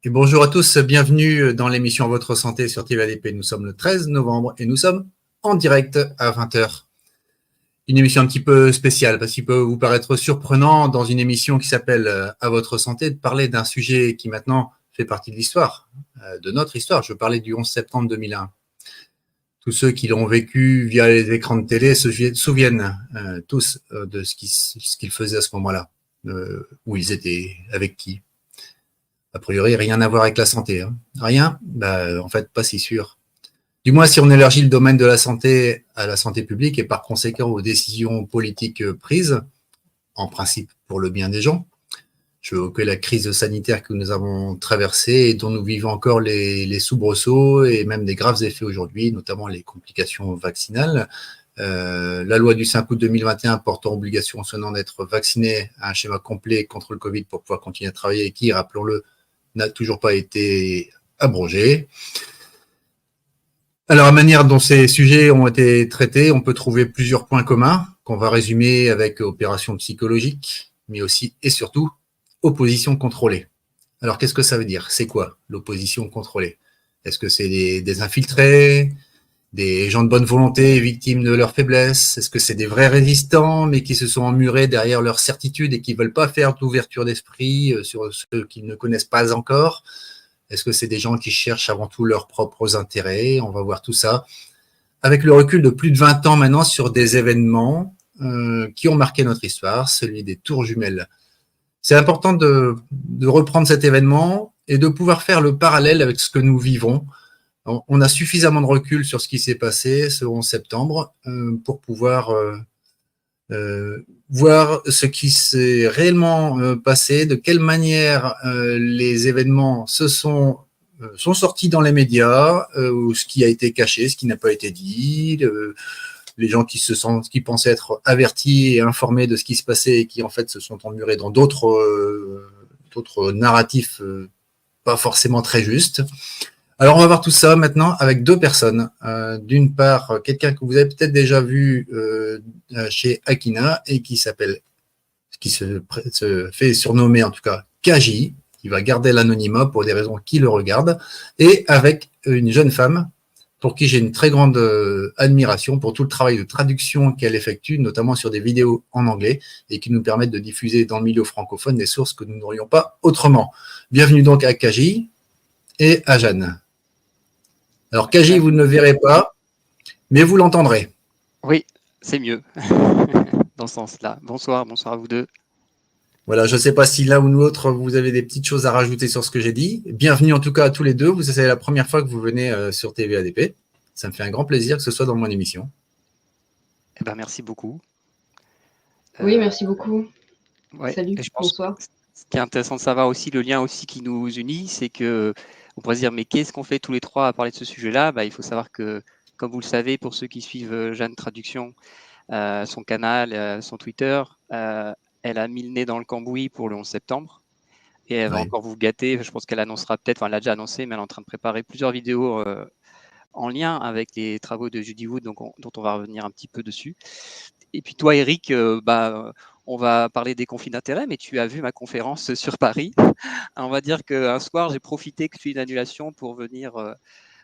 Et bonjour à tous, bienvenue dans l'émission Votre Santé sur TVADP. Nous sommes le 13 novembre et nous sommes en direct à 20h. Une émission un petit peu spéciale parce qu'il peut vous paraître surprenant dans une émission qui s'appelle À Votre Santé de parler d'un sujet qui maintenant fait partie de l'histoire, de notre histoire. Je parlais du 11 septembre 2001. Tous ceux qui l'ont vécu via les écrans de télé se souviennent tous de ce qu'ils faisaient à ce moment-là, où ils étaient, avec qui. A priori, rien à voir avec la santé. Hein. Rien ? En fait, pas si sûr. Du moins, si on élargit le domaine de la santé à la santé publique et par conséquent aux décisions politiques prises, en principe pour le bien des gens. Je veux évoquer la crise sanitaire que nous avons traversée et dont nous vivons encore les soubresauts et même des graves effets aujourd'hui, notamment les complications vaccinales. La loi du 5 août 2021 portant obligation aux soignants d'être vaccinés à un schéma complet contre le Covid pour pouvoir continuer à travailler et qui, rappelons-le, n'a toujours pas été abrogé. Alors, la manière dont ces sujets ont été traités, on peut trouver plusieurs points communs qu'on va résumer avec opération psychologique, mais aussi et surtout opposition contrôlée. Alors, qu'est-ce que ça veut dire? C'est quoi l'opposition contrôlée? Est-ce que c'est des infiltrés, des gens de bonne volonté victimes de leur faiblesse? Est-ce que c'est des vrais résistants, mais qui se sont emmurés derrière leurs certitudes et qui ne veulent pas faire d'ouverture d'esprit sur ceux qu'ils ne connaissent pas encore? Est-ce que c'est des gens qui cherchent avant tout leurs propres intérêts? On va voir tout ça. Avec le recul de plus de 20 ans maintenant sur des événements qui ont marqué notre histoire, celui des tours jumelles. C'est important de reprendre cet événement et de pouvoir faire le parallèle avec ce que nous vivons. On a suffisamment de recul sur ce qui s'est passé ce 11 septembre pour pouvoir voir ce qui s'est réellement passé, de quelle manière les événements sont sortis dans les médias, ou ce qui a été caché, ce qui n'a pas été dit, les gens qui pensaient être avertis et informés de ce qui se passait et qui en fait se sont emmurés dans d'autres narratifs pas forcément très justes. Alors, on va voir tout ça maintenant avec deux personnes. D'une part, quelqu'un que vous avez peut-être déjà vu chez Akina et qui se fait surnommer en tout cas Kaji, qui va garder l'anonymat pour des raisons qui le regardent, et avec une jeune femme pour qui j'ai une très grande admiration pour tout le travail de traduction qu'elle effectue, notamment sur des vidéos en anglais, et qui nous permettent de diffuser dans le milieu francophone des sources que nous n'aurions pas autrement. Bienvenue donc à Kaji et à Jeanne. Alors, Kaji, vous ne le verrez pas, mais vous l'entendrez. Oui, c'est mieux, dans ce sens-là. Bonsoir à vous deux. Voilà, je ne sais pas si l'un ou l'autre, vous avez des petites choses à rajouter sur ce que j'ai dit. Bienvenue en tout cas à tous les deux. C'est la première fois que vous venez sur TVADP. Ça me fait un grand plaisir que ce soit dans mon émission. Eh ben, merci beaucoup. Oui, merci beaucoup. Ouais, Salut, bonsoir. Ce qui est intéressant de savoir aussi, le lien aussi qui nous unit, c'est que on pourrait se dire, mais qu'est-ce qu'on fait tous les trois à parler de ce sujet-là? Il faut savoir que, comme vous le savez, pour ceux qui suivent Jeanne Traduction, son canal, son Twitter, elle a mis le nez dans le cambouis pour le 11 septembre. Et elle va encore vous gâter. Je pense qu'elle annoncera peut-être, elle l'a déjà annoncé, mais elle est en train de préparer plusieurs vidéos en lien avec les travaux de Judy Wood, dont on va revenir un petit peu dessus. Et puis toi, Eric, on va parler des conflits d'intérêts, mais tu as vu ma conférence sur Paris. On va dire qu'un soir, j'ai profité que tu aies une annulation pour venir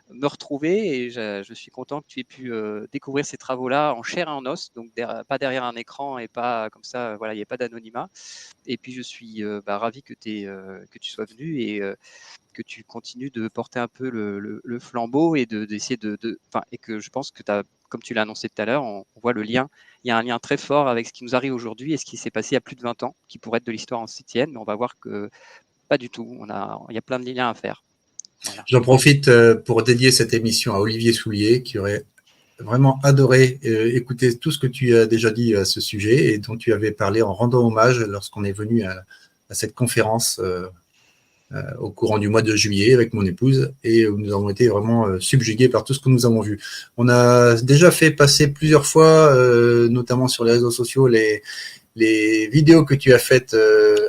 me retrouver, et je suis content que tu aies pu découvrir ces travaux-là en chair et en os, donc pas derrière un écran et pas comme ça, voilà, il n'y a pas d'anonymat. Et puis je suis ravi que tu sois venu et que tu continues de porter un peu le flambeau et d'essayer et que je pense que comme tu l'as annoncé tout à l'heure, on voit le lien. Il y a un lien très fort avec ce qui nous arrive aujourd'hui et ce qui s'est passé il y a plus de 20 ans, qui pourrait être de l'histoire ancienne, mais on va voir que pas du tout. Il y a plein de liens à faire. Voilà. J'en profite pour dédier cette émission à Olivier Soulier, qui aurait vraiment adoré écouter tout ce que tu as déjà dit à ce sujet et dont tu avais parlé en rendant hommage lorsqu'on est venu à cette conférence au courant du mois de juillet avec mon épouse, et où nous avons été vraiment subjugués par tout ce que nous avons vu. On a déjà fait passer plusieurs fois, notamment sur les réseaux sociaux, les vidéos que tu as faites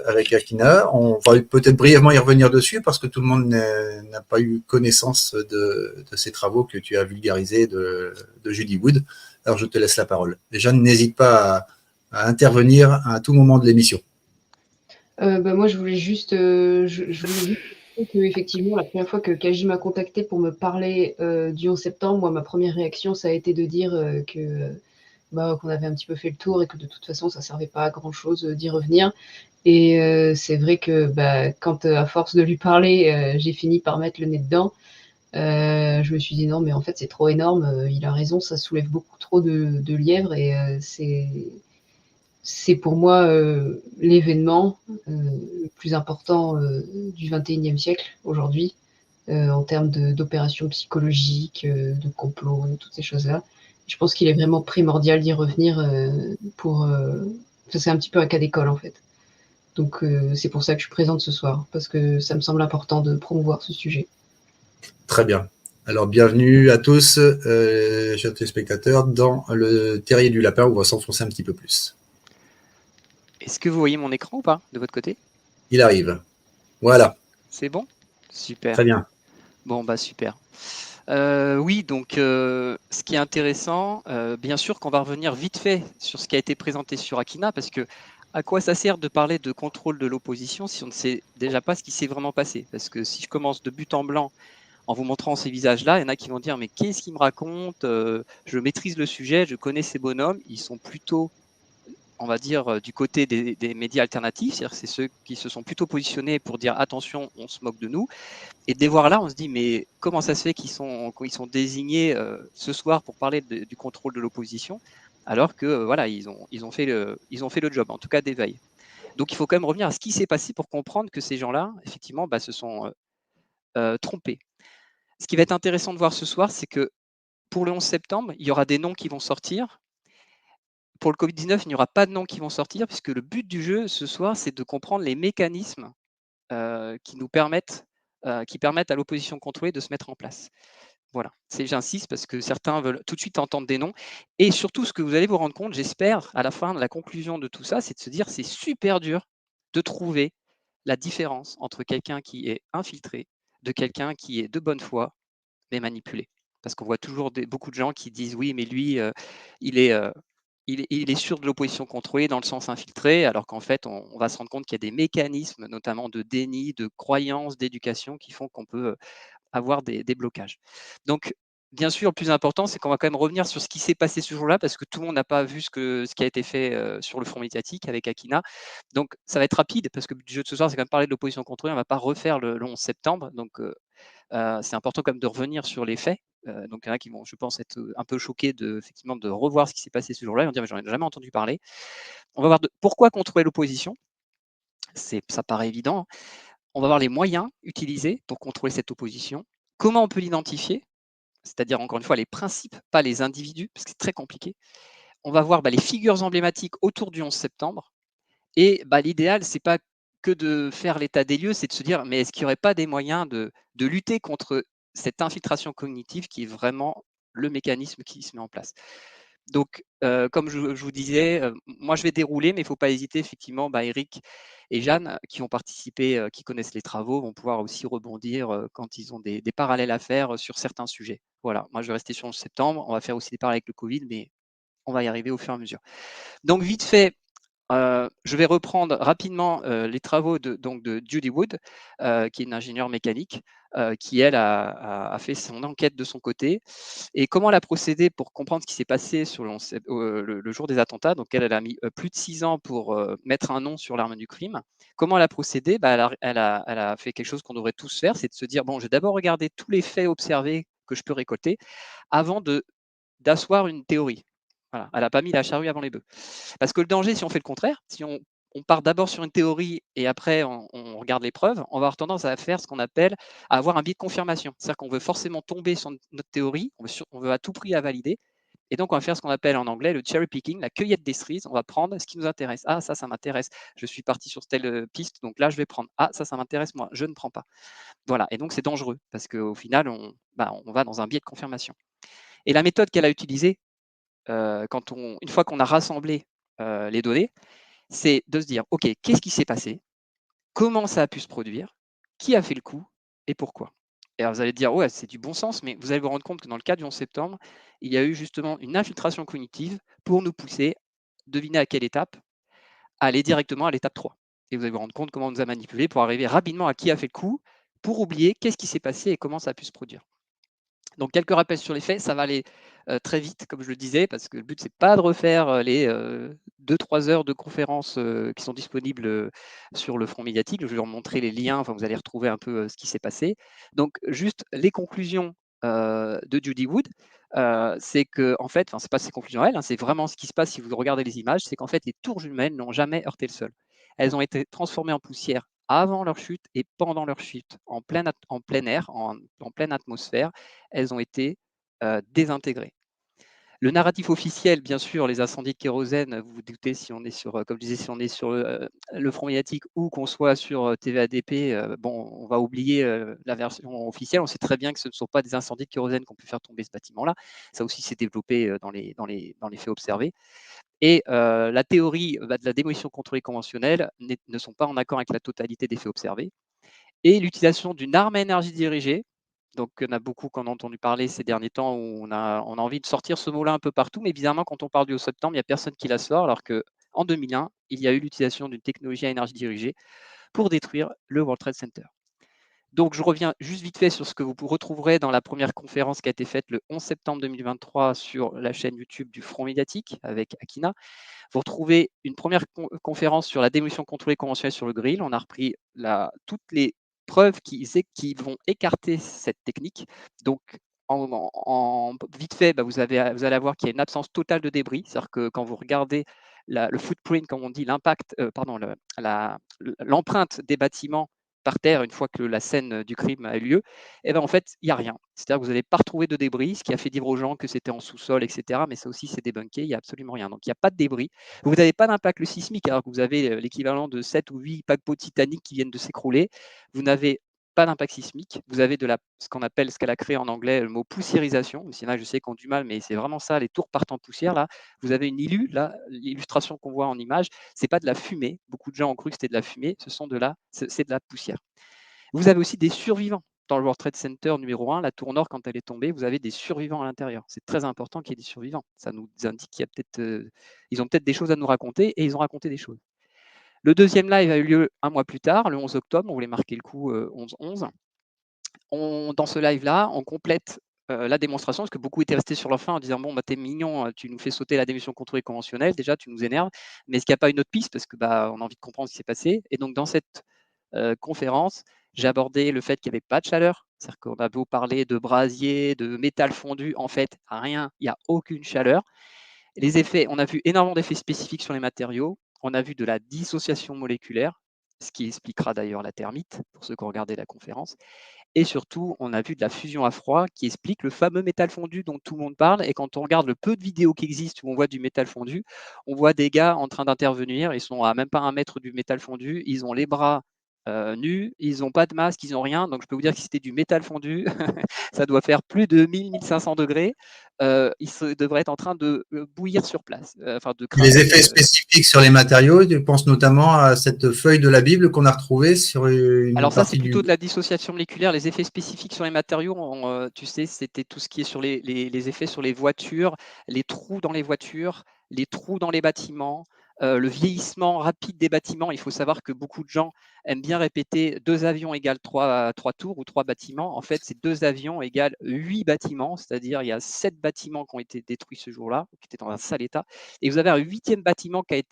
avec Akina. On va peut-être brièvement y revenir dessus parce que tout le monde n'a pas eu connaissance de ces travaux que tu as vulgarisés de Judy Wood. Alors je te laisse la parole. Déjà, n'hésite pas à intervenir à tout moment de l'émission. Moi, je voulais juste Donc, effectivement, la première fois que Kaji m'a contacté pour me parler du 11 septembre, moi, ma première réaction, ça a été de dire qu'on avait un petit peu fait le tour et que de toute façon, ça servait pas à grand-chose d'y revenir. Et c'est vrai que quand, à force de lui parler, j'ai fini par mettre le nez dedans, je me suis dit: «Non, mais en fait, c'est trop énorme, il a raison, ça soulève beaucoup trop de lièvres et c'est pour moi, l'événement, le plus important, du XXIe siècle aujourd'hui, en termes d'opérations psychologiques, de complot, de toutes ces choses-là. Je pense qu'il est vraiment primordial d'y revenir, c'est un petit peu un cas d'école, en fait. Donc c'est pour ça que je suis présente ce soir, parce que ça me semble important de promouvoir ce sujet. Très bien. Alors, bienvenue à tous, chers téléspectateurs, dans le terrier du lapin où on va s'enfoncer un petit peu plus. Est-ce que vous voyez mon écran ou pas de votre côté? Il arrive. Voilà. C'est bon? Super. Très bien. Bon, super. Oui, donc ce qui est intéressant, bien sûr qu'on va revenir vite fait sur ce qui a été présenté sur Akina, parce que à quoi ça sert de parler de contrôle de l'opposition si on ne sait déjà pas ce qui s'est vraiment passé? Parce que si je commence de but en blanc en vous montrant ces visages-là, il y en a qui vont dire mais qu'est-ce qu'il me raconte? Je maîtrise le sujet, je connais ces bonhommes, ils sont plutôt, on va dire, du côté des médias alternatifs, c'est-à-dire que c'est ceux qui se sont plutôt positionnés pour dire attention, on se moque de nous. Et de les voir là, on se dit mais comment ça se fait qu'ils sont désignés ce soir pour parler du contrôle de l'opposition, alors que voilà, ils ont fait le job, en tout cas d'éveil. Donc il faut quand même revenir à ce qui s'est passé pour comprendre que ces gens-là, effectivement, se sont trompés. Ce qui va être intéressant de voir ce soir, c'est que pour le 11 septembre, il y aura des noms qui vont sortir. Pour le Covid-19, il n'y aura pas de noms qui vont sortir, puisque le but du jeu ce soir, c'est de comprendre les mécanismes qui permettent à l'opposition contrôlée de se mettre en place. Voilà, j'insiste parce que certains veulent tout de suite entendre des noms. Et surtout, ce que vous allez vous rendre compte, j'espère, à la fin de la conclusion de tout ça, c'est de se dire c'est super dur de trouver la différence entre quelqu'un qui est infiltré de quelqu'un qui est de bonne foi mais manipulé. Parce qu'on voit toujours beaucoup de gens qui disent oui, mais lui, il est, il est sûr de l'opposition contrôlée dans le sens infiltré, alors qu'en fait, on va se rendre compte qu'il y a des mécanismes, notamment de déni, de croyances, d'éducation, qui font qu'on peut avoir des blocages. Donc, bien sûr, le plus important, c'est qu'on va quand même revenir sur ce qui s'est passé ce jour-là, parce que tout le monde n'a pas vu ce qui a été fait sur le front médiatique avec Akina. Donc, ça va être rapide, parce que le jeu de ce soir, c'est quand même parler de l'opposition contrôlée, on ne va pas refaire le 11 septembre. Donc, c'est important quand même de revenir sur les faits. Donc, il y en a qui vont, je pense, être un peu choqués effectivement, de revoir ce qui s'est passé ce jour-là. Ils vont dire, mais j'en ai jamais entendu parler. On va voir pourquoi contrôler l'opposition. Ça paraît évident. On va voir les moyens utilisés pour contrôler cette opposition. Comment on peut l'identifier, c'est-à-dire, encore une fois, les principes, pas les individus, parce que c'est très compliqué. On va voir les figures emblématiques autour du 11 septembre. Et l'idéal, c'est pas que de faire l'état des lieux, c'est de se dire, mais est-ce qu'il n'y aurait pas des moyens de lutter contre cette infiltration cognitive qui est vraiment le mécanisme qui se met en place. Donc, comme je vous disais, moi je vais dérouler, mais il ne faut pas hésiter, effectivement, Eric et Jeanne, qui ont participé, qui connaissent les travaux, vont pouvoir aussi rebondir quand ils ont des parallèles à faire sur certains sujets. Voilà, moi je vais rester sur le septembre, on va faire aussi des parallèles avec le Covid, mais on va y arriver au fur et à mesure. Donc, vite fait, je vais reprendre rapidement les travaux de Judy Wood, qui est une ingénieure mécanique, qui, elle, a fait son enquête de son côté. Et comment elle a procédé pour comprendre ce qui s'est passé sur le jour des attentats. Donc, elle a mis plus de 6 ans pour mettre un nom sur l'arme du crime. Comment elle a procédé? Elle a fait quelque chose qu'on devrait tous faire, c'est de se dire, bon, je vais d'abord regarder tous les faits observés que je peux récolter avant d'asseoir une théorie. Voilà. Elle n'a pas mis la charrue avant les bœufs. Parce que le danger, si on fait le contraire, si on part d'abord sur une théorie et après on regarde les preuves, on va avoir tendance à faire ce qu'on appelle à avoir un biais de confirmation. C'est-à-dire qu'on veut forcément tomber sur notre théorie, on veut à tout prix la valider. Et donc, on va faire ce qu'on appelle en anglais le cherry picking, la cueillette des cerises. On va prendre ce qui nous intéresse. Ah, ça m'intéresse. Je suis parti sur telle piste, donc là, je vais prendre. Ah, ça m'intéresse, moi, je ne prends pas. Voilà. Et donc, c'est dangereux parce qu'au final, on va dans un biais de confirmation. Et la méthode qu'elle a utilisée, une fois qu'on a rassemblé les données, c'est de se dire, OK, qu'est-ce qui s'est passé? Comment ça a pu se produire? Qui a fait le coup? Et pourquoi? Et alors vous allez dire, ouais, c'est du bon sens, mais vous allez vous rendre compte que dans le cas du 11 septembre, il y a eu justement une infiltration cognitive pour nous pousser, devinez à quelle étape? À aller directement à l'étape 3. Et vous allez vous rendre compte comment on nous a manipulés pour arriver rapidement à qui a fait le coup, pour oublier qu'est-ce qui s'est passé et comment ça a pu se produire. Donc, quelques rappels sur les faits, ça va aller très vite, comme je le disais, parce que le but, c'est pas de refaire les 2-3 heures de conférences qui sont disponibles sur le front médiatique. Je vais leur montrer les liens, enfin, vous allez retrouver un peu ce qui s'est passé. Donc, juste les conclusions de Judy Wood, c'est que, en fait, c'est pas ses conclusions à elle, c'est vraiment ce qui se passe si vous regardez les images, c'est qu'en fait, les tours jumelles n'ont jamais heurté le sol. Elles ont été transformées en poussière avant leur chute et pendant leur chute, en plein air, en pleine atmosphère, elles ont été désintégrées. Le narratif officiel, bien sûr, les incendies de kérosène, vous vous doutez, si on est sur, comme je disais, si on est sur le front médiatique ou qu'on soit sur TVADP, bon, on va oublier la version officielle. On sait très bien que ce ne sont pas des incendies de kérosène qui ont pu faire tomber ce bâtiment-là. Ça aussi s'est développé dans les faits observés. Et la théorie de la démolition contrôlée conventionnelle ne sont pas en accord avec la totalité des faits observés. Et l'utilisation d'une arme à énergie dirigée, donc on a beaucoup qu'on a entendu parler ces derniers temps où on a envie de sortir ce mot-là un peu partout, mais bizarrement, quand on parle du 11 septembre, il n'y a personne qui la sort, alors qu'en 2001, il y a eu l'utilisation d'une technologie à énergie dirigée pour détruire le World Trade Center. Donc, je reviens juste vite fait sur ce que vous retrouverez dans la première conférence qui a été faite le 11 septembre 2023 sur la chaîne YouTube du Front médiatique avec Akina. Vous retrouvez une première conférence sur la démolition contrôlée conventionnelle sur le grill. On a repris toutes les preuves qui vont écarter cette technique. Donc, vite fait, vous allez voir qu'il y a une absence totale de débris. C'est-à-dire que quand vous regardez le footprint, comme on dit, l'empreinte des bâtiments par terre une fois que la scène du crime a eu lieu, en fait, il n'y a rien. C'est-à-dire que vous n'allez pas retrouver de débris, ce qui a fait dire aux gens que c'était en sous-sol, etc. Mais ça aussi, c'est débunké, il n'y a absolument rien. Donc, il n'y a pas de débris. Vous n'avez pas d'impact sismique, alors que vous avez l'équivalent de 7 ou 8 paquebots Titanic qui viennent de s'écrouler. Vous n'avez pas d'impact sismique. Vous avez ce qu'elle a créé en anglais, le mot poussiérisation. Il y en a, je sais, qui ont du mal, mais c'est vraiment ça, les tours partent en poussière. Là, vous avez une l'illustration qu'on voit en image, c'est pas de la fumée. Beaucoup de gens ont cru que c'était de la fumée. C'est de la poussière. Vous avez aussi des survivants. Dans le World Trade Center numéro 1, la tour nord, quand elle est tombée, vous avez des survivants à l'intérieur. C'est très important qu'il y ait des survivants. Ça nous indique qu'il y a ils ont peut-être des choses à nous raconter, et ils ont raconté des choses. Le deuxième live a eu lieu un mois plus tard, le 11 octobre. On voulait marquer le coup 11-11. Dans ce live-là, on complète la démonstration, parce que beaucoup étaient restés sur leur fin en disant bon, t'es mignon, tu nous fais sauter la démolition contrôlée conventionnelle, déjà tu nous énerves, mais est-ce qu'il n'y a pas une autre piste, parce que on a envie de comprendre ce qui s'est passé. Et donc dans cette conférence, j'ai abordé le fait qu'il n'y avait pas de chaleur, c'est-à-dire qu'on a beau parler de brasier, de métal fondu, en fait rien, il n'y a aucune chaleur. Les effets, on a vu énormément d'effets spécifiques sur les matériaux, on a vu de la dissociation moléculaire, ce qui expliquera d'ailleurs la thermite, pour ceux qui ont regardé la conférence. Et surtout, on a vu de la fusion à froid qui explique le fameux métal fondu dont tout le monde parle. Et quand on regarde le peu de vidéos qui existent où on voit du métal fondu, on voit des gars en train d'intervenir. Ils sont à même pas 1 mètre du métal fondu. Ils ont les bras nus. Ils n'ont pas de masque. Ils n'ont rien. Donc, je peux vous dire que si c'était du métal fondu, ça doit faire plus de 1000-1500 degrés. Ils devraient être en train de bouillir sur place. De cramer, Les effets spécifiques sur les matériaux, tu penses notamment à cette feuille de la Bible qu'on a retrouvée sur une Alors ça, c'est partie plutôt de la dissociation moléculaire. Les effets spécifiques sur les matériaux, tu sais, c'était tout ce qui est sur les effets sur les voitures, les trous dans les voitures, les trous dans les bâtiments, le vieillissement rapide des bâtiments. Il faut savoir que beaucoup de gens aiment bien répéter 2 avions égale 3 tours ou 3 bâtiments. En fait, c'est 2 avions égale 8 bâtiments, c'est-à-dire il y a 7 bâtiments qui ont été détruits ce jour-là, qui étaient dans un sale état. Et vous avez un 8e bâtiment qui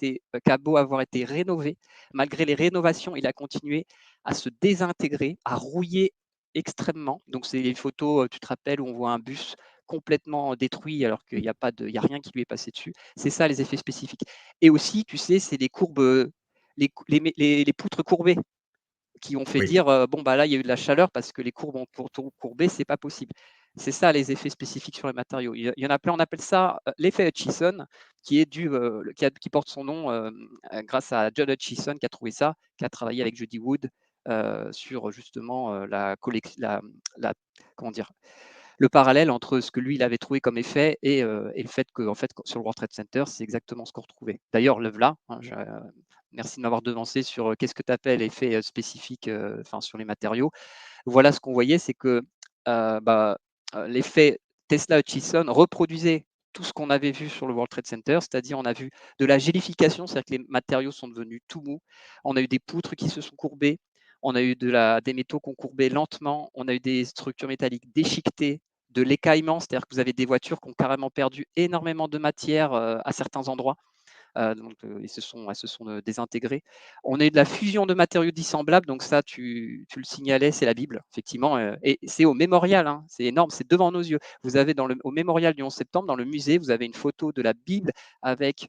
a beau avoir été rénové. Malgré les rénovations, il a continué à se désintégrer, à rouiller extrêmement. Donc, c'est les photos, tu te rappelles, où on voit un bus complètement détruit alors qu'il n'y a rien qui lui est passé dessus. C'est ça les effets spécifiques. Et aussi, tu sais, c'est les courbes, les poutres courbées qui ont fait dire bon, là, il y a eu de la chaleur parce que les courbes ont courbé, c'est pas possible. C'est ça les effets spécifiques sur les matériaux. Il y en a plein, on appelle ça l'effet Hutchison, qui porte son nom grâce à John Hutchison qui a trouvé ça, qui a travaillé avec Judy Wood sur justement comment dire, le parallèle entre ce que lui il avait trouvé comme effet et le fait que en fait, sur le World Trade Center, c'est exactement ce qu'on retrouvait. D'ailleurs, le voilà, merci de m'avoir devancé sur qu'est-ce que tu appelles effet spécifique sur les matériaux. Voilà ce qu'on voyait, c'est que l'effet Tesla-Hutchison reproduisait tout ce qu'on avait vu sur le World Trade Center, c'est-à-dire on a vu de la gélification, c'est-à-dire que les matériaux sont devenus tout mous, on a eu des poutres qui se sont courbées, on a eu des métaux qu'on courbait lentement, on a eu des structures métalliques déchiquetées, de l'écaillement, c'est-à-dire que vous avez des voitures qui ont carrément perdu énormément de matière à certains endroits. Elles se sont désintégrées. On a eu de la fusion de matériaux dissemblables, donc ça, tu le signalais, c'est la Bible, effectivement, et c'est au mémorial, hein, c'est énorme, c'est devant nos yeux. Vous avez au mémorial du 11 septembre, dans le musée, vous avez une photo de la Bible avec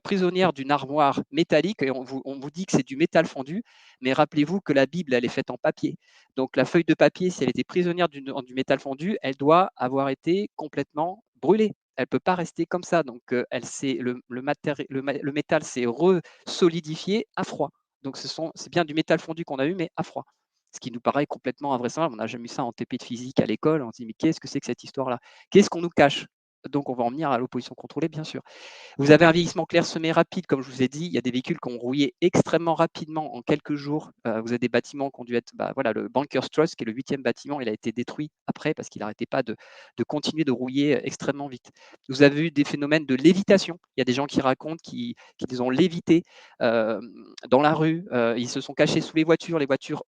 prisonnière d'une armoire métallique, et on vous dit que c'est du métal fondu, mais rappelez-vous que la Bible, elle est faite en papier. Donc la feuille de papier, si elle était prisonnière du métal fondu, elle doit avoir été complètement brûlée. Elle ne peut pas rester comme ça. Donc, le métal s'est re-solidifié à froid. Donc, c'est bien du métal fondu qu'on a eu, mais à froid. Ce qui nous paraît complètement invraisemblable. On n'a jamais eu ça en TP de physique à l'école. On se dit, mais qu'est-ce que c'est que cette histoire-là? Qu'est-ce qu'on nous cache? Donc, on va en venir à l'opposition contrôlée, bien sûr. Vous avez un vieillissement clairsemé rapide, comme je vous ai dit. Il y a des véhicules qui ont rouillé extrêmement rapidement en quelques jours. Vous avez des bâtiments qui ont dû être, voilà, le Bankers Trust, qui est le 8e bâtiment, il a été détruit après parce qu'il n'arrêtait pas de continuer de rouiller extrêmement vite. Vous avez eu des phénomènes de lévitation. Il y a des gens qui racontent qu'ils ont lévité dans la rue. Ils se sont cachés sous les voitures. Les voitures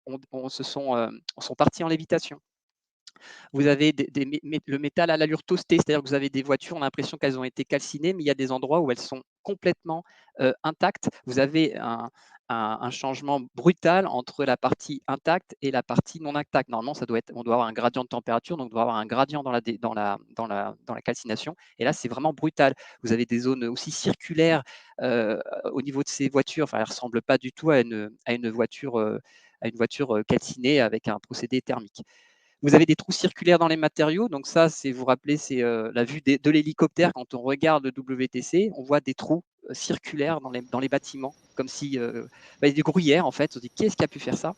sont parties en lévitation. Vous avez le métal à l'allure toastée, c'est-à-dire que vous avez des voitures, on a l'impression qu'elles ont été calcinées, mais il y a des endroits où elles sont complètement intactes. Vous avez un changement brutal entre la partie intacte et la partie non intacte. Normalement, on doit avoir un gradient de température, donc on doit avoir un gradient dans la calcination. Et là, c'est vraiment brutal. Vous avez des zones aussi circulaires au niveau de ces voitures. Enfin, elles ne ressemblent pas du tout à une voiture calcinée avec un procédé thermique. Vous avez des trous circulaires dans les matériaux. Donc ça, vous vous rappelez, c'est la vue de l'hélicoptère. Quand on regarde le WTC, on voit des trous circulaires dans les bâtiments, comme si il y a des gruyères en fait. On se dit, qu'est-ce qui a pu faire ça?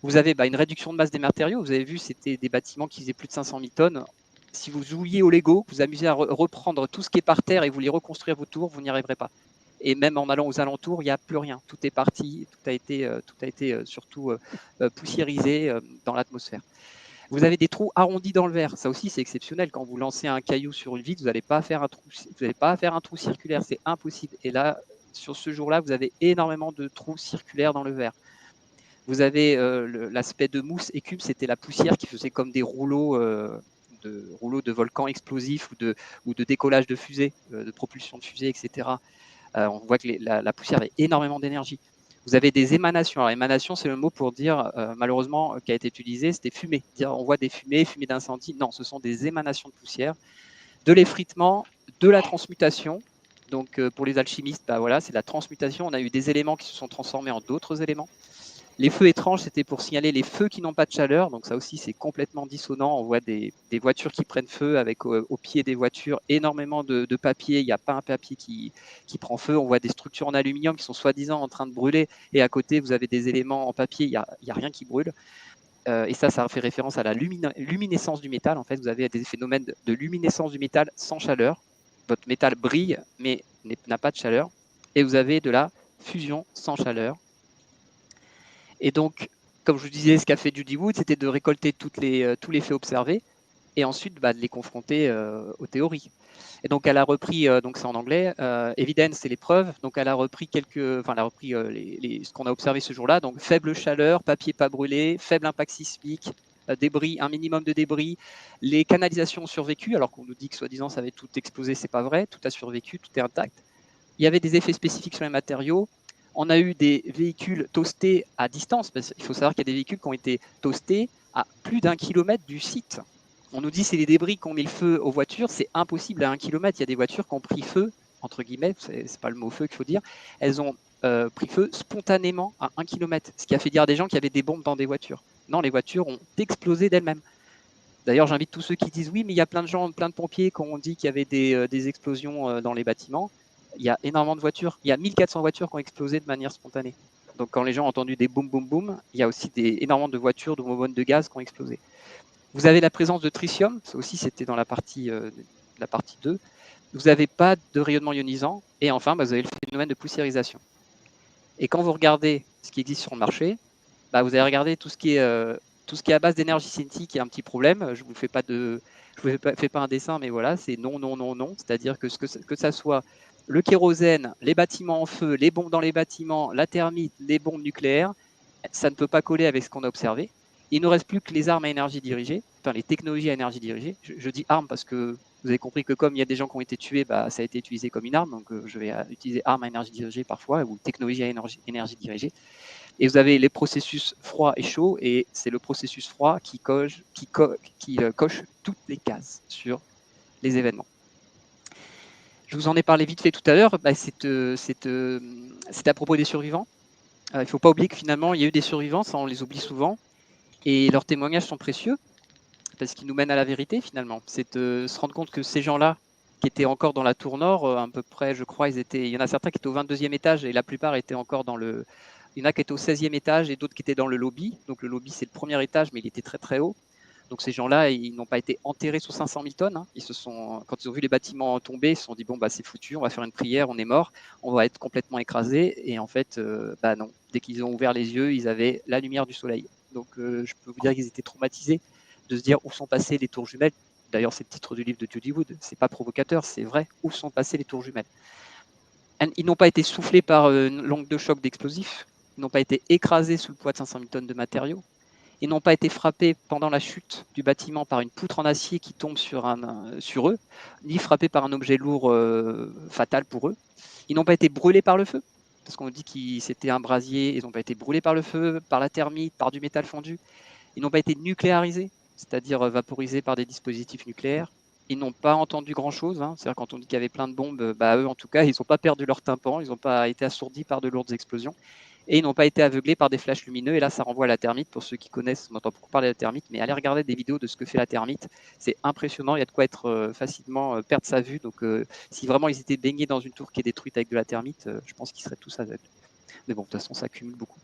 Vous avez une réduction de masse des matériaux. Vous avez vu, c'était des bâtiments qui faisaient plus de 500 000 tonnes. Si vous jouiez au Lego, vous amusez à reprendre tout ce qui est par terre et vous voulez reconstruire vos tours, vous n'y arriverez pas. Et même en allant aux alentours, il n'y a plus rien. Tout est parti, tout a été surtout poussiérisé dans l'atmosphère. Vous avez des trous arrondis dans le verre. Ça aussi, c'est exceptionnel. Quand vous lancez un caillou sur une vitre, vous n'allez pas faire un trou circulaire. C'est impossible. Et là, sur ce jour-là, vous avez énormément de trous circulaires dans le verre. Vous avez l'aspect de mousse écume, c'était la poussière qui faisait comme des rouleaux de volcans explosifs ou de décollage de fusées, de propulsion de fusées, etc. On voit que la poussière avait énormément d'énergie. Vous avez des émanations. Alors, émanation, c'est le mot pour dire, malheureusement, qui a été utilisé, c'était fumée. On voit des fumées d'incendie. Non, ce sont des émanations de poussière, de l'effritement, de la transmutation. Donc, pour les alchimistes, voilà, c'est la transmutation. On a eu des éléments qui se sont transformés en d'autres éléments. Les feux étranges, c'était pour signaler les feux qui n'ont pas de chaleur. Donc ça aussi, c'est complètement dissonant. On voit des voitures qui prennent feu avec au pied des voitures énormément de papier. Il n'y a pas un papier qui prend feu. On voit des structures en aluminium qui sont soi-disant en train de brûler. Et à côté, vous avez des éléments en papier. Il n'y a rien qui brûle. Et ça fait référence à la luminescence du métal. En fait, vous avez des phénomènes de luminescence du métal sans chaleur. Votre métal brille, mais n'a pas de chaleur. Et vous avez de la fusion sans chaleur. Et donc, comme je vous disais, ce qu'a fait Judy Wood, c'était de récolter tous les faits observés et ensuite de les confronter aux théories. Et donc, elle a repris, donc c'est en anglais, evidence, c'est les preuves. Donc, elle a repris ce qu'on a observé ce jour-là. Donc, faible chaleur, papier pas brûlé, faible impact sismique, débris, un minimum de débris. Les canalisations ont survécu, alors qu'on nous dit que soi-disant ça avait tout explosé, c'est pas vrai. Tout a survécu, tout est intact. Il y avait des effets spécifiques sur les matériaux. On a eu des véhicules toastés à distance, parce qu'il faut savoir qu'il y a des véhicules qui ont été toastés à plus d'1 kilomètre du site. On nous dit que c'est les débris qui ont mis le feu aux voitures, c'est impossible à 1 kilomètre. Il y a des voitures qui ont pris feu, entre guillemets, c'est pas le mot feu qu'il faut dire, elles ont pris feu spontanément à 1 kilomètre, ce qui a fait dire à des gens qu'il y avait des bombes dans des voitures. Non, les voitures ont explosé d'elles-mêmes. D'ailleurs, j'invite tous ceux qui disent oui, mais il y a plein de gens, plein de pompiers qui ont dit qu'il y avait des explosions dans les bâtiments. Il y a énormément de voitures. Il y a 1400 voitures qui ont explosé de manière spontanée. Donc, quand les gens ont entendu des boum, boum, boum, il y a aussi énormément de voitures, de bonbonnes de gaz qui ont explosé. Vous avez la présence de tritium, ça aussi c'était dans la partie 2. Vous n'avez pas de rayonnement ionisant. Et enfin, vous avez le phénomène de poussiérisation. Et quand vous regardez ce qui existe sur le marché, vous allez regarder tout ce qui est à base d'énergie cinétique qui est un petit problème. Je ne vous fais pas un dessin, mais voilà, c'est non, non, non, non. C'est-à-dire que ça soit le kérosène, les bâtiments en feu, les bombes dans les bâtiments, la thermite, les bombes nucléaires, ça ne peut pas coller avec ce qu'on a observé. Il ne reste plus que les armes à énergie dirigée, enfin les technologies à énergie dirigée. Je dis armes parce que vous avez compris que comme il y a des gens qui ont été tués, bah, ça a été utilisé comme une arme, donc je vais utiliser armes à énergie dirigée parfois, ou technologie à énergie dirigée. Et vous avez les processus froid et chaud, et c'est le processus froid qui coche toutes les cases sur les événements. Je vous en ai parlé vite fait tout à l'heure, bah, c'est à propos des survivants. Il ne faut pas oublier que finalement, il y a eu des survivants, ça on les oublie souvent, et leurs témoignages sont précieux, parce qu'ils nous mènent à la vérité finalement. C'est de se rendre compte que ces gens-là, qui étaient encore dans la tour nord, à peu près, je crois, il y en a certains qui étaient au 22e étage, et la plupart étaient encore dans le... Il y en a qui étaient au 16e étage, et d'autres qui étaient dans le lobby. Donc le lobby, c'est le premier étage, mais il était très très haut. Donc ces gens-là, ils n'ont pas été enterrés sous 500 000 tonnes. Hein. Quand ils ont vu les bâtiments tomber, ils se sont dit, bon, bah, c'est foutu, on va faire une prière, on est mort, on va être complètement écrasés. Et en fait, bah non. Dès qu'ils ont ouvert les yeux, ils avaient la lumière du soleil. Donc je peux vous dire qu'ils étaient traumatisés de se dire où sont passées les tours jumelles. D'ailleurs, c'est le titre du livre de Judy Wood. C'est pas provocateur, c'est vrai. Où sont passées les tours jumelles? Ils n'ont pas été soufflés par une longue de choc d'explosifs. Ils n'ont pas été écrasés sous le poids de 500 000 tonnes de matériaux. Ils n'ont pas été frappés pendant la chute du bâtiment par une poutre en acier qui tombe sur eux, ni frappés par un objet lourd fatal pour eux. Ils n'ont pas été brûlés par le feu, parce qu'on dit que c'était un brasier. Ils n'ont pas été brûlés par le feu, par la thermite, par du métal fondu. Ils n'ont pas été nucléarisés, c'est-à-dire vaporisés par des dispositifs nucléaires. Ils n'ont pas entendu grand-chose. Hein. C'est-à-dire quand on dit qu'il y avait plein de bombes, bah, eux en tout cas, ils n'ont pas perdu leur tympan, ils n'ont pas été assourdis par de lourdes explosions. Et ils n'ont pas été aveuglés par des flashs lumineux. Et là, ça renvoie à la thermite. Pour ceux qui connaissent, on entend beaucoup parler de la thermite, mais allez regarder des vidéos de ce que fait la thermite. C'est impressionnant. Il y a de quoi être facilement perdre sa vue. Donc, si vraiment ils étaient baignés dans une tour qui est détruite avec de la thermite, je pense qu'ils seraient tous aveugles. Mais bon, de toute façon, ça accumule beaucoup.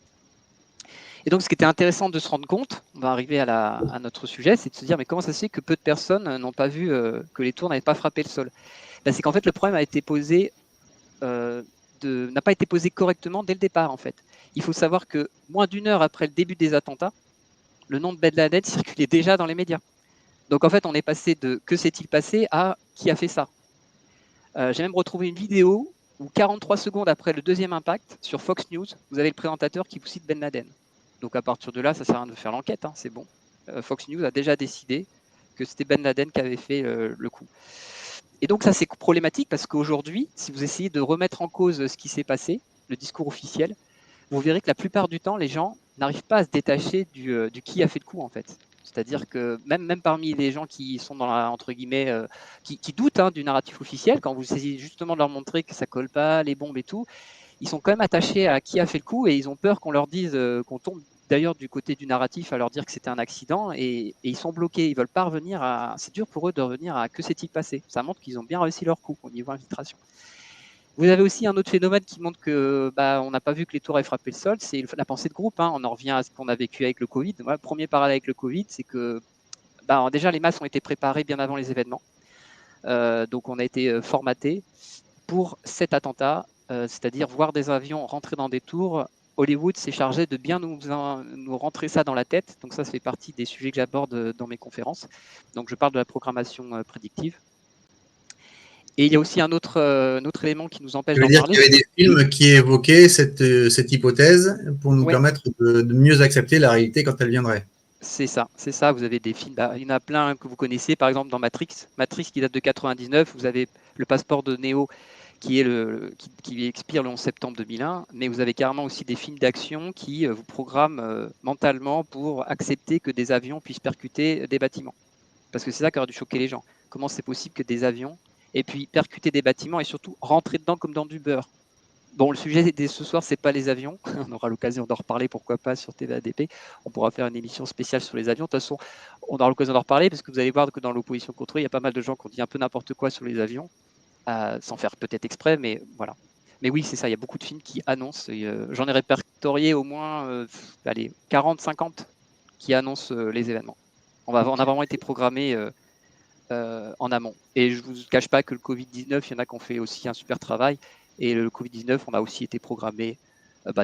Et donc, ce qui était intéressant de se rendre compte, on va arriver à notre sujet, c'est de se dire, mais comment ça se fait que peu de personnes n'ont pas vu que les tours n'avaient pas frappé le sol? Ben, c'est qu'en fait, le problème a été posé n'a pas été posé correctement dès le départ, en fait. Il faut savoir que moins d'une heure après le début des attentats, le nom de Ben Laden circulait déjà dans les médias. Donc en fait, on est passé de que s'est-il passé à qui a fait ça. J'ai même retrouvé une vidéo où 43 secondes après le deuxième impact, sur Fox News, vous avez le présentateur qui vous cite Ben Laden. Donc à partir de là, ça sert à rien de faire l'enquête, hein, c'est bon. Fox News a déjà décidé que c'était Ben Laden qui avait fait le coup. Et donc ça c'est problématique parce qu'aujourd'hui, si vous essayez de remettre en cause ce qui s'est passé, le discours officiel, vous verrez que la plupart du temps, les gens n'arrivent pas à se détacher du qui a fait le coup en fait. C'est-à-dire que même parmi les gens qui sont dans la, entre guillemets, qui doutent hein, du narratif officiel, quand vous essayez justement de leur montrer que ça colle pas, les bombes et tout, ils sont quand même attachés à qui a fait le coup et ils ont peur qu'on leur dise, qu'on tombe d'ailleurs du côté du narratif à leur dire que c'était un accident et ils sont bloqués. Ils veulent pas revenir à. C'est dur pour eux de revenir à que s'est-il passé. Ça montre qu'ils ont bien réussi leur coup au niveau infiltration. Vous avez aussi un autre phénomène qui montre que on n'a pas vu que les tours avaient frappé le sol, c'est la pensée de groupe. Hein. On en revient à ce qu'on a vécu avec le Covid. Voilà, le premier parallèle avec le Covid, c'est que déjà les masses ont été préparées bien avant les événements. Donc on a été formaté pour cet attentat, c'est-à-dire voir des avions rentrer dans des tours. Hollywood s'est chargé de bien nous rentrer ça dans la tête. Donc ça fait partie des sujets que j'aborde dans mes conférences. Donc je parle de la programmation prédictive. Et il y a aussi un autre élément qui nous empêche d'en parler. Il y avait des films qui évoquaient cette hypothèse pour nous permettre de mieux accepter la réalité quand elle viendrait. C'est ça. Vous avez des films, il y en a plein que vous connaissez, par exemple dans Matrix qui date de 99, vous avez le passeport de Neo qui expire le 11 septembre 2001, mais vous avez carrément aussi des films d'action qui vous programment mentalement pour accepter que des avions puissent percuter des bâtiments. Parce que c'est ça qui aurait dû choquer les gens. Comment c'est possible que des avions aient pu percuter des bâtiments et surtout rentrer dedans comme dans du beurre? Bon, le sujet de ce soir, c'est pas les avions. On aura l'occasion d'en reparler, pourquoi pas, sur TVADP. On pourra faire une émission spéciale sur les avions. De toute façon, on aura l'occasion d'en reparler parce que vous allez voir que dans l'opposition contre eux, il y a pas mal de gens qui ont dit un peu n'importe quoi sur les avions, sans faire peut-être exprès, mais voilà. Mais oui, c'est ça, il y a beaucoup de films qui annoncent. J'en ai répertorié au moins 40, 50 qui annoncent les événements. On a vraiment été programmés en amont. Et je ne vous cache pas que le Covid-19, il y en a qui ont fait aussi un super travail. Et le Covid-19, on a aussi été programmé.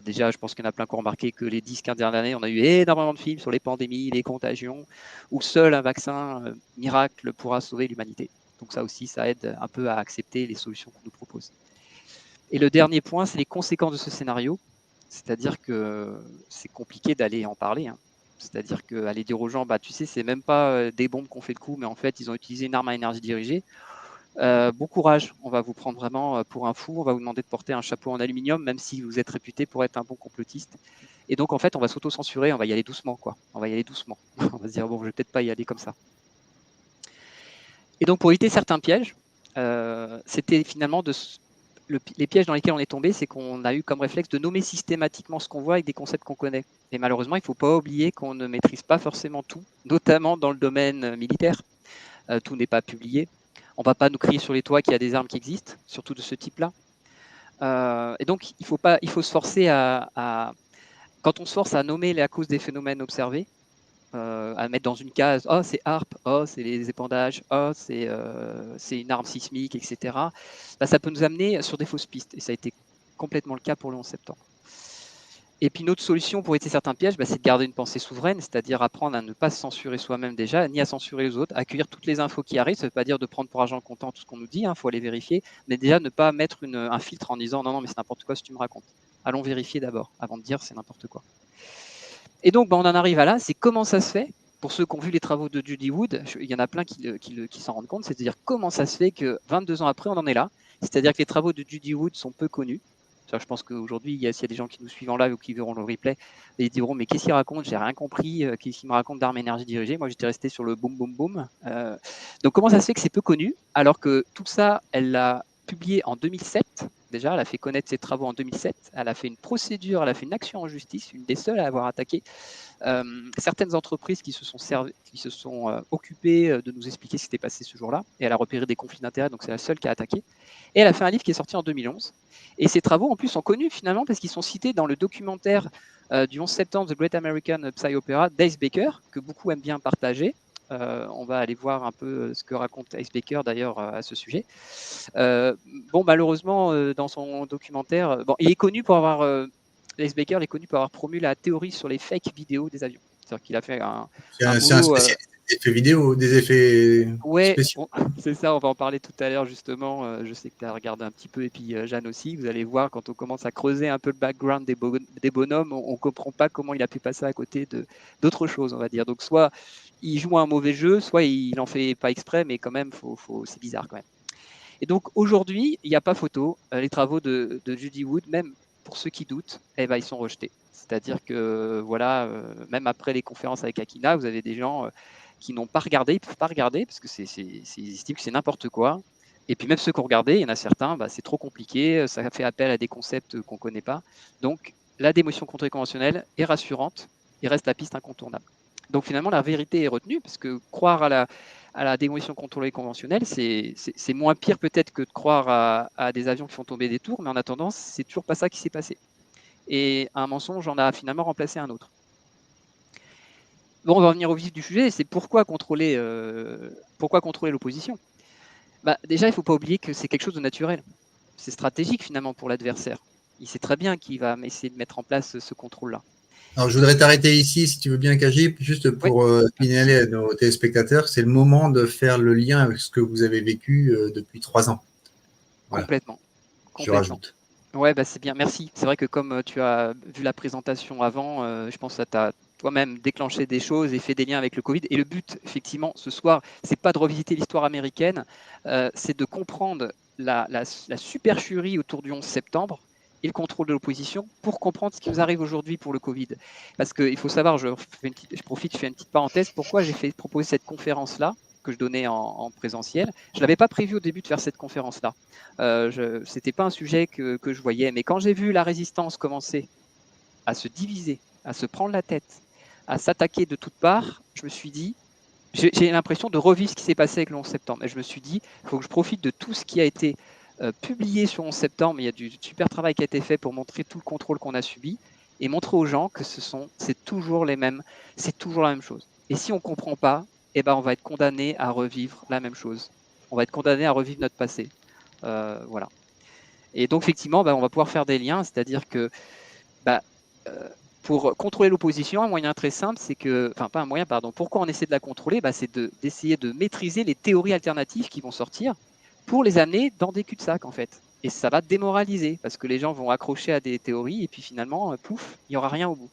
Déjà, je pense qu'il y en a plein qui ont remarqué que les 10-15 dernières années, on a eu énormément de films sur les pandémies, les contagions, où seul un vaccin miracle pourra sauver l'humanité. Donc ça aussi, ça aide un peu à accepter les solutions qu'on nous propose. Et le dernier point, c'est les conséquences de ce scénario. C'est-à-dire que c'est compliqué d'aller en parler. Hein. C'est-à-dire qu'aller dire aux gens, bah, tu sais, c'est même pas des bombes qu'on fait le coup, mais en fait, ils ont utilisé une arme à énergie dirigée. Bon courage, on va vous prendre vraiment pour un fou, on va vous demander de porter un chapeau en aluminium, même si vous êtes réputé pour être un bon complotiste. Et donc, en fait, on va s'auto-censurer, on va y aller doucement, quoi. On va y aller doucement. On va se dire, bon, je vais peut-être pas y aller comme ça. Et donc, pour éviter certains pièges, c'était finalement les pièges dans lesquels on est tombé, c'est qu'on a eu comme réflexe de nommer systématiquement ce qu'on voit avec des concepts qu'on connaît. Et malheureusement, il ne faut pas oublier qu'on ne maîtrise pas forcément tout, notamment dans le domaine militaire. Tout n'est pas publié. On ne va pas nous crier sur les toits qu'il y a des armes qui existent, surtout de ce type-là. Et donc, il faut se forcer quand on se force à nommer la cause des phénomènes observés, à mettre dans une case, oh c'est HAARP, oh c'est les épandages, oh c'est une arme sismique, etc. Bah, ça peut nous amener sur des fausses pistes, et ça a été complètement le cas pour le 11 septembre. Et puis une autre solution pour éviter certains pièges, bah, c'est de garder une pensée souveraine, c'est-à-dire apprendre à ne pas se censurer soi-même déjà, ni à censurer les autres, accueillir toutes les infos qui arrivent. Ça ne veut pas dire de prendre pour argent comptant tout ce qu'on nous dit, il faut aller vérifier, mais déjà ne pas mettre un filtre en disant non, mais c'est n'importe quoi ce que tu me racontes. Allons vérifier d'abord, avant de dire c'est n'importe quoi. Et donc, bah, on en arrive à là, c'est comment ça se fait. Pour ceux qui ont vu les travaux de Judy Wood, il y en a plein qui s'en rendent compte, c'est-à-dire comment ça se fait que 22 ans après, on en est là. C'est-à-dire que les travaux de Judy Wood sont peu connus. Je pense qu'aujourd'hui, s'il y a des gens qui nous suivent en live ou qui verront le replay, ils diront mais qu'est-ce qu'il raconte? J'ai rien compris. Qu'est-ce qu'il me raconte d'armes énergie dirigée? Moi, j'étais resté sur le boum boum boum. Donc, comment ça se fait que c'est peu connu alors que tout ça, elle l'a publié en 2007. Déjà, elle a fait connaître ses travaux en 2007. Elle a fait une procédure, elle a fait une action en justice, une des seules à avoir attaqué certaines entreprises qui se sont occupées de nous expliquer ce qui s'était passé ce jour-là. Et elle a repéré des conflits d'intérêts, donc c'est la seule qui a attaqué. Et elle a fait un livre qui est sorti en 2011. Et ces travaux, en plus, sont connus finalement parce qu'ils sont cités dans le documentaire du 11 septembre, The Great American Psy Opera, d'Ace Baker, que beaucoup aiment bien partager. On va aller voir un peu ce que raconte Ace Baker d'ailleurs à ce sujet. Malheureusement, dans son documentaire, il est connu pour avoir Ace Baker est connu pour avoir promu la théorie sur les fake vidéos des avions. C'est-à-dire qu'il a fait c'est un spécialiste des effets vidéo, des effets spéciaux. C'est ça, on va en parler tout à l'heure justement. Je sais que tu as regardé un petit peu et puis Jeanne aussi. Vous allez voir, quand on commence à creuser un peu le background des bonhommes, on ne comprend pas comment il a pu passer à côté d'autres choses, on va dire. Donc soit il joue un mauvais jeu, soit il n'en fait pas exprès, mais quand même, c'est bizarre quand même. Et donc aujourd'hui, il n'y a pas photo. Les travaux de Judy Wood, même pour ceux qui doutent, ils sont rejetés. C'est-à-dire que voilà, même après les conférences avec Akina, vous avez des gens qui n'ont pas regardé, ils ne peuvent pas regarder parce que ils estiment que c'est n'importe quoi. Et puis même ceux qui ont regardé, il y en a certains, c'est trop compliqué, ça fait appel à des concepts qu'on ne connaît pas. Donc la démotion contrôlée conventionnelle est rassurante, il reste la piste incontournable. Donc finalement, la vérité est retenue, parce que croire à la démolition contrôlée conventionnelle, c'est moins pire peut-être que de croire à des avions qui font tomber des tours, mais en attendant, c'est toujours pas ça qui s'est passé. Et un mensonge en a finalement remplacé un autre. Bon, on va revenir au vif du sujet, c'est pourquoi contrôler l'opposition. Déjà, il ne faut pas oublier que c'est quelque chose de naturel. C'est stratégique finalement pour l'adversaire. Il sait très bien qu'il va essayer de mettre en place ce contrôle-là. Alors, je voudrais t'arrêter ici, si tu veux bien, Kajip, juste pour signaler à nos téléspectateurs, c'est le moment de faire le lien avec ce que vous avez vécu depuis 3 ans. Voilà. Complètement. Je rajoute. Ouais, c'est bien, merci. C'est vrai que comme tu as vu la présentation avant, je pense que tu as toi-même déclenché des choses et fait des liens avec le Covid. Et le but, effectivement, ce soir, c'est pas de revisiter l'histoire américaine, c'est de comprendre la supercherie autour du 11 septembre et le contrôle de l'opposition pour comprendre ce qui nous arrive aujourd'hui pour le Covid. Parce qu'il faut savoir, je fais une petite parenthèse, pourquoi j'ai fait proposer cette conférence-là que je donnais en présentiel. Je ne l'avais pas prévu au début de faire cette conférence-là. Ce n'était pas un sujet que je voyais. Mais quand j'ai vu la résistance commencer à se diviser, à se prendre la tête, à s'attaquer de toutes parts, je me suis dit, j'ai l'impression de revivre ce qui s'est passé avec le 11 septembre. Et je me suis dit, il faut que je profite de tout ce qui a été publié sur 11 septembre. Il y a du super travail qui a été fait pour montrer tout le contrôle qu'on a subi et montrer aux gens que c'est toujours la même chose. Et si on ne comprend pas, on va être condamné à revivre la même chose. On va être condamné à revivre notre passé. Voilà. Et donc, effectivement, on va pouvoir faire des liens, c'est-à-dire que pour contrôler l'opposition, un moyen très simple, c'est que, enfin pas un moyen, pardon, pourquoi on essaie de la contrôler, c'est d'essayer de maîtriser les théories alternatives qui vont sortir pour les amener dans des cul-de-sac, en fait. Et ça va démoraliser, parce que les gens vont accrocher à des théories, et puis finalement, pouf, il n'y aura rien au bout.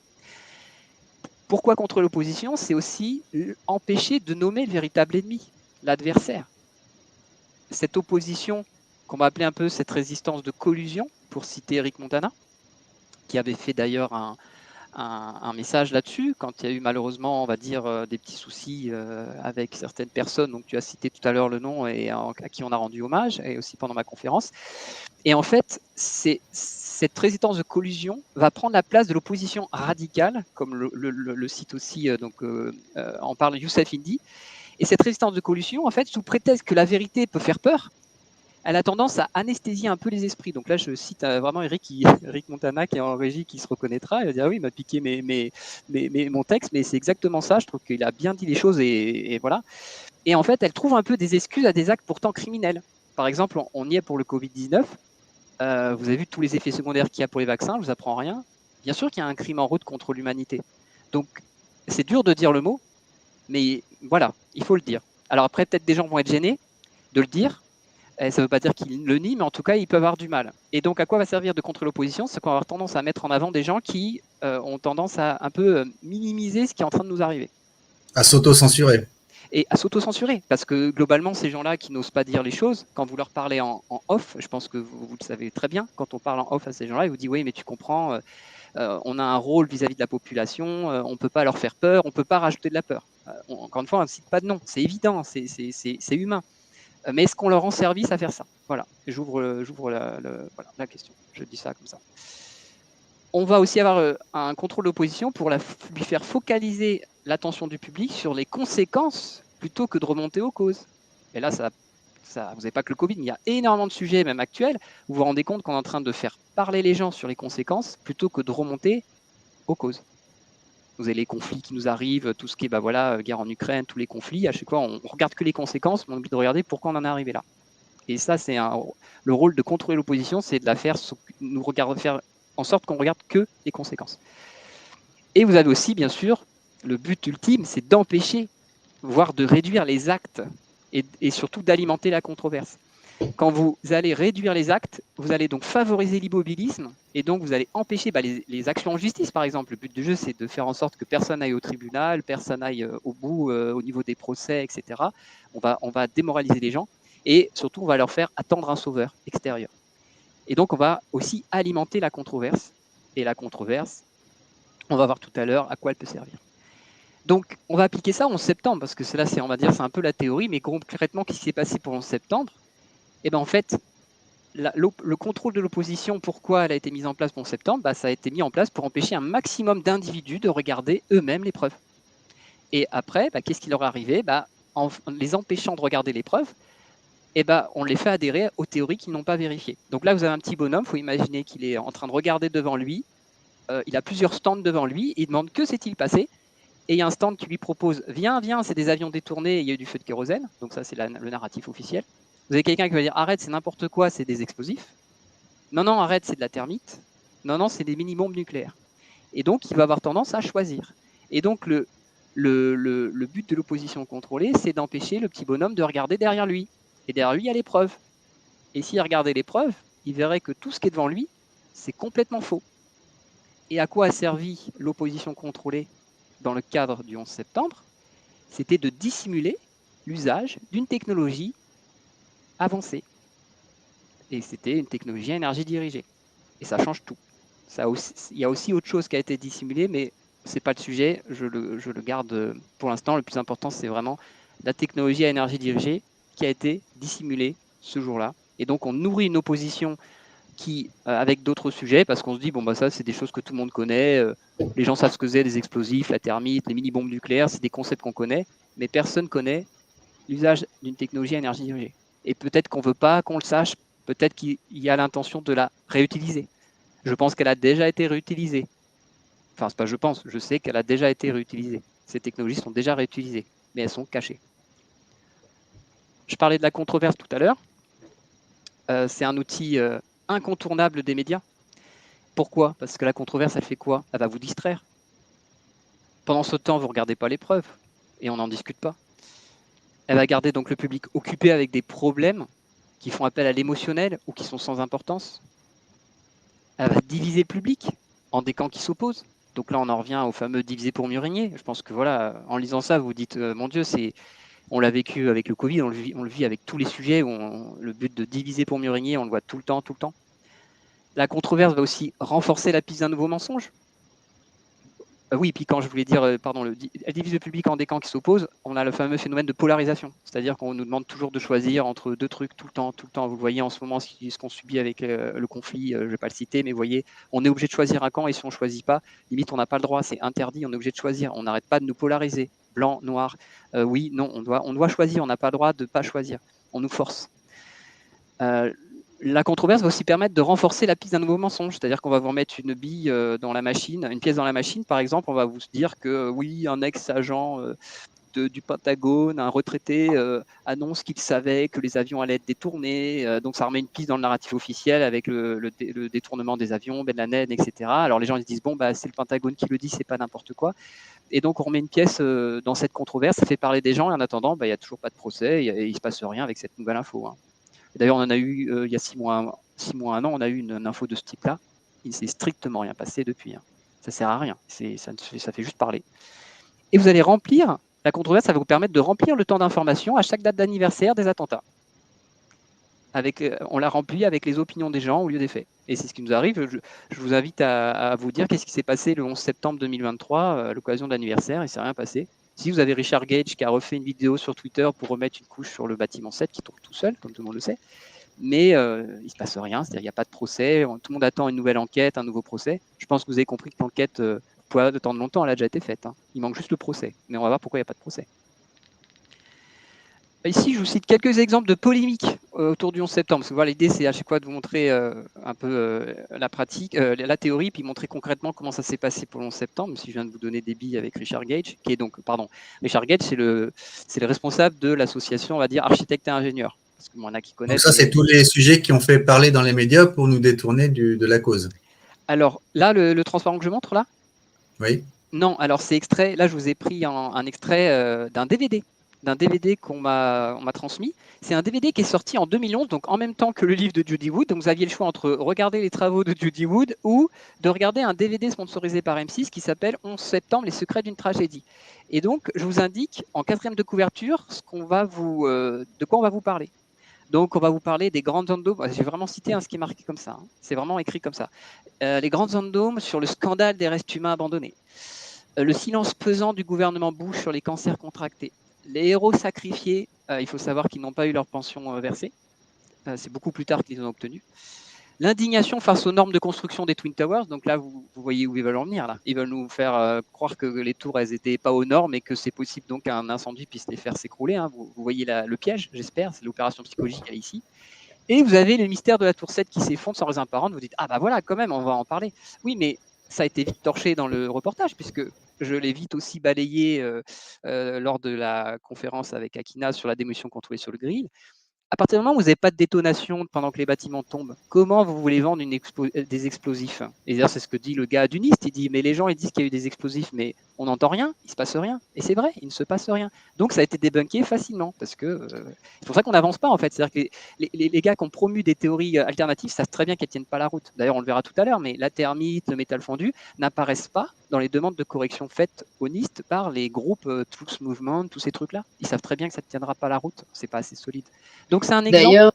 Pourquoi contre l'opposition? C'est aussi empêcher de nommer le véritable ennemi, l'adversaire. Cette opposition, qu'on va appeler un peu cette résistance de collusion, pour citer Eric Montana, qui avait fait d'ailleurs un message là-dessus, quand il y a eu malheureusement, on va dire, des petits soucis avec certaines personnes, donc tu as cité tout à l'heure le nom, et à qui on a rendu hommage, et aussi pendant ma conférence. Et en fait, cette résistance de collusion va prendre la place de l'opposition radicale, comme le cite aussi, en parle Youssef Indy. Et cette résistance de collusion, en fait, sous prétexte que la vérité peut faire peur, elle a tendance à anesthésier un peu les esprits. Donc là, je cite vraiment Eric Montana, qui est en régie, qui se reconnaîtra. Il va dire, oui, il m'a piqué mon texte, mais c'est exactement ça. Je trouve qu'il a bien dit les choses, et voilà. Et en fait, elle trouve un peu des excuses à des actes pourtant criminels. Par exemple, on y est pour le Covid-19. Vous avez vu tous les effets secondaires qu'il y a pour les vaccins, je ne vous apprends rien. Bien sûr qu'il y a un crime en route contre l'humanité. Donc, c'est dur de dire le mot, mais voilà, il faut le dire. Alors après, peut-être des gens vont être gênés de le dire. Ça ne veut pas dire qu'ils le nient, mais en tout cas, ils peuvent avoir du mal. Et donc, à quoi va servir de contrer l'opposition? C'est qu'on va avoir tendance à mettre en avant des gens qui ont tendance à un peu minimiser ce qui est en train de nous arriver. À s'auto-censurer. Et à s'auto-censurer, parce que globalement, ces gens-là qui n'osent pas dire les choses, quand vous leur parlez en off, je pense que vous le savez très bien, quand on parle en off à ces gens-là, ils vous disent, oui, mais tu comprends, on a un rôle vis-à-vis de la population, on ne peut pas leur faire peur, on ne peut pas rajouter de la peur. Encore une fois, on ne cite pas de nom, c'est évident, c'est humain. Mais est-ce qu'on leur rend service à faire ça? Voilà, j'ouvre la question, je dis ça comme ça. On va aussi avoir un contrôle d'opposition pour lui faire focaliser l'attention du public sur les conséquences plutôt que de remonter aux causes. Et là, vous n'avez pas que le Covid, mais il y a énormément de sujets, même actuels, où vous vous rendez compte qu'on est en train de faire parler les gens sur les conséquences plutôt que de remonter aux causes. Vous avez les conflits qui nous arrivent, tout ce qui est guerre en Ukraine, tous les conflits. À chaque fois, on regarde que les conséquences, mais on oublie de regarder pourquoi on en est arrivé là. Et ça, c'est le rôle de contrôler l'opposition, c'est de la faire faire en sorte qu'on regarde que les conséquences. Et vous avez aussi, bien sûr, le but ultime, c'est d'empêcher, voire de réduire les actes et surtout d'alimenter la controverse. Quand vous allez réduire les actes, vous allez donc favoriser l'immobilisme et donc vous allez empêcher les actions en justice, par exemple. Le but du jeu, c'est de faire en sorte que personne n'aille au tribunal, personne n'aille au bout au niveau des procès, etc. On va démoraliser les gens et surtout, on va leur faire attendre un sauveur extérieur. Et donc, on va aussi alimenter la controverse. Et la controverse, on va voir tout à l'heure à quoi elle peut servir. Donc, on va appliquer ça 11 septembre, parce que c'est on va dire, c'est un peu la théorie, mais concrètement, qu'est-ce qui s'est passé pour 11 septembre? Eh bien, en fait, le contrôle de l'opposition, pourquoi elle a été mise en place pour 11 septembre? Ça a été mis en place pour empêcher un maximum d'individus de regarder eux-mêmes les preuves. Et après, qu'est-ce qui leur est arrivé? En les empêchant de regarder les preuves, on les fait adhérer aux théories qu'ils n'ont pas vérifiées. Donc là, vous avez un petit bonhomme, il faut imaginer qu'il est en train de regarder devant lui, il a plusieurs stands devant lui, il demande que s'est-il passé, et il y a un stand qui lui propose « Viens, c'est des avions détournés, et il y a eu du feu de kérosène », donc ça c'est le narratif officiel. Vous avez quelqu'un qui va dire « Arrête, c'est n'importe quoi, c'est des explosifs ». Non, arrête, c'est de la thermite. Non, c'est des mini-bombes nucléaires. Et donc, il va avoir tendance à choisir. Et donc, le but de l'opposition contrôlée, c'est d'empêcher le petit bonhomme de regarder derrière lui. Et derrière lui, il y a les preuves. Et s'il regardait les preuves, il verrait que tout ce qui est devant lui, c'est complètement faux. Et à quoi a servi l'opposition contrôlée dans le cadre du 11 septembre? C'était de dissimuler l'usage d'une technologie avancée. Et c'était une technologie à énergie dirigée. Et ça change tout. Il y a aussi autre chose qui a été dissimulée, mais ce n'est pas le sujet. Je le garde pour l'instant. Le plus important, c'est vraiment la technologie à énergie dirigée qui a été dissimulée ce jour-là. Et donc, on nourrit une opposition qui, avec d'autres sujets, parce qu'on se dit, ça, c'est des choses que tout le monde connaît. Les gens savent ce que c'est, les explosifs, la thermite, les mini-bombes nucléaires, c'est des concepts qu'on connaît, mais personne ne connaît l'usage d'une technologie à énergie dirigée. Et peut-être qu'on ne veut pas qu'on le sache, peut-être qu'il y a l'intention de la réutiliser. Je pense qu'elle a déjà été réutilisée. Enfin, c'est pas je pense, je sais qu'elle a déjà été réutilisée. Ces technologies sont déjà réutilisées, mais elles sont cachées. Je parlais de la controverse tout à l'heure. C'est un outil incontournable des médias. Pourquoi? Parce que la controverse, elle fait quoi? Elle va vous distraire. Pendant ce temps, vous ne regardez pas les preuves et on n'en discute pas. Elle va garder donc le public occupé avec des problèmes qui font appel à l'émotionnel ou qui sont sans importance. Elle va diviser le public en des camps qui s'opposent. Donc là, on en revient au fameux diviser pour mieux régner. Je pense que voilà, en lisant ça, vous vous dites, mon Dieu, on l'a vécu avec le Covid, on le vit avec tous les sujets où le but de diviser pour mieux régner, on le voit tout le temps, tout le temps. La controverse va aussi renforcer la piste d'un nouveau mensonge. Oui, puis quand je voulais dire, elle divise le public en des camps qui s'opposent, on a le fameux phénomène de polarisation. C'est-à-dire qu'on nous demande toujours de choisir entre deux trucs tout le temps, tout le temps. Vous le voyez en ce moment, ce qu'on subit avec le conflit, je ne vais pas le citer, mais vous voyez, on est obligé de choisir un camp et si on ne choisit pas, limite, on n'a pas le droit, c'est interdit, on est obligé de choisir. On n'arrête pas de nous polariser, blanc, noir. Oui, non, on doit choisir, on n'a pas le droit de ne pas choisir. On nous force. La controverse va aussi permettre de renforcer la piste d'un nouveau mensonge, c'est-à-dire qu'on va vous remettre une bille dans la machine, une pièce dans la machine, par exemple, on va vous dire que oui, un ex-agent du Pentagone, un retraité, annonce qu'il savait que les avions allaient être détournés, donc ça remet une piste dans le narratif officiel avec le détournement des avions, Ben Laden, etc. Alors les gens ils se disent, bon, bah, c'est le Pentagone qui le dit, c'est pas n'importe quoi. Et donc on remet une pièce dans cette controverse, ça fait parler des gens, et en attendant, bah, il n'y a toujours pas de procès, et il ne se passe rien avec cette nouvelle info. Hein. D'ailleurs, on en a eu, il y a 6 mois, 1 an, on a eu une info de ce type-là. Il ne s'est strictement rien passé depuis. Hein. Ça ne sert à rien. Ça fait juste parler. Et vous allez remplir, la controverse, ça va vous permettre de remplir le temps d'information à chaque date d'anniversaire des attentats. On l'a rempli avec les opinions des gens au lieu des faits. Et c'est ce qui nous arrive. Je vous invite à vous dire qu'est-ce qui s'est passé le 11 septembre 2023 à l'occasion de l'anniversaire. Il ne s'est rien passé. Si vous avez Richard Gage qui a refait une vidéo sur Twitter pour remettre une couche sur le bâtiment 7 qui tombe tout seul, comme tout le monde le sait, mais il ne se passe rien, c'est-à-dire qu'il n'y a pas de procès, tout le monde attend une nouvelle enquête, un nouveau procès. Je pense que vous avez compris que l'enquête, pour attendre longtemps, elle a déjà été faite. Hein. Il manque juste le procès, mais on va voir pourquoi il n'y a pas de procès. Ici, je vous cite quelques exemples de polémiques autour du 11 septembre. Parce que voilà, l'idée, c'est à chaque fois de vous montrer un peu la pratique, la théorie, puis montrer concrètement comment ça s'est passé pour le 11 septembre. Même si je viens de vous donner des billes avec Richard Gage, qui est donc, Richard Gage, c'est le responsable de l'association, on va dire, architectes et ingénieurs. Parce qu'il y en a qui connaissent. Donc ça, c'est tous les sujets qui ont fait parler dans les médias pour nous détourner de la cause. Alors là, le transparent que je montre là. Oui. Non, alors c'est extrait. Là, je vous ai pris un extrait d'un DVD qu'on m'a transmis. C'est un DVD qui est sorti en 2011, donc en même temps que le livre de Judy Wood. Donc vous aviez le choix entre regarder les travaux de Judy Wood ou de regarder un DVD sponsorisé par M6 qui s'appelle 11 septembre, les secrets d'une tragédie. Et donc je vous indique en 4e de couverture de quoi on va vous parler. Donc on va vous parler des grandes zones d'eau. J'ai vraiment cité ce qui est marqué comme ça. Hein. C'est vraiment écrit comme ça. Les grandes zones d'eau sur le scandale des restes humains abandonnés. Le silence pesant du gouvernement Bush sur les cancers contractés. Les héros sacrifiés, il faut savoir qu'ils n'ont pas eu leur pension versée. C'est beaucoup plus tard qu'ils en ont obtenu. L'indignation face aux normes de construction des Twin Towers. Donc là, vous voyez où ils veulent en venir. Là. Ils veulent nous faire croire que les tours, elles n'étaient pas aux normes et que c'est possible donc qu'un incendie puisse les faire s'écrouler. Hein. Vous voyez le piège, j'espère. C'est l'opération psychologique ici. Et vous avez le mystère de la tour 7 qui s'effondre sans raison apparente. Vous dites, ah bah voilà, quand même, on va en parler. Oui, mais ça a été vite torché dans le reportage puisque je l'ai vite aussi balayé lors de la conférence avec Akina sur la démolition contrôlée sur le grill. À partir du moment où vous n'avez pas de détonation pendant que les bâtiments tombent, comment vous voulez vendre des explosifs? Et d'ailleurs, c'est ce que dit le gars du NIST. Il dit, mais les gens, ils disent qu'il y a eu des explosifs, mais on n'entend rien, il ne se passe rien. Et c'est vrai, il ne se passe rien. Donc, ça a été débunké facilement, parce que c'est pour ça qu'on n'avance pas, en fait. C'est-à-dire que les gars qui ont promu des théories alternatives savent très bien qu'elles ne tiennent pas la route. D'ailleurs, on le verra tout à l'heure, mais la thermite, le métal fondu n'apparaissent pas dans les demandes de correction faites au NIST par les groupes Truth Movement, tous ces trucs-là. Ils savent très bien que ça ne tiendra pas la route, c'est pas assez solide. Donc c'est un exemple.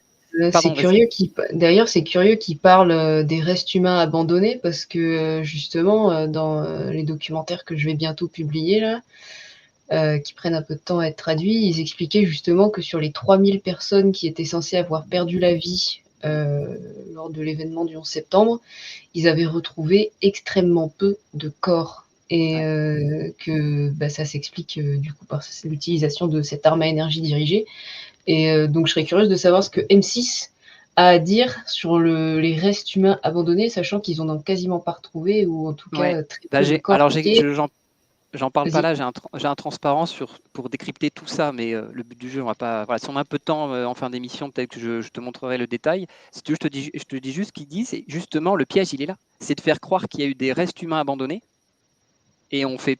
D'ailleurs, c'est curieux qu'ils parlent des restes humains abandonnés parce que justement, dans les documentaires que je vais bientôt publier là, qui prennent un peu de temps à être traduits, ils expliquaient justement que sur les 3000 personnes qui étaient censées avoir perdu la vie lors de l'événement du 11 septembre, ils avaient retrouvé extrêmement peu de corps. Et que ça s'explique du coup par l'utilisation de cette arme à énergie dirigée. Et donc, je serais curieuse de savoir ce que M6 a à dire sur les restes humains abandonnés, sachant qu'ils n'en ont quasiment pas retrouvé, ou en tout cas très peu de corps. Alors, j'en parle pas là, j'ai un transparent pour décrypter tout ça, mais le but du jeu, on va pas. Voilà, si on a un peu de temps en fin d'émission, peut-être que je te montrerai le détail. Si tu veux, je te dis juste ce qu'il dit, c'est justement le piège, il est là. C'est de faire croire qu'il y a eu des restes humains abandonnés. Et on fait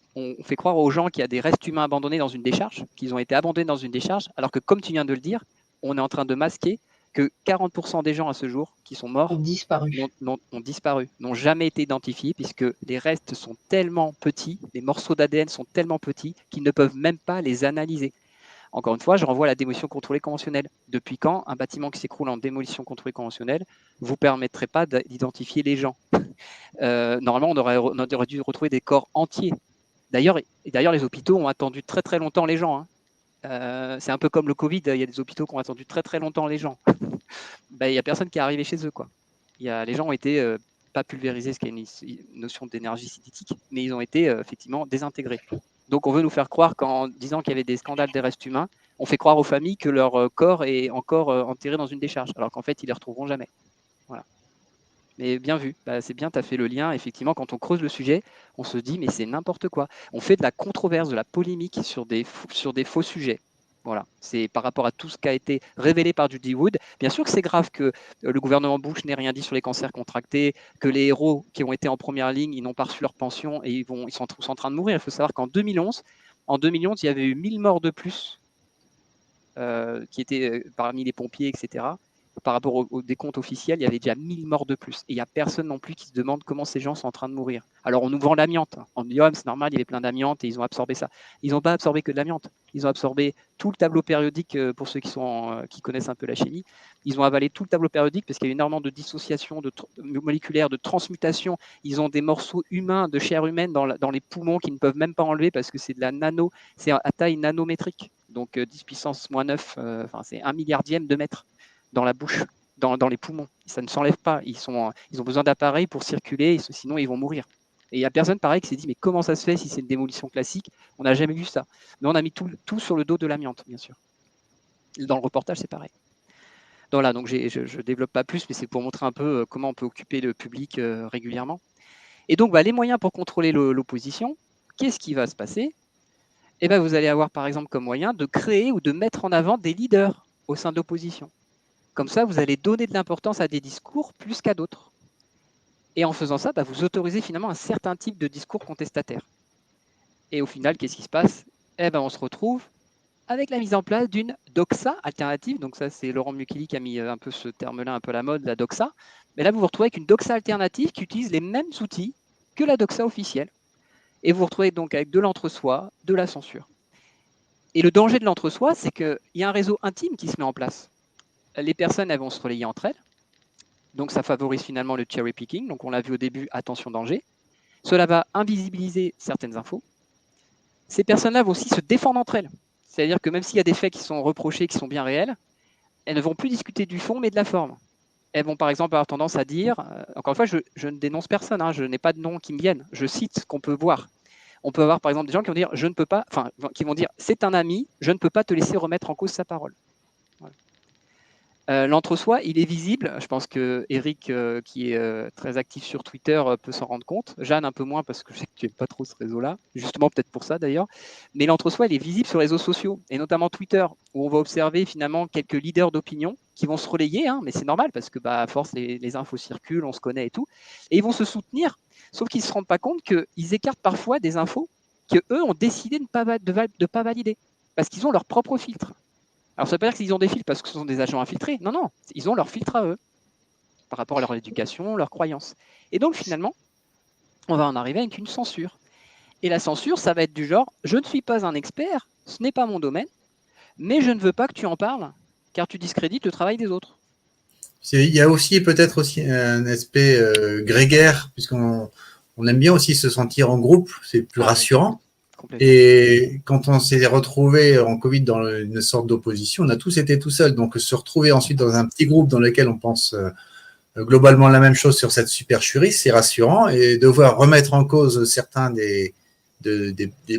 croire aux gens qu'il y a des restes humains abandonnés dans une décharge, qu'ils ont été abandonnés dans une décharge, alors que comme tu viens de le dire, on est en train de masquer que 40% des gens à ce jour qui sont morts Ont disparu. ont disparu, n'ont jamais été identifiés, puisque les restes sont tellement petits, les morceaux d'ADN sont tellement petits qu'ils ne peuvent même pas les analyser. Encore une fois, je renvoie à la démolition contrôlée conventionnelle. Depuis quand un bâtiment qui s'écroule en démolition contrôlée conventionnelle ne vous permettrait pas d'identifier les gens? Normalement, on aurait dû retrouver des corps entiers. D'ailleurs, les hôpitaux ont attendu très très longtemps les gens. C'est un peu comme le Covid, il y a des hôpitaux qui ont attendu très très longtemps les gens. Il n'y a personne qui est arrivé chez eux, quoi. Les gens ont été pas pulvérisés, ce qui est une notion d'énergie cinétique, mais ils ont été effectivement désintégrés. Donc on veut nous faire croire qu'en disant qu'il y avait des scandales des restes humains, on fait croire aux familles que leur corps est encore enterré dans une décharge, alors qu'en fait ils les retrouveront jamais. Voilà. Mais bien vu, c'est bien, tu as fait le lien. Effectivement, quand on creuse le sujet, on se dit mais c'est n'importe quoi. On fait de la controverse, de la polémique sur des faux sujets. Voilà, c'est par rapport à tout ce qui a été révélé par Judy Wood. Bien sûr que c'est grave que le gouvernement Bush n'ait rien dit sur les cancers contractés, que les héros qui ont été en première ligne, ils n'ont pas reçu leur pension et ils sont en train de mourir. Il faut savoir qu'en 2011, il y avait eu 1000 morts de plus qui étaient parmi les pompiers, etc. Par rapport au décompte officiel, il y avait déjà 1000 morts de plus. Et il n'y a personne non plus qui se demande comment ces gens sont en train de mourir. Alors on nous vend l'amiante. On nous dit, oh, c'est normal, il y avait plein d'amiante et ils ont absorbé ça. Ils n'ont pas absorbé que de l'amiante. Ils ont absorbé tout le tableau périodique, pour ceux qui connaissent un peu la chimie. Ils ont avalé tout le tableau périodique parce qu'il y a énormément de dissociation moléculaire, de transmutation. Ils ont des morceaux humains, de chair humaine dans les poumons qu'ils ne peuvent même pas enlever parce que c'est de la nano, c'est à taille nanométrique. Donc 10 puissance moins 9, c'est 1 milliardième de mètre dans la bouche, dans les poumons. Ça ne s'enlève pas. Ils ont besoin d'appareils pour circuler, sinon ils vont mourir. Et il n'y a personne pareil qui s'est dit mais comment ça se fait si c'est une démolition classique? On n'a jamais vu ça. Mais on a mis tout sur le dos de l'amiante, bien sûr. Dans le reportage, c'est pareil. Donc là, je ne développe pas plus, mais c'est pour montrer un peu comment on peut occuper le public régulièrement. Et donc, les moyens pour contrôler l'opposition, qu'est-ce qui va se passer? Eh bien, vous allez avoir par exemple comme moyen de créer ou de mettre en avant des leaders au sein de l'opposition. Comme ça, vous allez donner de l'importance à des discours plus qu'à d'autres. Et en faisant ça, vous autorisez finalement un certain type de discours contestataire. Et au final, qu'est-ce qui se passe? Eh bien, on se retrouve avec la mise en place d'une doxa alternative. Donc ça, c'est Laurent Mukili qui a mis un peu ce terme-là un peu à la mode, la doxa. Mais là, vous vous retrouvez avec une doxa alternative qui utilise les mêmes outils que la doxa officielle. Et vous vous retrouvez donc avec de l'entre-soi, de la censure. Et le danger de l'entre-soi, c'est qu'il y a un réseau intime qui se met en place. Les personnes, elles vont se relayer entre elles. Donc ça favorise finalement le cherry picking. Donc on l'a vu au début, attention danger. Cela va invisibiliser certaines infos. Ces personnes-là vont aussi se défendre entre elles. C'est-à-dire que même s'il y a des faits qui sont reprochés, qui sont bien réels, elles ne vont plus discuter du fond, mais de la forme. Elles vont par exemple avoir tendance à dire, encore une fois, je ne dénonce personne, je n'ai pas de nom qui me viennent, je cite ce qu'on peut voir. On peut avoir par exemple des gens qui vont dire, je ne peux pas, qui vont dire, c'est un ami, je ne peux pas te laisser remettre en cause sa parole. Voilà. L'entre-soi, il est visible. Je pense que Eric, qui est très actif sur Twitter, peut s'en rendre compte. Jeanne, un peu moins, parce que je sais que tu n'aimes pas trop ce réseau-là. Justement, peut-être pour ça, d'ailleurs. Mais l'entre-soi, il est visible sur les réseaux sociaux, et notamment Twitter, où on va observer finalement quelques leaders d'opinion qui vont se relayer, mais c'est normal, parce que à force, les infos circulent, on se connaît et tout. Et ils vont se soutenir, sauf qu'ils ne se rendent pas compte qu'ils écartent parfois des infos qu'eux ont décidé de ne pas valider, parce qu'ils ont leur propre filtre. Alors, ça ne veut pas dire qu'ils ont des filtres parce que ce sont des agents infiltrés. Non, non, ils ont leur filtre à eux, par rapport à leur éducation, leurs croyances. Et donc, finalement, on va en arriver avec une censure. Et la censure, ça va être du genre, je ne suis pas un expert, ce n'est pas mon domaine, mais je ne veux pas que tu en parles, car tu discrédites le travail des autres. Il y a aussi peut-être aussi un aspect grégaire, puisqu'on aime bien aussi se sentir en groupe, c'est plus rassurant. Et quand on s'est retrouvé en Covid dans une sorte d'opposition, on a tous été tout seuls. Donc se retrouver ensuite dans un petit groupe dans lequel on pense globalement la même chose sur cette supercherie, c'est rassurant. Et devoir remettre en cause certains des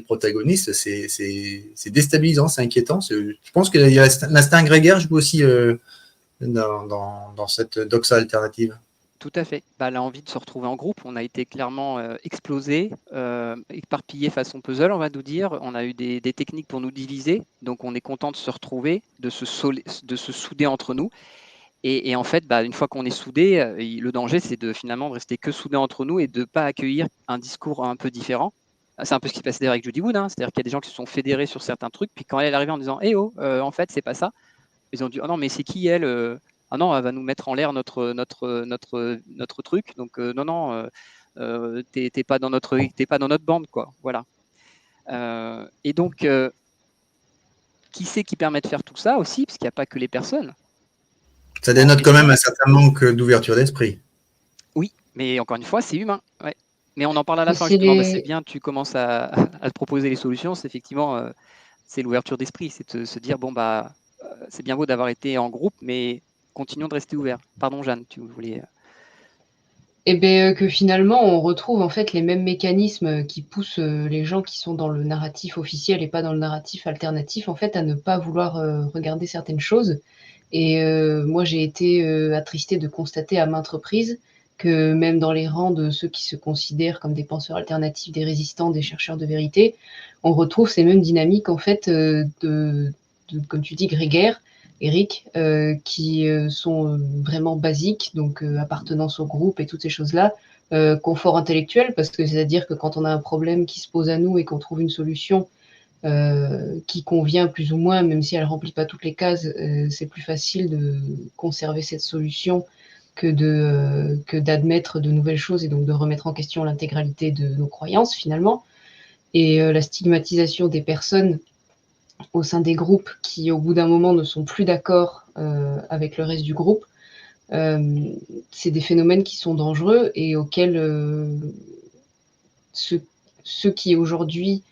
protagonistes, c'est déstabilisant, c'est inquiétant. Je pense que l'instinct grégaire joue aussi dans cette doxa alternative. Tout à fait. L'envie de se retrouver en groupe, on a été clairement explosé, éparpillé façon puzzle, on va nous dire. On a eu des techniques pour nous diviser, donc on est content de se retrouver, de se souder entre nous. Et en fait, une fois qu'on est soudé, le danger, c'est finalement de rester que soudé entre nous et de ne pas accueillir un discours un peu différent. C'est un peu ce qui s'est passé d'ailleurs avec Judy Wood, c'est-à-dire qu'il y a des gens qui se sont fédérés sur certains trucs, puis quand elle est arrivée en disant « Eh oh, en fait, c'est pas ça », ils ont dit « Oh non, mais c'est qui elle ah non, elle va nous mettre en l'air notre truc. Donc non, t'es pas dans notre bande, quoi. Voilà. Et donc, qui c'est qui permet de faire tout ça aussi, parce qu'il n'y a pas que les personnes. Ça dénote quand même un certain manque d'ouverture d'esprit. Oui, mais encore une fois, c'est humain. Ouais. Mais on en parle à la Mais fin, c'est justement. Bah, les... c'est bien, tu commences à te proposer les solutions. C'est effectivement, c'est l'ouverture d'esprit. C'est de se dire, bon, bah, c'est bien beau d'avoir été en groupe, mais continuons de rester ouverts. Pardon, Jeanne, tu voulais. Eh ben, que finalement, on retrouve en fait les mêmes mécanismes qui poussent les gens qui sont dans le narratif officiel et pas dans le narratif alternatif, en fait, à ne pas vouloir regarder certaines choses. Et moi, j'ai été attristée de constater à maintes reprises que même dans les rangs de ceux qui se considèrent comme des penseurs alternatifs, des résistants, des chercheurs de vérité, on retrouve ces mêmes dynamiques, en fait, comme tu dis, grégaires, Eric, qui sont vraiment basiques, donc appartenance au groupe et toutes ces choses-là, confort intellectuel, parce que c'est-à-dire que quand on a un problème qui se pose à nous et qu'on trouve une solution qui convient plus ou moins, même si elle ne remplit pas toutes les cases, c'est plus facile de conserver cette solution que d'admettre de nouvelles choses et donc de remettre en question l'intégralité de nos croyances finalement. Et la stigmatisation des personnes au sein des groupes qui, au bout d'un moment, ne sont plus d'accord avec le reste du groupe, c'est des phénomènes qui sont dangereux et auxquels ceux qui aujourd'hui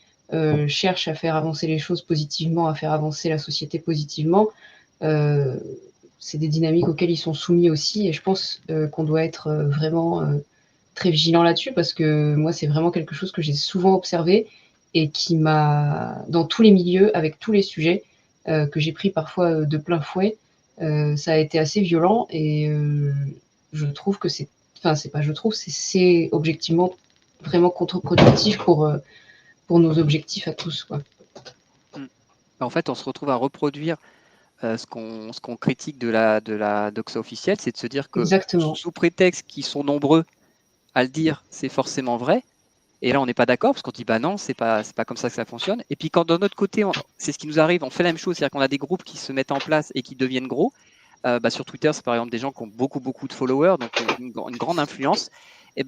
cherchent à faire avancer les choses positivement, à faire avancer la société positivement, c'est des dynamiques auxquelles ils sont soumis aussi. Et je pense qu'on doit être vraiment très vigilant là-dessus parce que moi, c'est vraiment quelque chose que j'ai souvent observé et qui m'a, dans tous les milieux, avec tous les sujets, que j'ai pris parfois de plein fouet, ça a été assez violent et je trouve que c'est pas je trouve, c'est objectivement vraiment contre-productif pour nos objectifs à tous, quoi. En fait, on se retrouve à reproduire ce qu'on critique de la doxa officielle, c'est de se dire que Exactement. sous prétexte qu'ils sont nombreux à le dire, c'est forcément vrai. Et là, on n'est pas d'accord parce qu'on dit bah non, c'est pas comme ça que ça fonctionne. Et puis quand d'un autre côté, c'est ce qui nous arrive, on fait la même chose, c'est-à-dire qu'on a des groupes qui se mettent en place et qui deviennent gros. Sur Twitter, c'est par exemple des gens qui ont beaucoup de followers, donc une grande influence. Et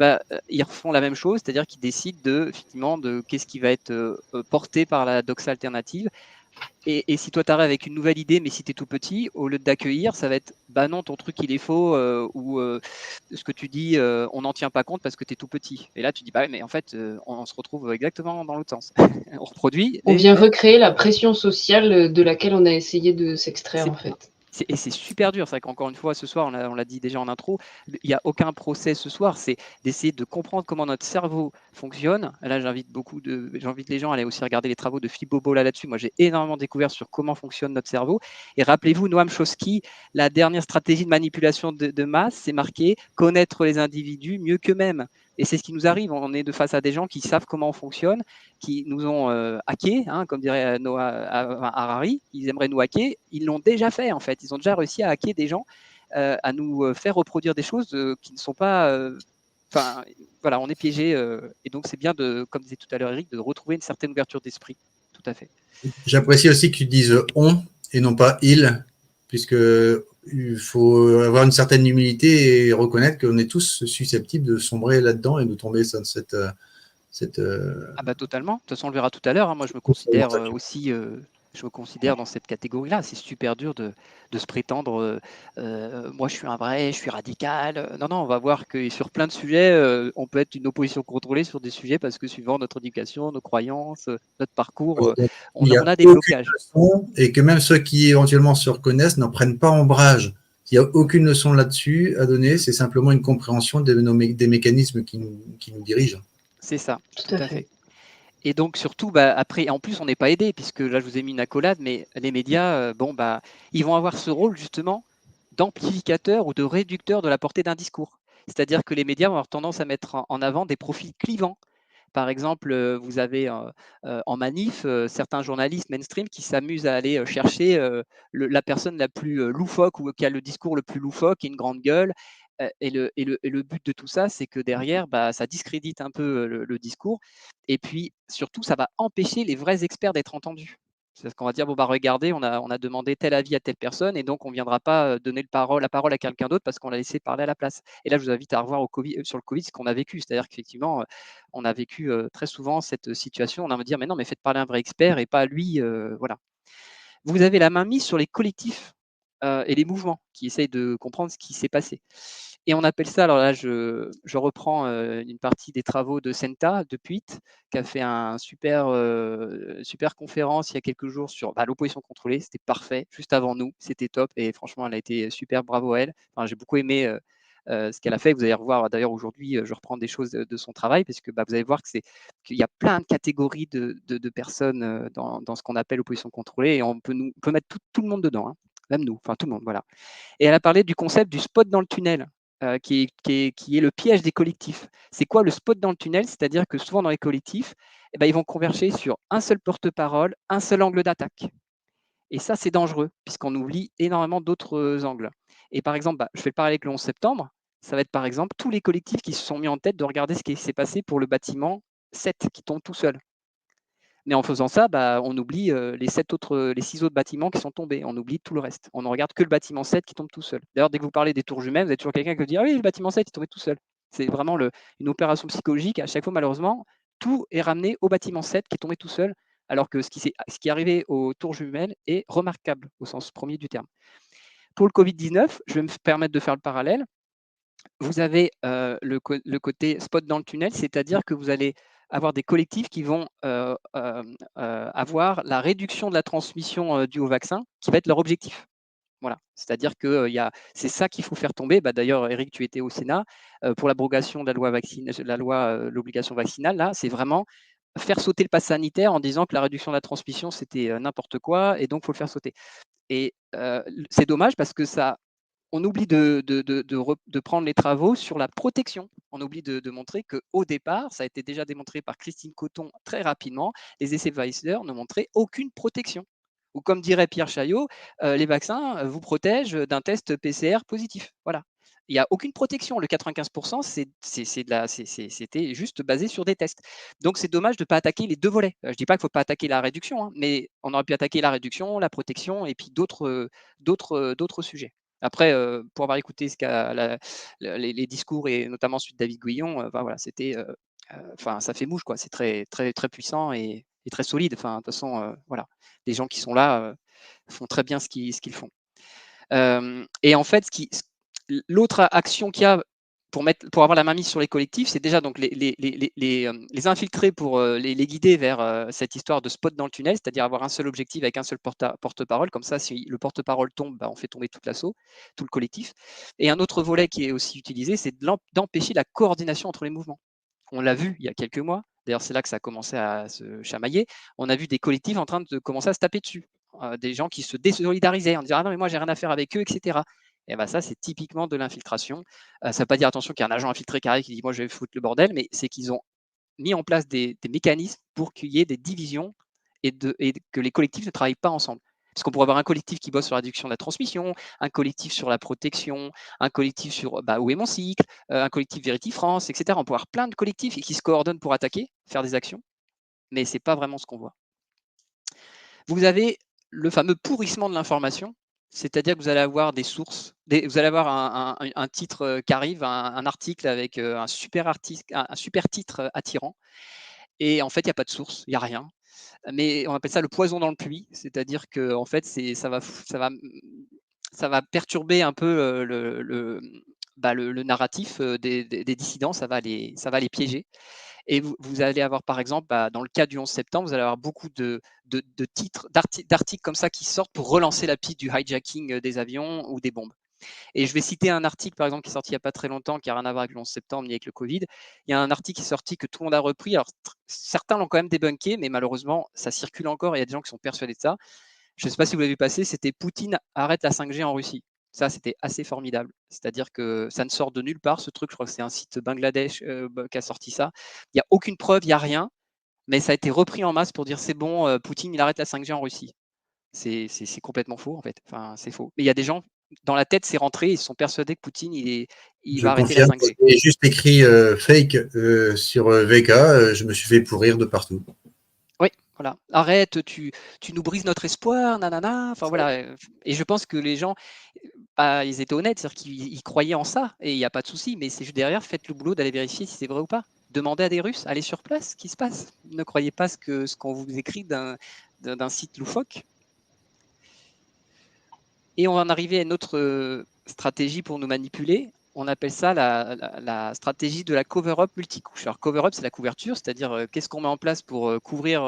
ils refont la même chose, c'est-à-dire qu'ils décident effectivement de qu'est-ce qui va être porté par la doxa alternative. Et si toi, tu arrives avec une nouvelle idée, mais si tu es tout petit, au lieu d'accueillir, ça va être bah non, ton truc il est faux, ou ce que tu dis, on n'en tient pas compte parce que tu es tout petit. Et là, tu dis bah mais en fait, on se retrouve exactement dans l'autre sens. On reproduit On les vient mêmes. recréer la pression sociale de laquelle on a essayé de s'extraire, C'est en fait. Et c'est super dur. C'est vrai qu'encore une fois, ce soir, on l'a dit déjà en intro, il n'y a aucun procès ce soir. C'est d'essayer de comprendre comment notre cerveau fonctionne. Là, j'invite les gens à aller aussi regarder les travaux de Philippe Bobola là-dessus. Moi, j'ai énormément découvert sur comment fonctionne notre cerveau. Et rappelez-vous, Noam Chomsky, la dernière stratégie de manipulation de masse, c'est marqué connaître les individus mieux qu'eux-mêmes. Et c'est ce qui nous arrive. On est de face à des gens qui savent comment on fonctionne, qui nous ont hacké, hein, comme dirait Noah Harari. Ils aimeraient nous hacker. Ils l'ont déjà fait, en fait. Ils ont déjà réussi à hacker des gens, à nous faire reproduire des choses qui ne sont pas. Enfin, voilà, on est piégé. Et donc, c'est bien, comme disait tout à l'heure Eric, de retrouver une certaine ouverture d'esprit. Tout à fait. J'apprécie aussi que tu dises on et non pas il, puisque il faut avoir une certaine humilité et reconnaître qu'on est tous susceptibles de sombrer là-dedans et de tomber dans cette Ah bah totalement. De toute façon, on le verra tout à l'heure, hein. Moi, je me considère aussi, je me considère dans cette catégorie-là. C'est super dur de se prétendre, moi, je suis un vrai, je suis radical. Non, non, on va voir que sur plein de sujets, on peut être une opposition contrôlée sur des sujets parce que suivant notre éducation, nos croyances, notre parcours, il n'y a on a des aucune blocages. leçon et que même ceux qui éventuellement se reconnaissent n'en prennent pas ombrage. Il n'y a aucune leçon là-dessus à donner, c'est simplement une compréhension des mécanismes qui nous dirigent. C'est ça, Tout tout à à fait. fait. Et donc surtout, après, en plus, on n'est pas aidé, puisque là, je vous ai mis une accolade, mais les médias, ils vont avoir ce rôle justement d'amplificateur ou de réducteur de la portée d'un discours. C'est-à-dire que les médias vont avoir tendance à mettre en avant des profils clivants. Par exemple, vous avez en manif certains journalistes mainstream qui s'amusent à aller chercher la personne la plus loufoque ou qui a le discours le plus loufoque, une grande gueule. Et le but de tout ça, c'est que derrière, ça discrédite un peu le discours. Et puis, surtout, ça va empêcher les vrais experts d'être entendus. C'est-à-dire qu'on va dire, bon, bah, regardez, on a demandé tel avis à telle personne et donc on ne viendra pas donner la parole à quelqu'un d'autre parce qu'on l'a laissé parler à la place. Et là, je vous invite à revoir sur le Covid ce qu'on a vécu. C'est-à-dire qu'effectivement, on a vécu très souvent cette situation. On a envie de dire, mais non, mais faites parler un vrai expert et pas lui. Voilà. Vous avez la main mise sur les collectifs et les mouvements qui essayent de comprendre ce qui s'est passé. Et on appelle ça, alors là, je reprends une partie des travaux de Senta, de Puit, qui a fait un super conférence il y a quelques jours sur l'opposition contrôlée. C'était parfait, juste avant nous, c'était top. Et franchement, elle a été super, bravo à elle. Enfin, j'ai beaucoup aimé ce qu'elle a fait. Vous allez revoir, d'ailleurs, aujourd'hui, je reprends des choses de son travail, parce que vous allez voir qu'il y a plein de catégories de personnes dans ce qu'on appelle l'opposition contrôlée. Et on peut mettre tout le monde dedans, hein, même nous, enfin tout le monde, voilà. Et elle a parlé du concept du spot dans le tunnel. Qui est le piège des collectifs. C'est quoi le spot dans le tunnel? C'est-à-dire que souvent dans les collectifs, ils vont converger sur un seul porte-parole, un seul angle d'attaque. Et ça, c'est dangereux, puisqu'on oublie énormément d'autres angles. Et par exemple, je fais le parallèle avec le 11 septembre, ça va être par exemple tous les collectifs qui se sont mis en tête de regarder ce qui s'est passé pour le bâtiment 7 qui tombe tout seul. Mais en faisant ça, on oublie les 6 autres bâtiments qui sont tombés. On oublie tout le reste. On ne regarde que le bâtiment 7 qui tombe tout seul. D'ailleurs, dès que vous parlez des tours jumelles, vous avez toujours quelqu'un qui vous dit « Ah oui, le bâtiment 7 est tombé tout seul ». C'est vraiment une opération psychologique. À chaque fois, malheureusement, tout est ramené au bâtiment 7 qui est tombé tout seul, alors que ce qui est arrivé aux tours jumelles est remarquable au sens premier du terme. Pour le Covid-19, je vais me permettre de faire le parallèle. Vous avez le côté spot dans le tunnel, c'est-à-dire que vous allez avoir des collectifs qui vont avoir la réduction de la transmission due au vaccin qui va être leur objectif. Voilà, c'est-à-dire que c'est ça qu'il faut faire tomber. D'ailleurs, Eric, tu étais au Sénat pour l'abrogation de la loi, l'obligation vaccinale. Là, c'est vraiment faire sauter le pass sanitaire en disant que la réduction de la transmission, c'était n'importe quoi et donc il faut le faire sauter. Et c'est dommage parce que on oublie de prendre les travaux sur la protection. On oublie de montrer qu'au départ, ça a été déjà démontré par Christine Coton très rapidement, les essais Pfizer ne montraient aucune protection. Ou comme dirait Pierre Chaillot, les vaccins vous protègent d'un test PCR positif. Voilà. Il n'y a aucune protection. Le 95%, c'était juste basé sur des tests. Donc, c'est dommage de ne pas attaquer les deux volets. Je ne dis pas qu'il ne faut pas attaquer la réduction, hein, mais on aurait pu attaquer la réduction, la protection et puis d'autres sujets. Après, pour avoir écouté les discours et notamment celui de David Guillon, voilà, c'était, ça fait mouche, quoi. C'est très, très, très puissant et très solide. Enfin, de toute façon, voilà, les gens qui sont là font très bien ce qu'ils font. Et en fait, l'autre action qu'il y a pour avoir la main mise sur les collectifs, c'est déjà donc les infiltrer pour les guider vers cette histoire de spot dans le tunnel, c'est-à-dire avoir un seul objectif avec un seul porte-parole. Comme ça, si le porte-parole tombe, on fait tomber tout l'assaut, tout le collectif. Et un autre volet qui est aussi utilisé, c'est d'empêcher la coordination entre les mouvements. On l'a vu il y a quelques mois. D'ailleurs, c'est là que ça a commencé à se chamailler. On a vu des collectifs en train de commencer à se taper dessus. Des gens qui se désolidarisaient en disant « Ah non, mais moi, j'ai rien à faire avec eux, etc. » Et ça, c'est typiquement de l'infiltration. Ça ne veut pas dire, attention, qu'il y a un agent infiltré qui arrive qui dit « Moi, je vais foutre le bordel », mais c'est qu'ils ont mis en place des mécanismes pour qu'il y ait des divisions et que les collectifs ne travaillent pas ensemble. Parce qu'on pourrait avoir un collectif qui bosse sur la réduction de la transmission, un collectif sur la protection, un collectif sur où est mon cycle, un collectif Vérity France, etc. On peut avoir plein de collectifs qui se coordonnent pour attaquer, faire des actions, mais ce n'est pas vraiment ce qu'on voit. Vous avez le fameux pourrissement de l'information, c'est-à-dire que vous allez avoir des sources, vous allez avoir un titre qui arrive, un article avec un super titre attirant, et en fait, il n'y a pas de source, il n'y a rien. Mais on appelle ça le poison dans le puits, c'est-à-dire que en fait, ça va perturber un peu le narratif des dissidents, ça va les piéger. Et vous allez avoir, par exemple, dans le cas du 11 septembre, vous allez avoir beaucoup de titres, d'articles comme ça qui sortent pour relancer la piste du hijacking des avions ou des bombes. Et je vais citer un article, par exemple, qui est sorti il n'y a pas très longtemps, qui n'a rien à voir avec le 11 septembre ni avec le Covid. Il y a un article qui est sorti que tout le monde a repris. Alors, certains l'ont quand même débunké, mais malheureusement, ça circule encore et il y a des gens qui sont persuadés de ça. Je ne sais pas si vous l'avez vu passer, c'était « Poutine arrête la 5G en Russie ». Ça, c'était assez formidable. C'est-à-dire que ça ne sort de nulle part, ce truc. Je crois que c'est un site Bangladesh qui a sorti ça. Il n'y a aucune preuve, il n'y a rien. Mais ça a été repris en masse pour dire « C'est bon, Poutine, il arrête la 5G en Russie ». C'est complètement faux, en fait. Enfin, c'est faux. Mais il y a des gens, dans la tête, c'est rentré, ils sont persuadés que Poutine, il va arrêter la 5G. J'ai juste écrit fake sur VK, je me suis fait pourrir de partout. Oui, Voilà. Arrête, tu nous brises notre espoir, nanana. Enfin voilà. Et je pense que les gens, ils étaient honnêtes, c'est-à-dire qu'ils croyaient en ça, et il n'y a pas de souci, mais c'est juste derrière, faites le boulot d'aller vérifier si c'est vrai ou pas. Demandez à des Russes, allez sur place, ce qui se passe. Ne croyez pas ce qu'on vous écrit d'un site loufoque. Et on va en arriver à une autre stratégie pour nous manipuler. On appelle ça la stratégie de la cover-up multicouche. Alors cover-up, c'est la couverture, c'est-à-dire qu'est-ce qu'on met en place pour couvrir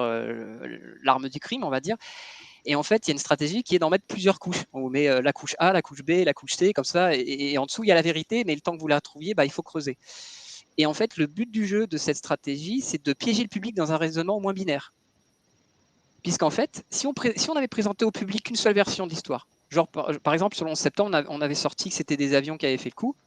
l'arme du crime, on va dire. Et en fait, il y a une stratégie qui est d'en mettre plusieurs couches. On met la couche A, la couche B, la couche C, comme ça, et en dessous, il y a la vérité, mais le temps que vous la trouviez, il faut creuser. Et en fait, le but du jeu de cette stratégie, c'est de piéger le public dans un raisonnement moins binaire. Puisqu'en fait, si on avait présenté au public une seule version d'histoire, genre par exemple, sur le 11 septembre, on avait sorti que c'était des avions qui avaient fait le coup,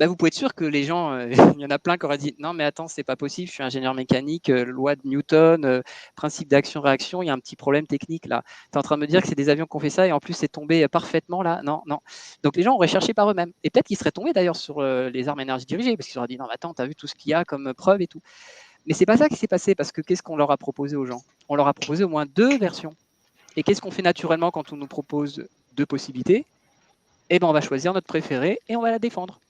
vous pouvez être sûr que les gens, il y en a plein qui auraient dit non mais attends, c'est pas possible, je suis ingénieur mécanique, loi de Newton, principe d'action-réaction, il y a un petit problème technique là. Tu es en train de me dire que c'est des avions qui ont fait ça et en plus c'est tombé parfaitement là. Non. Donc les gens auraient cherché par eux-mêmes. Et peut-être qu'ils seraient tombés d'ailleurs sur les armes énergie dirigées, parce qu'ils auraient dit non mais attends, tu as vu tout ce qu'il y a comme preuve et tout. Mais c'est pas ça qui s'est passé, parce que qu'est-ce qu'on leur a proposé aux gens? On leur a proposé au moins 2 versions. Et qu'est-ce qu'on fait naturellement quand on nous propose 2 possibilités? On va choisir notre préférée et on va la défendre.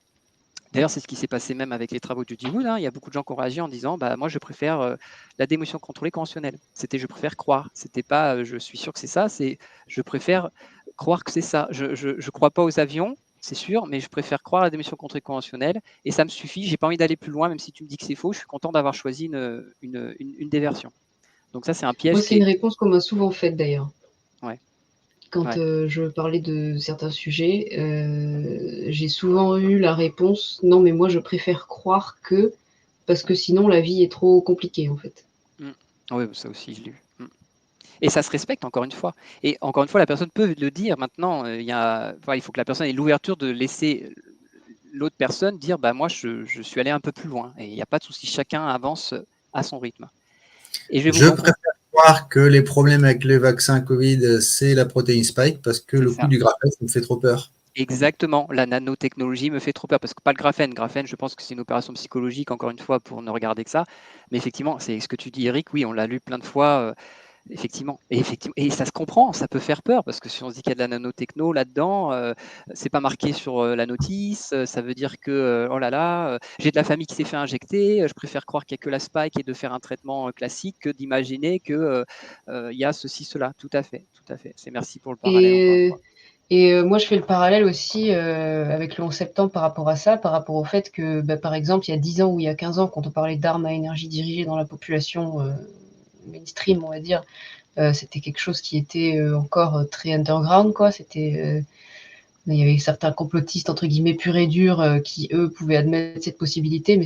D'ailleurs, c'est ce qui s'est passé même avec les travaux de Judy Wood. Il y a beaucoup de gens qui ont réagi en disant moi, je préfère la démolition contrôlée conventionnelle. C'était je préfère croire. C'était pas je suis sûr que c'est ça, c'est je préfère croire que c'est ça. Je ne crois pas aux avions, c'est sûr, mais je préfère croire à la démolition contrôlée conventionnelle et ça me suffit. J'ai pas envie d'aller plus loin, même si tu me dis que c'est faux. Je suis content d'avoir choisi une des versions. Donc, ça, c'est un piège Moi, c'est une réponse qu'on m'a souvent faite d'ailleurs. Ouais. Quand je parlais de certains sujets, j'ai souvent eu la réponse non, mais moi, je préfère croire que, parce que sinon, la vie est trop compliquée en fait. Oui, ça aussi, je l'ai vu. Et ça se respecte, encore une fois. Et encore une fois, la personne peut le dire maintenant. Il faut que la personne ait l'ouverture de laisser l'autre personne dire moi, je suis allé un peu plus loin. Et il n'y a pas de souci, chacun avance à son rythme. Et je préfère croire que les problèmes avec les vaccins Covid, c'est la protéine spike, parce que le coup du graphène, ça me fait trop peur. Exactement, la nanotechnologie me fait trop peur, parce que pas le graphène. Graphène, je pense que c'est une opération psychologique, encore une fois, pour ne regarder que ça. Mais effectivement, c'est ce que tu dis, Eric, oui, on l'a lu plein de fois. Effectivement, et ça se comprend, ça peut faire peur, parce que si on se dit qu'il y a de la nanotechno là-dedans, c'est pas marqué sur la notice, ça veut dire que oh là là, j'ai de la famille qui s'est fait injecter, je préfère croire qu'il n'y a que la spike et de faire un traitement classique que d'imaginer que il y a ceci, cela. Tout à fait, tout à fait. C'est merci pour le parallèle encore une fois. Et moi, je fais le parallèle aussi avec le 11 septembre par rapport à ça, par rapport au fait que, par exemple, il y a 10 ans ou il y a 15 ans, quand on parlait d'armes à énergie dirigée dans la population mainstream, on va dire, c'était quelque chose qui était encore très underground, quoi. Il y avait certains complotistes, entre guillemets, purs et durs, qui, eux, pouvaient admettre cette possibilité, mais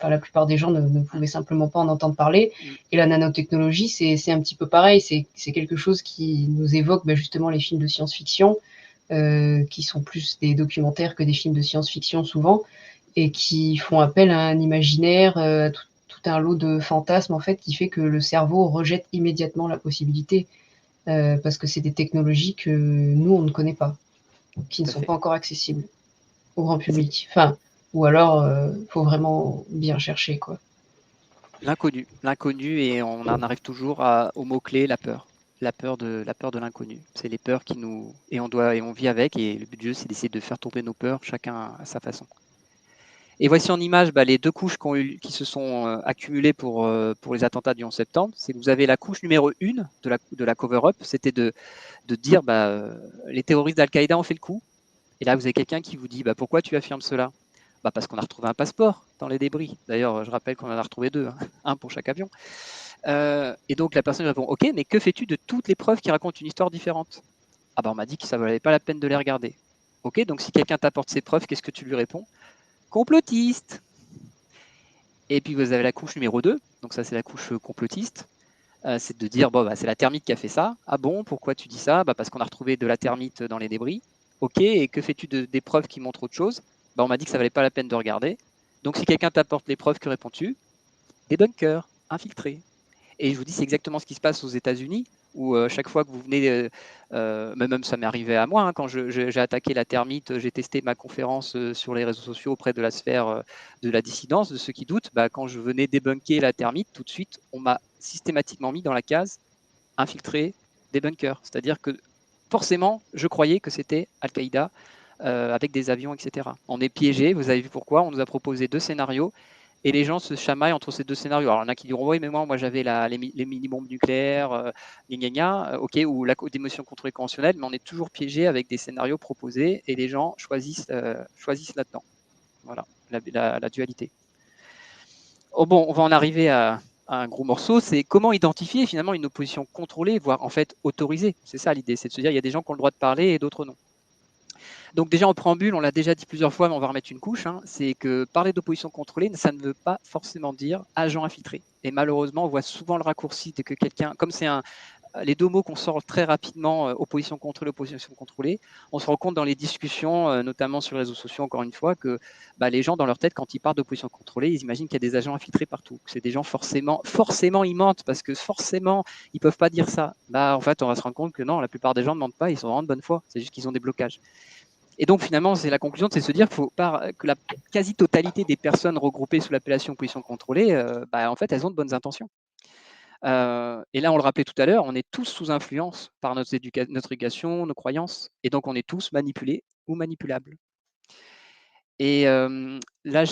la plupart des gens ne pouvaient simplement pas en entendre parler. Et la nanotechnologie, c'est un petit peu pareil. C'est quelque chose qui nous évoque justement les films de science-fiction, qui sont plus des documentaires que des films de science-fiction souvent, et qui font appel à un imaginaire, tout un lot de fantasmes, en fait, qui fait que le cerveau rejette immédiatement la possibilité, parce que c'est des technologies que nous, on ne connaît pas, qui ne sont pas encore accessibles au grand public. Enfin, ou alors, faut vraiment bien chercher, quoi. L'inconnu, et on en arrive toujours au mot-clé, la peur. La peur de l'inconnu. C'est les peurs qui nous... Et on vit avec, et le but du jeu, c'est d'essayer de faire tomber nos peurs, chacun à sa façon. Et voici en image les 2 couches qui se sont accumulées pour les attentats du 11 septembre. C'est que vous avez la couche numéro 1 de la cover-up, c'était de dire les terroristes d'Al-Qaïda ont fait le coup. Et là, vous avez quelqu'un qui vous dit pourquoi tu affirmes cela? Parce qu'on a retrouvé un passeport dans les débris. D'ailleurs, je rappelle qu'on en a retrouvé 2, un pour chaque avion. Et donc la personne répond ok, mais que fais-tu de toutes les preuves qui racontent une histoire différente? On m'a dit que ça ne valait pas la peine de les regarder. Ok, donc si quelqu'un t'apporte ces preuves, qu'est-ce que tu lui réponds? Complotiste. Et puis vous avez la couche numéro 2, donc ça c'est la couche complotiste. C'est de dire c'est la termite qui a fait ça. Ah bon, pourquoi tu dis ça? Parce qu'on a retrouvé de la termite dans les débris. Ok, et que fais-tu des preuves qui montrent autre chose? On m'a dit que ça valait pas la peine de regarder. Donc si quelqu'un t'apporte les preuves, que réponds-tu? Des bunkers infiltrés. Et je vous dis, c'est exactement ce qui se passe aux États-Unis, où chaque fois que vous venez, même ça m'est arrivé à moi, quand j'ai attaqué la termite, j'ai testé ma conférence sur les réseaux sociaux auprès de la sphère de la dissidence, de ceux qui doutent. Quand je venais débunker la termite, tout de suite, on m'a systématiquement mis dans la case infiltré des bunkers. C'est-à-dire que forcément, je croyais que c'était Al-Qaïda avec des avions, etc. On est piégé, vous avez vu pourquoi, on nous a proposé 2 scénarios et les gens se chamaillent entre ces 2 scénarios. Alors, il y en a qui diront, oui, mais moi j'avais les mini-bombes nucléaires, ok, ou la démotion contrôlée conventionnelle, mais on est toujours piégé avec des scénarios proposés et les gens choisissent là-dedans. Voilà, la dualité. Oh bon, on va en arriver à un gros morceau, c'est comment identifier finalement une opposition contrôlée, voire en fait autorisée. C'est ça l'idée, c'est de se dire il y a des gens qui ont le droit de parler et d'autres non. Donc déjà en préambule, on l'a déjà dit plusieurs fois, mais on va remettre une couche, c'est que parler d'opposition contrôlée, ça ne veut pas forcément dire agent infiltré. Et malheureusement, on voit souvent le raccourci de que quelqu'un, comme c'est les 2 mots qu'on sort très rapidement, opposition contrôlée, on se rend compte dans les discussions, notamment sur les réseaux sociaux, encore une fois, que les gens, dans leur tête, quand ils parlent d'opposition contrôlée, ils imaginent qu'il y a des agents infiltrés partout. C'est des gens forcément, ils mentent, parce que forcément, ils ne peuvent pas dire ça. En fait, on va se rendre compte que non, la plupart des gens ne mentent pas, ils sont vraiment de bonne foi, c'est juste qu'ils ont des blocages. Et donc, finalement, c'est la conclusion, c'est de se dire que la quasi-totalité des personnes regroupées sous l'appellation opposition contrôlée, en fait, elles ont de bonnes intentions. Et là, on le rappelait tout à l'heure, on est tous sous influence par notre éducation, nos croyances, et donc on est tous manipulés ou manipulables. Et là,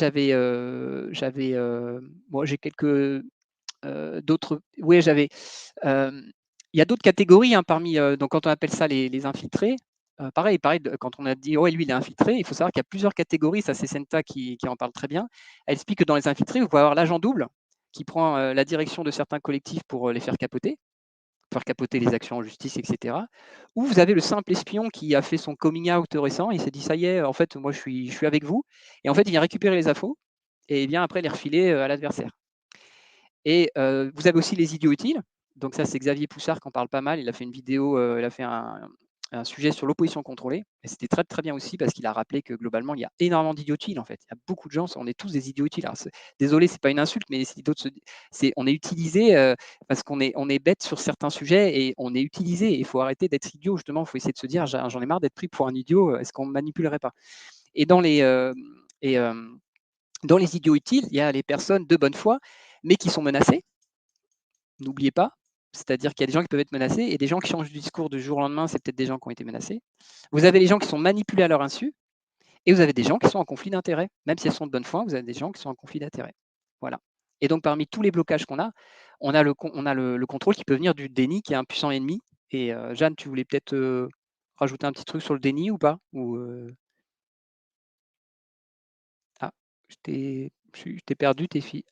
moi, j'ai quelques d'autres. Oui, j'avais. Il y a d'autres catégories parmi. Donc, quand on appelle ça les infiltrés, pareil, quand on a dit, ouais, lui, il est infiltré, il faut savoir qu'il y a plusieurs catégories. Ça, c'est Senta qui en parle très bien. Elle explique que dans les infiltrés, vous pouvez avoir l'agent double qui prend la direction de certains collectifs pour les faire capoter les actions en justice, etc. Ou vous avez le simple espion qui a fait son coming out récent, il s'est dit, ça y est, en fait, moi, je suis avec vous. Et en fait, il vient récupérer les infos et il vient après les refiler à l'adversaire. Et vous avez aussi les idiots utiles. Donc ça, c'est Xavier Poussard qui en parle pas mal. Il a fait une vidéo, il a fait un sujet sur l'opposition contrôlée. Et c'était très, très bien aussi parce qu'il a rappelé que globalement, il y a énormément d'idiots utiles en fait. Il y a beaucoup de gens, on est tous des idiots utiles. Alors, désolé, c'est pas une insulte, mais on est utilisé parce qu'on est bête sur certains sujets et on est utilisé. Il faut arrêter d'être idiot justement. Il faut essayer de se dire, j'en ai marre d'être pris pour un idiot. Est-ce qu'on ne manipulerait pas? Et dans les idiots utiles, il y a les personnes de bonne foi, mais qui sont menacées. N'oubliez pas, c'est-à-dire qu'il y a des gens qui peuvent être menacés et des gens qui changent de discours du jour au lendemain, c'est peut-être des gens qui ont été menacés. Vous avez les gens qui sont manipulés à leur insu et vous avez des gens qui sont en conflit d'intérêts. Même si elles sont de bonne foi, vous avez des gens qui sont en conflit d'intérêts. Voilà. Et donc, parmi tous les blocages qu'on a, on a le contrôle qui peut venir du déni, qui est un puissant ennemi. Et Jeanne, tu voulais peut-être rajouter un petit truc sur le déni ou pas Ah, je t'ai perdu, tes filles.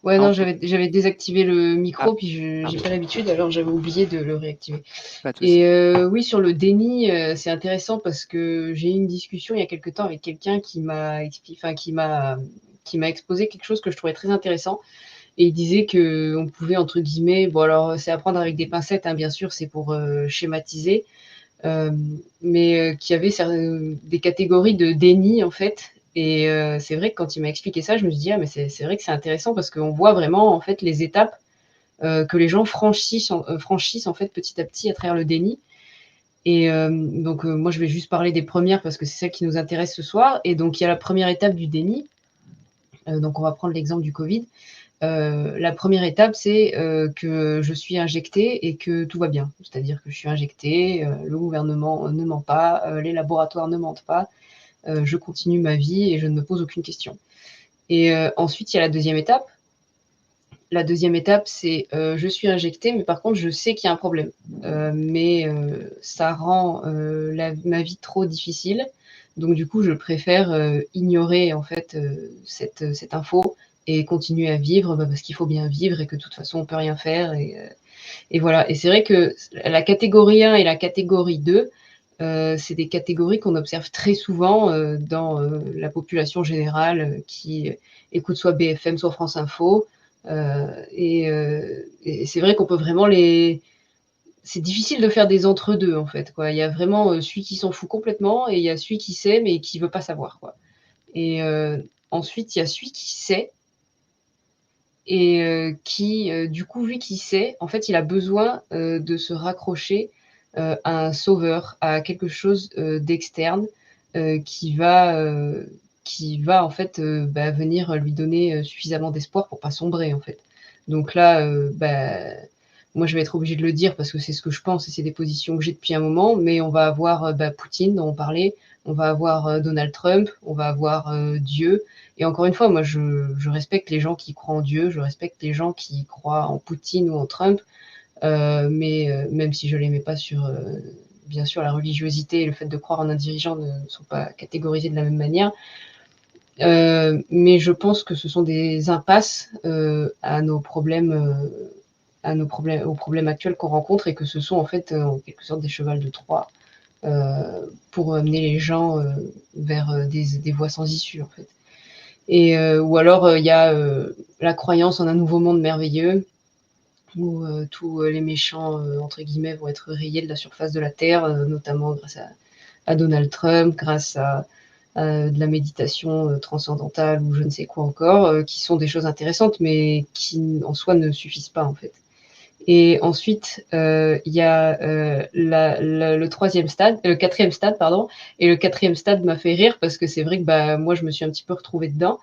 Ouais, non, On peut... j'avais désactivé le micro, puis Ah. j'ai pas l'habitude, alors j'avais oublié de le réactiver. Pas de souci. Et oui, sur le déni, c'est intéressant parce que j'ai eu une discussion il y a quelque temps avec quelqu'un qui m'a exposé quelque chose que je trouvais très intéressant. Et il disait qu'on pouvait, entre guillemets, bon alors c'est à prendre avec des pincettes, bien sûr, c'est pour schématiser, mais qu'il y avait des catégories de déni en fait. Et c'est vrai que quand il m'a expliqué ça, je me suis dit, ah mais c'est vrai que c'est intéressant parce qu'on voit vraiment en fait les étapes que les gens franchissent en fait petit à petit à travers le déni. Et donc moi je vais juste parler des premières parce que c'est celle qui nous intéresse ce soir. Et donc il y a la première étape du déni. Donc on va prendre l'exemple du Covid. La première étape, c'est que je suis injectée et que tout va bien. C'est-à-dire que je suis injectée, le gouvernement ne ment pas, les laboratoires ne mentent pas, je continue ma vie et je ne me pose aucune question. Et ensuite, il y a la deuxième étape. La deuxième étape, c'est je suis injectée, mais par contre, je sais qu'il y a un problème. Mais ça rend ma vie trop difficile. Donc, du coup, je préfère ignorer en fait cette info et continuer à vivre parce qu'il faut bien vivre et que de toute façon, on ne peut rien faire. Et voilà. Et c'est vrai que la catégorie 1 et la catégorie 2, c'est des catégories qu'on observe très souvent dans la population générale qui écoute soit BFM, soit France Info. Et c'est vrai qu'on peut vraiment c'est difficile de faire des entre-deux, en fait, quoi. Il y a vraiment celui qui s'en fout complètement et il y a celui qui sait mais qui veut pas savoir, quoi. Et ensuite, il y a celui qui sait et qui, du coup, vu qu'il sait, en fait, il a besoin de se raccrocher à un sauveur, à quelque chose d'externe qui va en fait venir lui donner suffisamment d'espoir pour pas sombrer, en fait. Donc là, moi, je vais être obligée de le dire parce que c'est ce que je pense et c'est des positions que j'ai depuis un moment, mais on va avoir Poutine, dont on parlait, on va avoir Donald Trump, on va avoir Dieu. Et encore une fois, moi, je respecte les gens qui croient en Dieu, je respecte les gens qui croient en Poutine ou en Trump, mais même si je l'aimais pas sur... bien sûr, la religiosité et le fait de croire en un dirigeant ne sont pas catégorisés de la même manière. Mais je pense que ce sont des impasses aux problèmes actuels qu'on rencontre et que ce sont en fait en quelque sorte des chevals de Troie pour amener les gens vers des voies sans issue en fait. Et ou alors il y a la croyance en un nouveau monde merveilleux où tous les méchants entre guillemets vont être rayés de la surface de la Terre, notamment grâce à Donald Trump, grâce à de la méditation transcendantale ou je ne sais quoi encore, qui sont des choses intéressantes, mais qui en soi ne suffisent pas en fait. Et ensuite, il y a le quatrième stade, pardon. Et le quatrième stade m'a fait rire parce que c'est vrai que moi, je me suis un petit peu retrouvée dedans.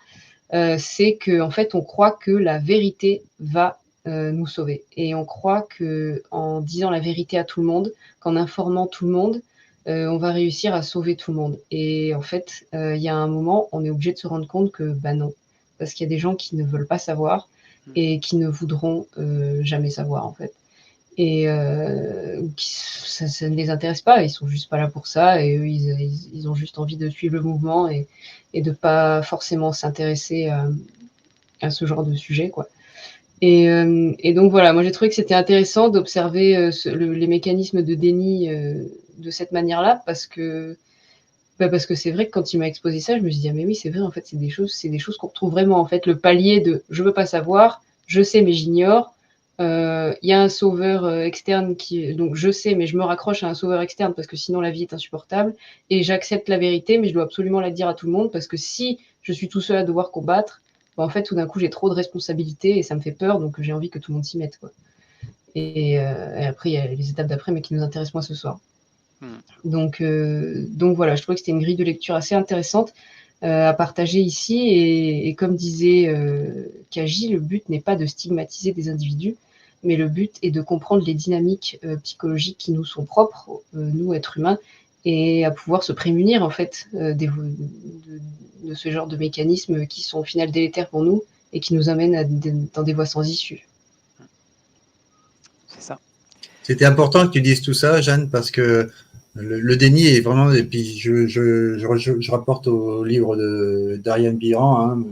C'est qu'en fait, on croit que la vérité va nous sauver. Et on croit qu'en disant la vérité à tout le monde, qu'en informant tout le monde, on va réussir à sauver tout le monde. Et en fait, il y a un moment, on est obligé de se rendre compte que non. Parce qu'il y a des gens qui ne veulent pas savoir et qui ne voudront jamais savoir, en fait. Et ça ne les intéresse pas, ils sont juste pas là pour ça, et eux, ils ont juste envie de suivre le mouvement et de pas forcément s'intéresser à ce genre de sujet, quoi. Et donc voilà, moi j'ai trouvé que c'était intéressant d'observer les mécanismes de déni de cette manière-là, parce que c'est vrai que quand il m'a exposé ça, je me suis dit, ah mais oui, c'est vrai, en fait, c'est des choses qu'on retrouve vraiment, en fait, le palier de je veux pas savoir, je sais mais j'ignore. Il y a un sauveur externe donc je sais, mais je me raccroche à un sauveur externe parce que sinon la vie est insupportable. Et j'accepte la vérité, mais je dois absolument la dire à tout le monde parce que si je suis tout seul à devoir combattre, en fait, tout d'un coup, j'ai trop de responsabilités et ça me fait peur, donc j'ai envie que tout le monde s'y mette, quoi. Et après, il y a les étapes d'après, mais qui nous intéressent moins ce soir. Donc voilà, je trouvais que c'était une grille de lecture assez intéressante à partager ici. Et comme disait Kaji, le but n'est pas de stigmatiser des individus, mais le but est de comprendre les dynamiques psychologiques qui nous sont propres, nous, êtres humains, et à pouvoir se prémunir en fait de ce genre de mécanismes qui sont au final délétères pour nous et qui nous amènent dans des voies sans issue. C'est ça. C'était important que tu dises tout ça, Jeanne, parce que le déni est vraiment. Et puis je rapporte au livre d'Ariane Biran,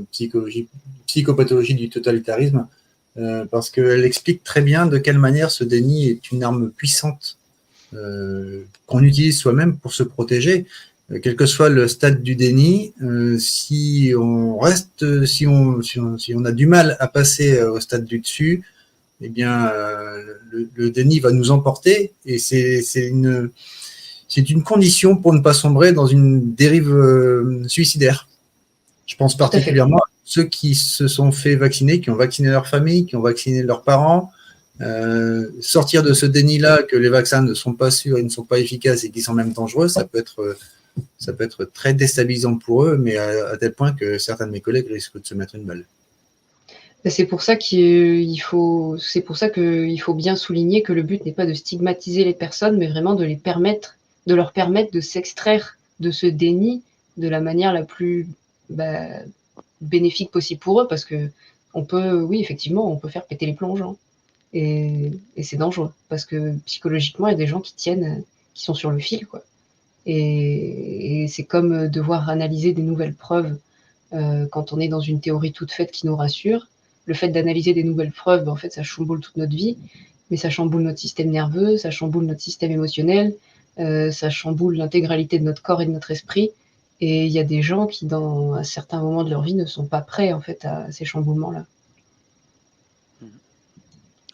psychopathologie du totalitarisme, parce qu'elle explique très bien de quelle manière ce déni est une arme puissante qu'on utilise soi-même pour se protéger. Quel que soit le stade du déni, si on a du mal à passer au stade du dessus, eh bien, le déni va nous emporter, et c'est une condition pour ne pas sombrer dans une dérive suicidaire. Je pense particulièrement à ceux qui se sont fait vacciner, qui ont vacciné leur famille, qui ont vacciné leurs parents. Sortir de ce déni-là, que les vaccins ne sont pas sûrs, ils ne sont pas efficaces et qui sont même dangereux, ça peut être très déstabilisant pour eux, mais à tel point que certains de mes collègues risquent de se mettre une balle. C'est pour ça qu'il faut bien souligner que le but n'est pas de stigmatiser les personnes, mais vraiment de leur permettre de s'extraire de ce déni de la manière la plus bénéfique possible pour eux, parce que effectivement, on peut faire péter les plombs, hein. Et c'est dangereux, parce que psychologiquement, il y a des gens qui sont sur le fil, quoi. Et c'est comme devoir analyser des nouvelles preuves quand on est dans une théorie toute faite qui nous rassure. Le fait d'analyser des nouvelles preuves, en fait, ça chamboule toute notre vie, mais ça chamboule notre système nerveux, ça chamboule notre système émotionnel, ça chamboule l'intégralité de notre corps et de notre esprit. Et il y a des gens qui, dans un certain moment de leur vie, ne sont pas prêts, en fait, à ces chamboulements-là.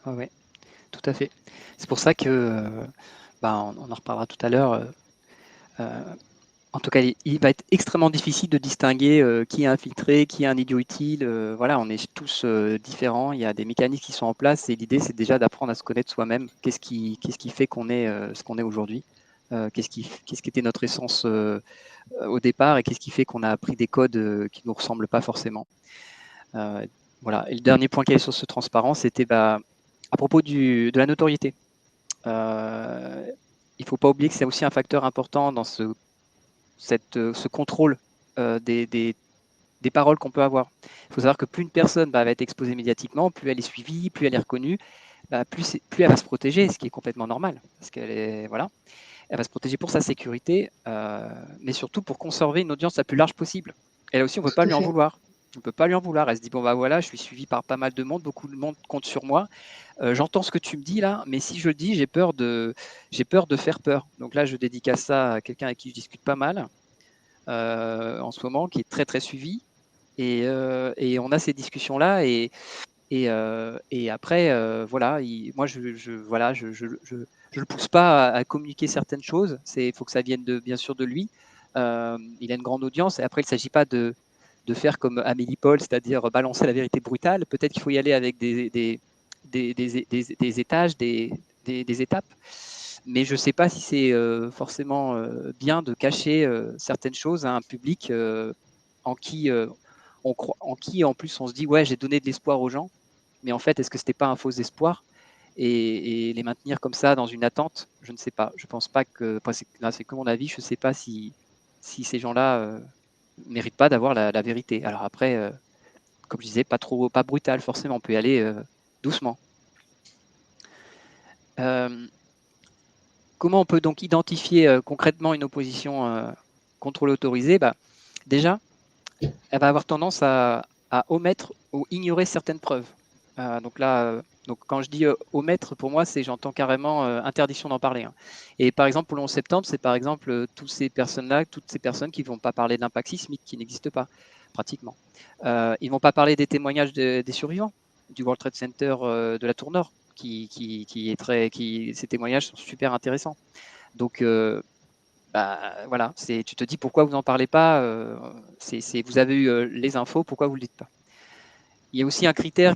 Oui, tout à fait. C'est pour ça que, on en reparlera tout à l'heure. En tout cas, il va être extrêmement difficile de distinguer qui est infiltré, qui est un idiot utile. Voilà, on est tous différents. Il y a des mécanismes qui sont en place et l'idée, c'est déjà d'apprendre à se connaître soi-même. Qu'est-ce qui fait qu'on est ce qu'on est aujourd'hui? Qu'est-ce qui était notre essence au départ et qu'est-ce qui fait qu'on a appris des codes qui ne nous ressemblent pas forcément? Voilà. Et le dernier point qu'il y avait sur ce transparent, c'était à propos de la notoriété. Il ne faut pas oublier que c'est aussi un facteur important dans ce contrôle des paroles qu'on peut avoir. Il faut savoir que plus une personne va être exposée médiatiquement, plus elle est suivie, plus elle est reconnue, plus elle va se protéger, ce qui est complètement normal. Parce qu'elle voilà, elle va se protéger pour sa sécurité, mais surtout pour conserver une audience la plus large possible. Elle aussi, on ne peut pas lui en vouloir. On ne peut pas lui en vouloir. Elle se dit, bon, voilà, je suis suivi par pas mal de monde, beaucoup de monde compte sur moi. J'entends ce que tu me dis là, mais si je le dis, j'ai peur de faire peur. Donc là, je dédicace ça à quelqu'un avec qui je discute pas mal en ce moment, qui est très, très suivi. Et on a ces discussions-là. Et après, voilà, moi, je le pousse pas à communiquer certaines choses. Il faut que ça vienne bien sûr de lui. Il a une grande audience. Et après, il ne s'agit pas de faire comme Amélie Paul, c'est-à-dire balancer la vérité brutale. Peut-être qu'il faut y aller avec des étages, des étapes. Mais je ne sais pas si c'est forcément bien de cacher certaines choses à un public en qui en plus on se dit ouais, j'ai donné de l'espoir aux gens, mais en fait est-ce que c'était pas un faux espoir, et les maintenir comme ça dans une attente, je ne sais pas. Je pense pas que, c'est que mon avis, je ne sais pas si ces gens-là méritent pas d'avoir la vérité. Alors après, comme je disais, pas brutal forcément, on peut y aller doucement. Comment on peut donc identifier concrètement une opposition contrôlée autorisée? Déjà, elle va avoir tendance à omettre ou ignorer certaines preuves. Donc là, quand je dis omettre, pour moi, j'entends carrément interdiction d'en parler. Hein. Et par exemple, pour le 11 septembre, c'est par exemple toutes ces personnes qui ne vont pas parler de l'impact sismique, qui n'existe pas pratiquement. Ils ne vont pas parler des témoignages des survivants du World Trade Center de la Tour Nord, ces témoignages sont super intéressants. Donc voilà, tu te dis pourquoi vous n'en parlez pas, vous avez eu les infos, pourquoi vous ne le dites pas. Il y a aussi un critère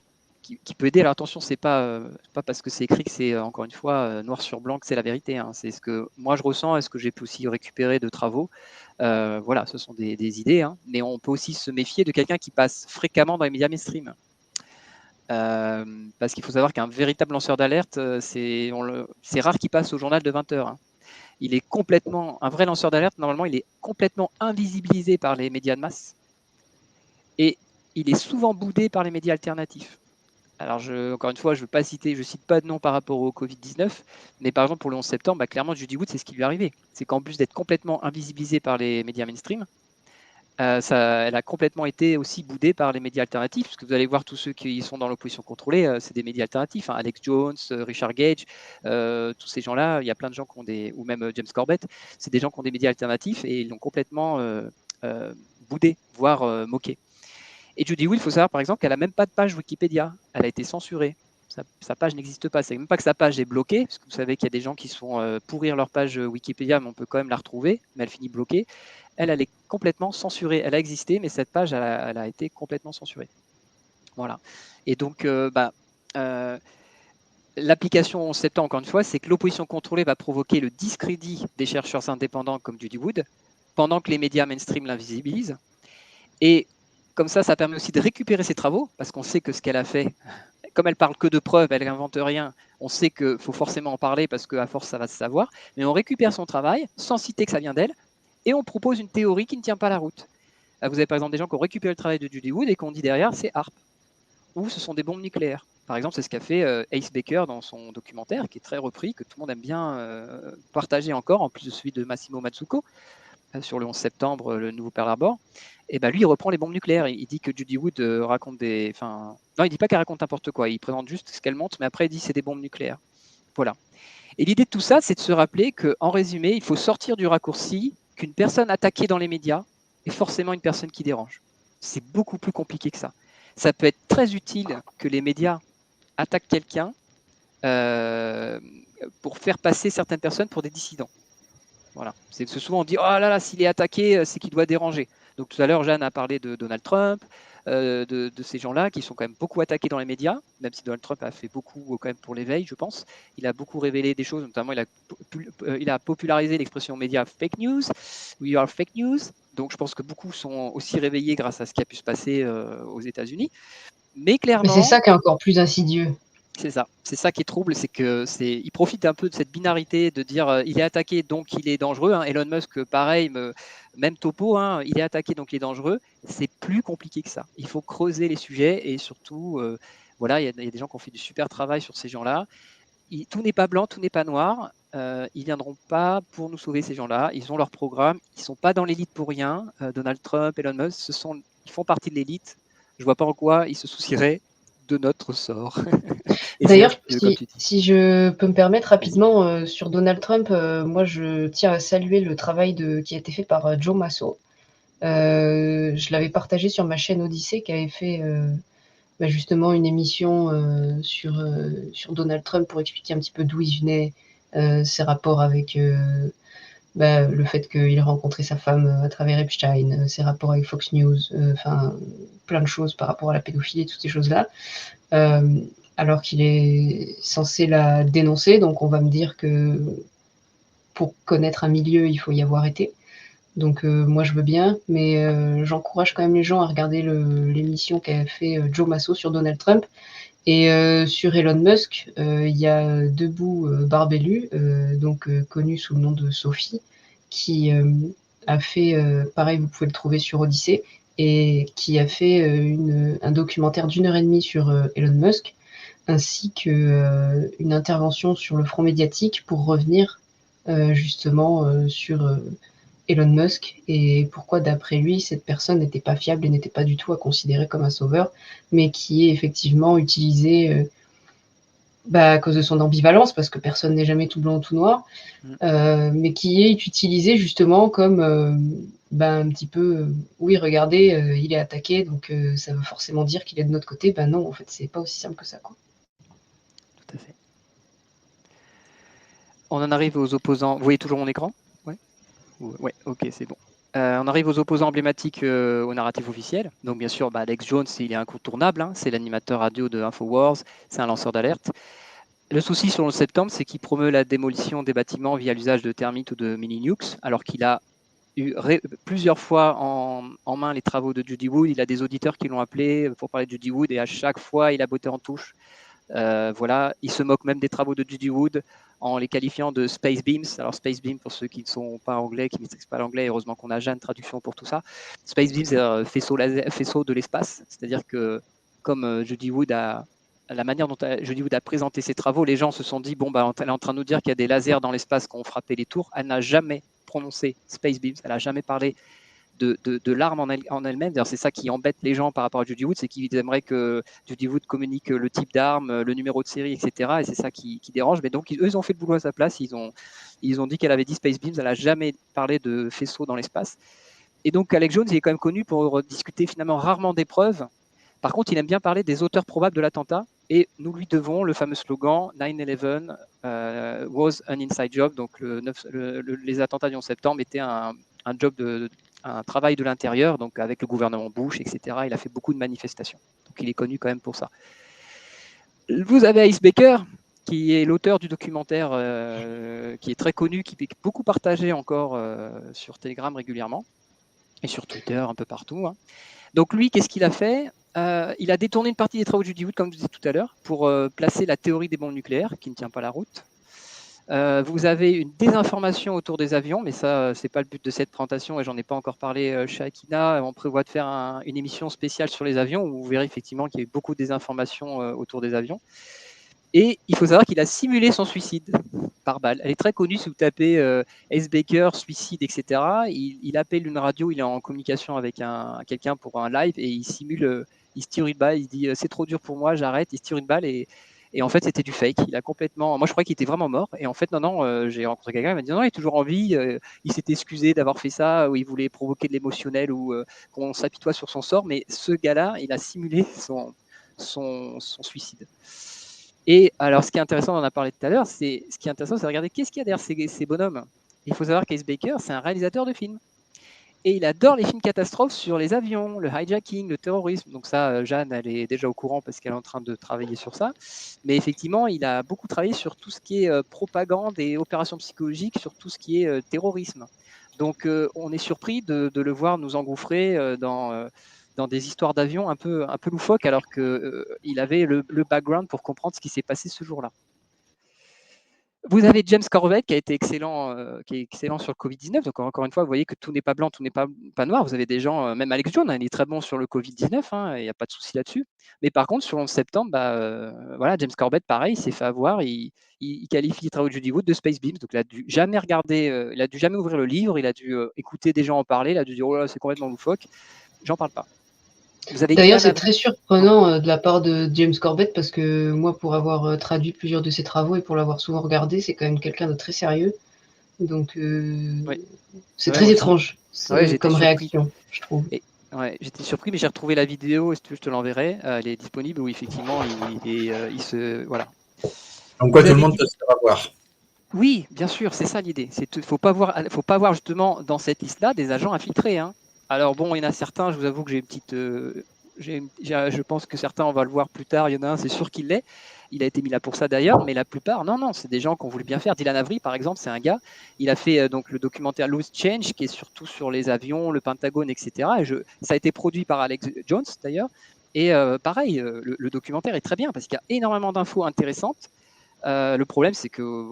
qui peut aider. Alors attention, c'est pas parce que c'est écrit que c'est encore une fois noir sur blanc que c'est la vérité. Hein. C'est ce que moi je ressens et ce que j'ai pu aussi récupérer de travaux. Voilà, ce sont des idées, hein. Mais on peut aussi se méfier de quelqu'un qui passe fréquemment dans les médias mainstream. Parce qu'il faut savoir qu'un véritable lanceur d'alerte, c'est rare qu'il passe au journal de 20h. Hein. Il est un vrai lanceur d'alerte, normalement, il est complètement invisibilisé par les médias de masse. Et il est souvent boudé par les médias alternatifs. Alors, encore une fois, je ne cite pas de nom par rapport au Covid-19, mais par exemple, pour le 11 septembre, clairement, Judy Wood, c'est ce qui lui est arrivé. C'est qu'en plus d'être complètement invisibilisée par les médias mainstream, elle a complètement été aussi boudée par les médias alternatifs, parce que vous allez voir tous ceux qui sont dans l'opposition contrôlée, c'est des médias alternatifs. Hein. Alex Jones, Richard Gage, tous ces gens-là, il y a plein de gens qui ont ou même James Corbett, c'est des gens qui ont des médias alternatifs et ils l'ont complètement boudé, voire moqué. Et Judy Wood, il faut savoir par exemple qu'elle n'a même pas de page Wikipédia, elle a été censurée. Sa page n'existe pas. C'est même pas que sa page est bloquée, parce que vous savez qu'il y a des gens qui sont pourrir leur page Wikipédia, mais on peut quand même la retrouver, mais elle finit bloquée. Elle est complètement censurée. Elle a existé, mais cette page, elle a été complètement censurée. Voilà. Et donc, l'application 11 septembre, encore une fois, c'est que l'opposition contrôlée va provoquer le discrédit des chercheurs indépendants comme Judy Wood, pendant que les médias mainstream l'invisibilisent. Et comme ça permet aussi de récupérer ses travaux, parce qu'on sait que ce qu'elle a fait, comme elle parle que de preuves, elle n'invente rien, on sait qu'il faut forcément en parler parce qu'à force, ça va se savoir. Mais on récupère son travail sans citer que ça vient d'elle, et on propose une théorie qui ne tient pas la route. Vous avez par exemple des gens qui ont récupéré le travail de Judy Wood et qu'on dit derrière c'est HAARP, ou ce sont des bombes nucléaires. Par exemple, c'est ce qu'a fait Ace Baker dans son documentaire, qui est très repris, que tout le monde aime bien partager encore, en plus de celui de Massimo Mazzucco, sur le 11 septembre, le nouveau Pearl Harbor. Et lui, il reprend les bombes nucléaires. Il dit que Judy Wood raconte des... non, il dit pas qu'elle raconte n'importe quoi. Il présente juste ce qu'elle montre, mais après, il dit que c'est des bombes nucléaires. Voilà. Et l'idée de tout ça, c'est de se rappeler qu'en résumé, il faut sortir du raccourci qu'une personne attaquée dans les médias est forcément une personne qui dérange. C'est beaucoup plus compliqué que ça. Ça peut être très utile que les médias attaquent quelqu'un pour faire passer certaines personnes pour des dissidents. Voilà. C'est souvent on dit oh là là, s'il est attaqué, c'est qu'il doit déranger. Donc tout à l'heure, Jeanne a parlé de Donald Trump, de ces gens-là qui sont quand même beaucoup attaqués dans les médias, même si Donald Trump a fait beaucoup quand même pour l'éveil, je pense. Il a beaucoup révélé des choses, notamment il a popularisé l'expression média fake news, we are fake news. Donc je pense que beaucoup sont aussi réveillés grâce à ce qui a pu se passer aux États-Unis. Mais Mais clairement, c'est ça qui est encore plus insidieux. c'est ça qui est trouble, c'est que il profite un peu de cette binarité de dire il est attaqué donc il est dangereux. Hein. Elon Musk, pareil, même topo, hein, il est attaqué donc il est dangereux. C'est plus compliqué que ça. Il faut creuser les sujets et surtout, voilà, il y a des gens qui ont fait du super travail sur ces gens-là. Tout n'est pas blanc, tout n'est pas noir. Ils viendront pas pour nous sauver ces gens-là. Ils ont leur programme. Ils sont pas dans l'élite pour rien. Donald Trump, Elon Musk, ils font partie de l'élite. Je vois pas en quoi ils se soucieraient de notre sort. Et c'est D'ailleurs, insidieux, comme tu dis. si je peux me permettre Vas-y. rapidement, sur Donald Trump, moi je tiens à saluer le travail qui a été fait par Joe Masso. Je l'avais partagé sur ma chaîne Odyssée qui avait fait justement une émission sur Donald Trump pour expliquer un petit peu d'où il venait, ses rapports avec le fait qu'il ait rencontré sa femme à travers Epstein, ses rapports avec Fox News, enfin plein de choses par rapport à la pédophilie et toutes ces choses-là. Alors qu'il est censé la dénoncer, donc on va me dire que pour connaître un milieu, il faut y avoir été. Donc moi je veux bien, mais j'encourage quand même les gens à regarder l'émission qu'a fait Joe Masso sur Donald Trump. Et sur Elon Musk, il y a Debout Barbelu, connue sous le nom de Sophie, qui a fait, pareil, vous pouvez le trouver sur Odyssée, et qui a fait un documentaire d'1h30 sur Elon Musk, ainsi qu'une intervention sur le front médiatique pour revenir justement sur Elon Musk et pourquoi, d'après lui, cette personne n'était pas fiable et n'était pas du tout à considérer comme un sauveur, mais qui est effectivement utilisé à cause de son ambivalence, parce que personne n'est jamais tout blanc ou tout noir, mais qui est utilisé justement comme un petit peu, oui, regardez, il est attaqué, donc ça veut forcément dire qu'il est de notre côté. Ben non, en fait, c'est pas aussi simple que ça, quoi. Tout à fait. On en arrive aux opposants. Vous voyez toujours mon écran? Ouais. Ouais, ok, c'est bon. On arrive aux opposants emblématiques au narratif officiel. Donc bien sûr, Alex Jones, il est incontournable. Hein, c'est l'animateur radio de Infowars. C'est un lanceur d'alerte. Le souci sur le septembre, c'est qu'il promeut la démolition des bâtiments via l'usage de termites ou de mini-nukes, alors qu'il a eu plusieurs fois en main les travaux de Judy Wood. Il a des auditeurs qui l'ont appelé pour parler de Judy Wood et à chaque fois, il a botté en touche. Voilà, il se moque même des travaux de Judy Wood en les qualifiant de Space Beams. Alors Space Beam, pour ceux qui ne sont pas anglais, qui ne maîtrisent pas l'anglais, heureusement qu'on a Jeanne traduction pour tout ça. Space Beam, c'est faisceau de l'espace, c'est-à-dire que comme Judy Wood la manière dont Judy Wood a présenté ses travaux, les gens se sont dit, bon, elle est en train de nous dire qu'il y a des lasers dans l'espace qui ont frappé les tours. Elle n'a jamais prononcé Space Beams, elle n'a jamais parlé de l'arme en elle-même. C'est ça qui embête les gens par rapport à Judy Wood, c'est qu'ils aimeraient que Judy Wood communique le type d'arme, le numéro de série, etc. Et c'est ça qui dérange. Mais donc, eux, ils ont fait le boulot à sa place. Ils ont dit qu'elle avait dit Space Beams. Elle n'a jamais parlé de faisceau dans l'espace. Et donc, Alex Jones, il est quand même connu pour discuter finalement rarement des preuves. Par contre, il aime bien parler des auteurs probables de l'attentat. Et nous lui devons le fameux slogan 9/11 was an inside job. Donc, les attentats du 11 septembre étaient un job un travail de l'intérieur, donc avec le gouvernement Bush, etc. Il a fait beaucoup de manifestations. Donc il est connu quand même pour ça. Vous avez Ice Baker, qui est l'auteur du documentaire, qui est très connu, qui est beaucoup partagé encore sur Telegram régulièrement, et sur Twitter, un peu partout. Hein. Donc lui, qu'est-ce qu'il a fait il a détourné une partie des travaux de Judy Wood, comme je disais tout à l'heure, pour placer la théorie des bombes nucléaires, qui ne tient pas la route. Vous avez une désinformation autour des avions, mais ça, c'est pas le but de cette présentation et j'en ai pas encore parlé chez Akina. On prévoit de faire une émission spéciale sur les avions où vous verrez effectivement qu'il y a eu beaucoup de désinformation autour des avions. Et il faut savoir qu'il a simulé son suicide par balle. Elle est très connue si vous tapez S. Baker, suicide, etc. Il appelle une radio, il est en communication avec quelqu'un pour un live et il simule, il se tire une balle, il dit c'est trop dur pour moi, j'arrête, il se tire une balle et en fait, c'était du fake. Il a complètement. Moi, je croyais qu'il était vraiment mort. Et en fait, non, j'ai rencontré quelqu'un, il m'a dit non, il est toujours en vie. Il s'est excusé d'avoir fait ça, ou il voulait provoquer de l'émotionnel, ou qu'on s'apitoie sur son sort. Mais ce gars-là, il a simulé son suicide. Et alors, ce qui est intéressant, on en a parlé tout à l'heure, ce qui est intéressant, c'est de regarder qu'est-ce qu'il y a derrière ces bonhommes. Il faut savoir qu'Ace Baker, c'est un réalisateur de films. Et il adore les films catastrophes sur les avions, le hijacking, le terrorisme. Donc ça, Jeanne, elle est déjà au courant parce qu'elle est en train de travailler sur ça. Mais effectivement, il a beaucoup travaillé sur tout ce qui est propagande et opérations psychologiques, sur tout ce qui est terrorisme. Donc, on est surpris de le voir nous engouffrer dans des histoires d'avions un peu loufoques, alors qu'il avait le background pour comprendre ce qui s'est passé ce jour-là. Vous avez James Corbett qui a été excellent, qui est excellent sur le Covid-19. Donc, encore une fois, vous voyez que tout n'est pas blanc, tout n'est pas noir. Vous avez des gens, même Alex Jones, il est très bon sur le Covid-19, il n'y a pas de souci là-dessus. Mais par contre, sur le 11 septembre, voilà, James Corbett, pareil, il s'est fait avoir. Il qualifie les travaux de Judy Wood de Space Beams. Donc, il a dû jamais regarder, il a dû jamais ouvrir le livre, il a dû écouter des gens en parler, il a dû dire, oh là, c'est complètement loufoque. J'en parle pas. D'ailleurs, c'est très surprenant de la part de James Corbett parce que moi, pour avoir traduit plusieurs de ses travaux et pour l'avoir souvent regardé, c'est quand même quelqu'un de très sérieux. Donc, c'est très étrange comme réaction, je trouve. J'étais surpris, mais j'ai retrouvé la vidéo, si tu veux, je te l'enverrai. Elle est disponible où effectivement, il se... Voilà. Donc quoi, tout le monde peut se faire avoir. Oui, bien sûr, c'est ça l'idée. Il ne faut pas voir justement dans cette liste-là des agents infiltrés. Alors bon, il y en a certains, je vous avoue que j'ai une petite... je pense que certains, on va le voir plus tard. Il y en a un, c'est sûr qu'il l'est. Il a été mis là pour ça d'ailleurs, mais la plupart, non, c'est des gens qui ont voulu bien faire. Dylan Avery, par exemple, c'est un gars. Il a fait donc le documentaire Loose Change, qui est surtout sur les avions, le Pentagone, etc. Ça a été produit par Alex Jones d'ailleurs. Et pareil, le documentaire est très bien parce qu'il y a énormément d'infos intéressantes. Le problème, c'est que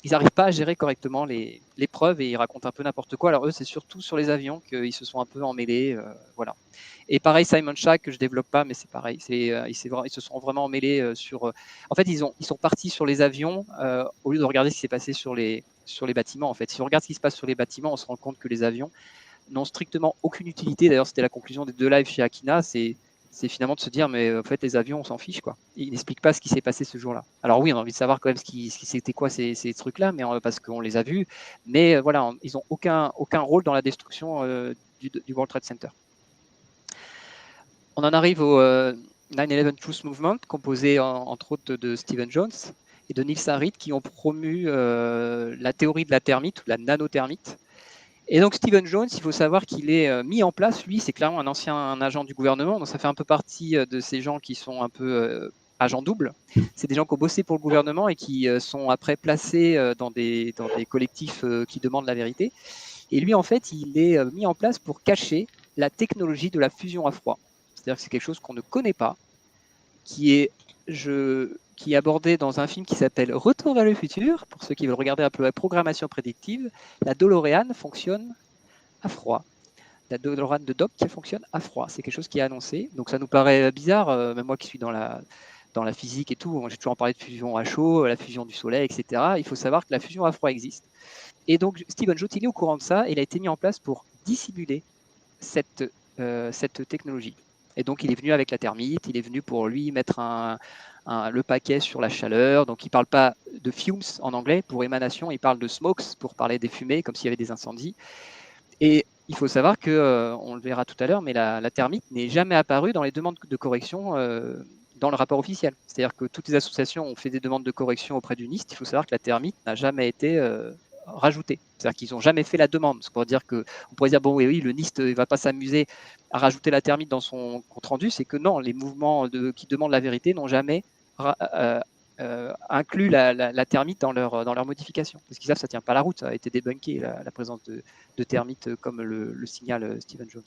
ils n'arrivent pas à gérer correctement les preuves et ils racontent un peu n'importe quoi. Alors eux, c'est surtout sur les avions qu'ils se sont un peu emmêlés, voilà. Et pareil, Simon Shack, que je développe pas, mais c'est pareil. Ils se sont vraiment emmêlés sur. En fait, ils sont partis sur les avions au lieu de regarder ce qui s'est passé sur les bâtiments. En fait, si on regarde ce qui se passe sur les bâtiments, on se rend compte que les avions n'ont strictement aucune utilité. D'ailleurs, c'était la conclusion des 2 lives chez Akina. C'est finalement de se dire, mais en fait, les avions, on s'en fiche, quoi. Ils n'expliquent pas ce qui s'est passé ce jour-là. Alors oui, on a envie de savoir quand même c'était quoi ces trucs-là, mais parce qu'on les a vus. Mais voilà, ils n'ont aucun rôle dans la destruction du World Trade Center. On en arrive au 9/11 Truth Movement, composé entre autres de Stephen Jones et de Neil Sarit, qui ont promu la théorie de la thermite, ou la nanothermite. Et donc Stephen Jones, il faut savoir qu'il est mis en place, lui, c'est clairement un ancien agent du gouvernement, donc ça fait un peu partie de ces gens qui sont un peu agents doubles. C'est des gens qui ont bossé pour le gouvernement et qui sont après placés dans des collectifs qui demandent la vérité. Et lui, en fait, il est mis en place pour cacher la technologie de la fusion à froid. C'est-à-dire que c'est quelque chose qu'on ne connaît pas, qui est abordé dans un film qui s'appelle Retour vers le futur. Pour ceux qui veulent regarder un peu la programmation prédictive, la DeLorean fonctionne à froid. La DeLorean de Doc fonctionne à froid. C'est quelque chose qui est annoncé. Donc ça nous paraît bizarre, même moi qui suis dans la physique et tout. J'ai toujours parlé de fusion à chaud, la fusion du soleil, etc. Il faut savoir que la fusion à froid existe. Et donc Stephen Jones, il est au courant de ça et il a été mis en place pour dissimuler cette technologie. Et donc, il est venu avec la thermite, il est venu pour lui mettre le paquet sur la chaleur. Donc, il ne parle pas de fumes en anglais pour émanation, il parle de smokes pour parler des fumées, comme s'il y avait des incendies. Et il faut savoir que, on le verra tout à l'heure, mais la thermite n'est jamais apparue dans les demandes de correction dans le rapport officiel. C'est-à-dire que toutes les associations ont fait des demandes de correction auprès du NIST. Il faut savoir que la thermite n'a jamais été rajoutée. C'est-à-dire qu'ils n'ont jamais fait la demande. C'est pour dire que, on pourrait dire, bon, oui, le NIST ne va pas s'amuser à rajouter la thermite dans son compte-rendu. C'est que non, les mouvements qui demandent la vérité n'ont jamais inclus la thermite dans leur modification. Parce qu'ils savent que ça ne tient pas la route. Ça a été débunké, la présence de thermite, comme le signale Stephen Jones.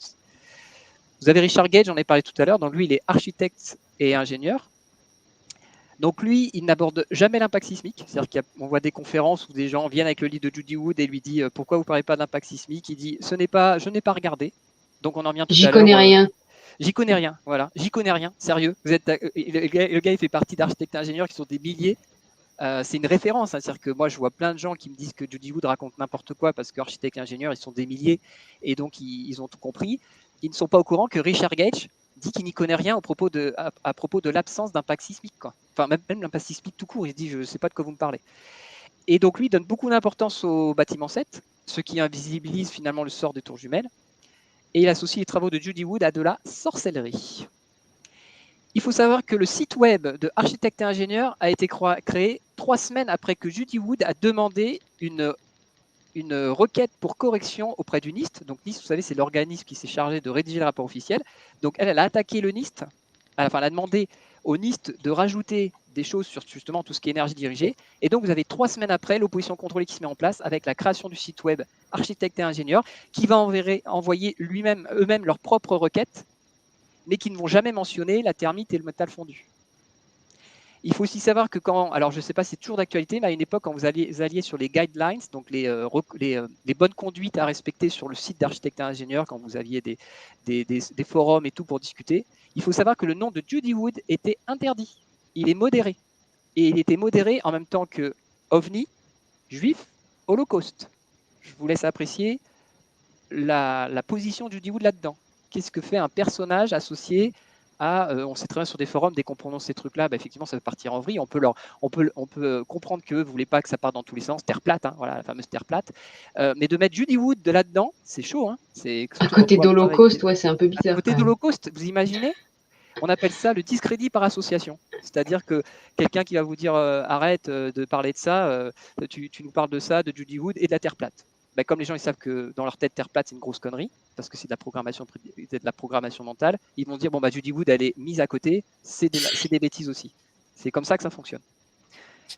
Vous avez Richard Gage, j'en ai parlé tout à l'heure. Donc lui, il est architecte et ingénieur. Donc lui, il n'aborde jamais l'impact sismique. C'est-à-dire qu'on voit des conférences où des gens viennent avec le livre de Judy Wood et lui disent pourquoi vous ne parlez pas d'impact sismique. Il dit je n'ai pas regardé. Donc on en revient tout à l'heure. J'y connais rien. J'y connais rien, voilà. J'y connais rien, sérieux. Le gars, il fait partie d'architectes et ingénieurs qui sont des milliers. C'est une référence. C'est-à-dire que moi, je vois plein de gens qui me disent que Judy Wood raconte n'importe quoi parce qu'architectes et ingénieurs, ils sont des milliers et donc ils ont tout compris. Ils ne sont pas au courant que Richard Gage dit qu'il n'y connaît rien à propos de l'absence d'impact sismique, quoi. Enfin, même l'impact sismique tout court, il se dit je ne sais pas de quoi vous me parlez. Et donc lui, il donne beaucoup d'importance au bâtiment 7, ce qui invisibilise finalement le sort des tours jumelles. Et il associe les travaux de Judy Wood à de la sorcellerie. Il faut savoir que le site web de Architectes et Ingénieurs a été créé 3 semaines après que Judy Wood a demandé une requête pour correction auprès du NIST. Donc NIST, vous savez, c'est l'organisme qui s'est chargé de rédiger le rapport officiel. Donc elle a attaqué le NIST. Enfin, elle a demandé au NIST de rajouter des choses sur justement tout ce qui est énergie dirigée. Et donc, vous avez 3 semaines après l'opposition contrôlée qui se met en place avec la création du site web Architecte et Ingénieur qui va envoyer eux-mêmes leurs propres requêtes, mais qui ne vont jamais mentionner la thermite et le métal fondu. Il faut aussi savoir que alors je ne sais pas si c'est toujours d'actualité, mais à une époque, quand vous alliez sur les guidelines, donc les bonnes conduites à respecter sur le site d'Architecte et Ingénieur, quand vous aviez des forums et tout pour discuter, il faut savoir que le nom de Judy Wood était interdit. Il est modéré. Et il était modéré en même temps que OVNI, Juif, Holocauste. Je vous laisse apprécier la position de Judy Wood là-dedans. Qu'est-ce que fait un personnage associé à, on sait très bien sur des forums, dès qu'on prononce ces trucs-là, bah, effectivement, ça peut partir en vrille. On peut comprendre qu'eux ne voulaient pas que ça parte dans tous les sens. Terre plate, hein, voilà, la fameuse terre plate. Mais de mettre Judy Wood de là-dedans, c'est chaud. Hein, à côté d'Holocauste, ouais, c'est un peu bizarre. À côté d'Holocauste, vous imaginez? On appelle ça le discrédit par association. C'est-à-dire que quelqu'un qui va vous dire arrête de parler de ça, tu nous parles de ça, de Judy Wood et de la terre plate. Ben, comme les gens ils savent que dans leur tête, terre plate, c'est une grosse connerie, parce que c'est de la programmation mentale, ils vont dire bon, bah, Judy Wood, elle est mise à côté, c'est des bêtises aussi. C'est comme ça que ça fonctionne.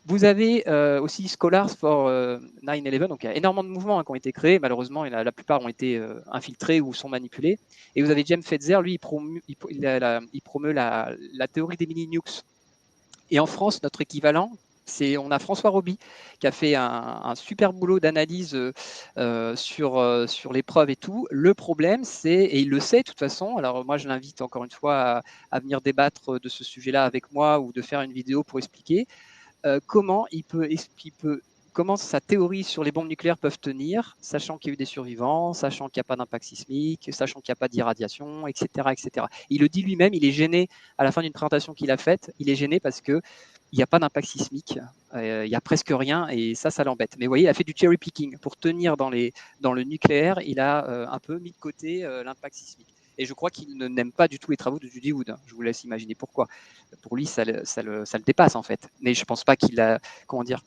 Vous avez aussi Scholars for 9/11, donc il y a énormément de mouvements qui ont été créés, malheureusement, la plupart ont été infiltrés ou sont manipulés. Et vous avez James Fetzer, lui, il promeut la théorie des mini-nukes. Et en France, notre équivalent, on a François Roby qui a fait un super boulot d'analyse sur les preuves et tout. Le problème, et il le sait de toute façon, alors moi je l'invite encore une fois à venir débattre de ce sujet-là avec moi ou de faire une vidéo pour expliquer comment comment sa théorie sur les bombes nucléaires peuvent tenir, sachant qu'il y a eu des survivants, sachant qu'il n'y a pas d'impact sismique, sachant qu'il n'y a pas d'irradiation, etc., etc. Il le dit lui-même, il est gêné à la fin d'une présentation qu'il a faite, il est gêné parce qu'il n'y a pas d'impact sismique, il n'y a presque rien et ça l'embête. Mais vous voyez, il a fait du cherry picking. Pour tenir dans le nucléaire, il a un peu mis de côté l'impact sismique. Et je crois qu'il n'aime pas du tout les travaux de Judy Wood. Je vous laisse imaginer pourquoi. Pour lui, ça le dépasse en fait. Mais je pense pas qu'il a, comment dire,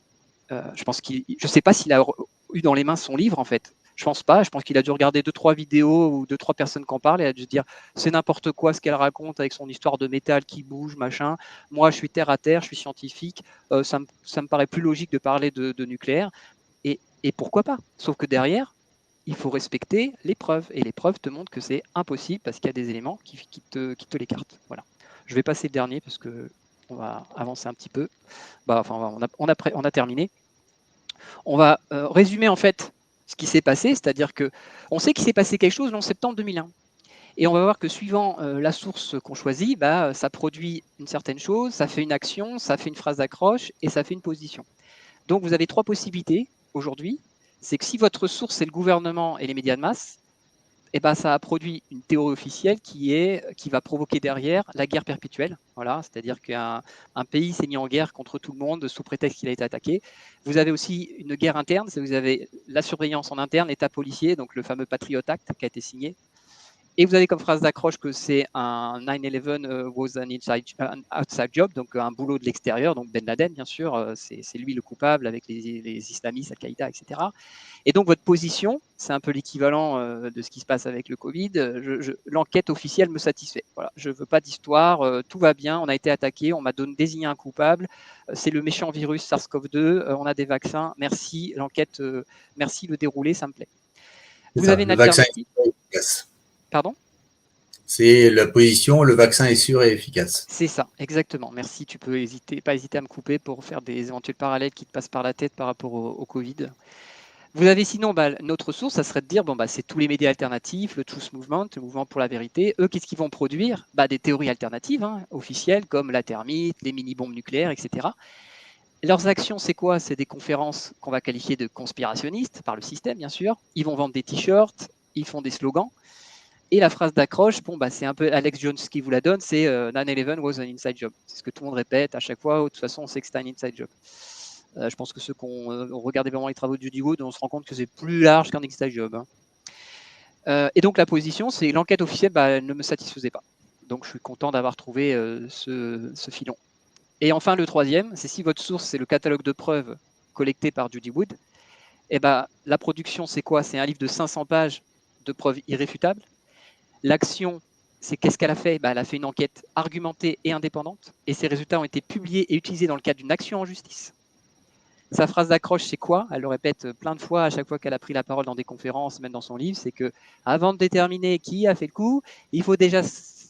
je sais pas s'il a eu dans les mains son livre en fait. Je pense pas. Je pense qu'il a dû regarder 2-3 vidéos ou 2-3 personnes qui en parlent et a dû se dire c'est n'importe quoi ce qu'elle raconte avec son histoire de métal qui bouge, machin. Moi, je suis terre à terre, je suis scientifique. Ça me paraît plus logique de parler de nucléaire. Et pourquoi pas? Sauf que derrière, il faut respecter les preuves. Et les preuves te montrent que c'est impossible parce qu'il y a des éléments qui te l'écartent. Voilà. Je vais passer le dernier parce qu'on va avancer un petit peu. On a terminé. On va résumer en fait ce qui s'est passé, c'est-à-dire qu'on sait qu'il s'est passé quelque chose le 11 septembre 2001. Et on va voir que suivant la source qu'on choisit, ça produit une certaine chose, ça fait une action, ça fait une phrase d'accroche et ça fait une position. Donc vous avez 3 possibilités aujourd'hui. C'est que si votre source c'est le gouvernement et les médias de masse, ça a produit une théorie officielle qui va provoquer derrière la guerre perpétuelle. Voilà, c'est-à-dire qu'un pays s'est mis en guerre contre tout le monde sous prétexte qu'il a été attaqué. Vous avez aussi une guerre interne, vous avez la surveillance en interne, l'État policier, donc le fameux Patriot Act qui a été signé. Et vous avez comme phrase d'accroche que c'est un 9/11 was an outside job, donc un boulot de l'extérieur, donc Ben Laden, bien sûr, c'est lui le coupable avec les islamistes, Al-Qaïda, etc. Et donc votre position, c'est un peu l'équivalent de ce qui se passe avec le Covid. L'enquête officielle me satisfait. Voilà, je ne veux pas d'histoire, tout va bien, on a été attaqué, on m'a désigné un coupable, c'est le méchant virus SARS-CoV-2, on a des vaccins, merci, l'enquête, merci le déroulé, ça me plaît. Vous avez une alternative. Pardon ? C'est la position, le vaccin est sûr et efficace. C'est ça, exactement. Merci, tu peux pas hésiter à me couper pour faire des éventuels parallèles qui te passent par la tête par rapport au Covid. Vous avez sinon, notre source, ça serait de dire, c'est tous les médias alternatifs, le Truth Movement, le mouvement pour la vérité. Eux, qu'est-ce qu'ils vont produire ? Des théories alternatives, officielles, comme la thermite, les mini-bombes nucléaires, etc. Leurs actions, c'est quoi ? C'est des conférences qu'on va qualifier de conspirationnistes, par le système, bien sûr. Ils vont vendre des t-shirts, ils font des slogans. Et la phrase d'accroche, c'est un peu Alex Jones qui vous la donne, c'est 9/11 was an inside job. C'est ce que tout le monde répète à chaque fois. De toute façon, on sait que c'est un inside job. Je pense que ceux qui ont regardé vraiment les travaux de Judy Wood, on se rend compte que c'est plus large qu'un inside job. Et donc la position, c'est l'enquête officielle ne me satisfaisait pas. Donc je suis content d'avoir trouvé ce filon. Et enfin, le troisième, c'est si votre source, c'est le catalogue de preuves collecté par Judy Wood, la production, c'est quoi ? C'est un livre de 500 pages de preuves irréfutables. L'action, c'est qu'est-ce qu'elle a fait? Elle a fait une enquête argumentée et indépendante, et ses résultats ont été publiés et utilisés dans le cadre d'une action en justice. Sa phrase d'accroche, c'est quoi? Elle le répète plein de fois à chaque fois qu'elle a pris la parole dans des conférences, même dans son livre, c'est que avant de déterminer qui a fait le coup, il faut déjà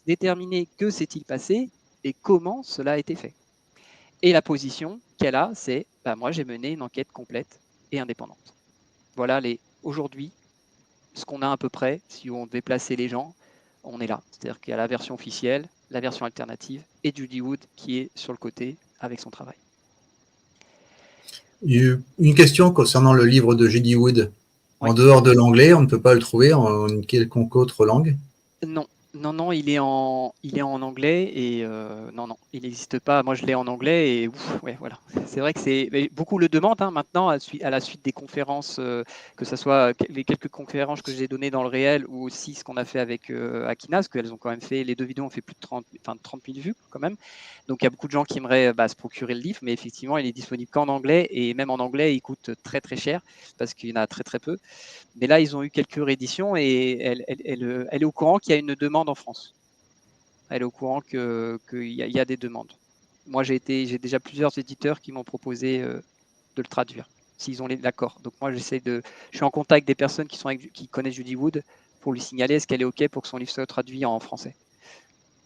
déterminer que s'est-il passé et comment cela a été fait. Et la position qu'elle a, c'est moi j'ai mené une enquête complète et indépendante. Voilà aujourd'hui ce qu'on a à peu près, si on devait placer les gens, on est là. C'est-à-dire qu'il y a la version officielle, la version alternative et Judy Wood qui est sur le côté avec son travail. Une question concernant le livre de Judy Wood. Oui. En dehors de l'anglais, on ne peut pas le trouver en quelconque autre langue? Non, il est en anglais et non, il n'existe pas. Moi, je l'ai en anglais et ouais, voilà. C'est vrai que beaucoup le demandent maintenant à la suite des conférences, que ce soit les quelques conférences que j'ai données dans le réel ou aussi ce qu'on a fait avec Akina, parce qu'elles ont quand même fait, les 2 vidéos ont fait plus de 30 000 vues quand même. Donc il y a beaucoup de gens qui aimeraient se procurer le livre, mais effectivement, il est disponible qu'en anglais et même en anglais, il coûte très très cher parce qu'il y en a très très peu. Mais là, ils ont eu quelques rééditions et elle est au courant qu'il y a une demande en France. Elle est au courant qu'il y a des demandes. Moi, j'ai déjà plusieurs éditeurs qui m'ont proposé de le traduire, s'ils ont l'accord. Donc moi, je suis en contact avec des personnes qui connaissent Judy Wood pour lui signaler est-ce qu'elle est OK pour que son livre soit traduit en français.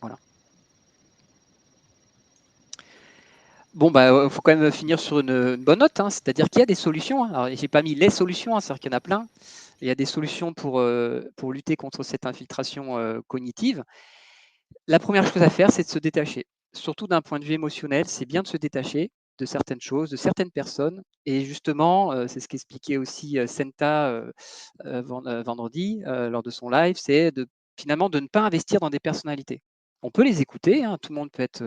Voilà. Bon, faut quand même finir sur une bonne note, c'est-à-dire qu'il y a des solutions. Alors, j'ai pas mis les solutions, c'est-à-dire qu'il y en a plein. Il y a des solutions pour lutter contre cette infiltration cognitive. La première chose à faire, c'est de se détacher. Surtout d'un point de vue émotionnel, c'est bien de se détacher de certaines choses, de certaines personnes. Et justement, c'est ce qu'expliquait aussi Senta vendredi lors de son live, c'est finalement de ne pas investir dans des personnalités. On peut les écouter, tout le monde peut être,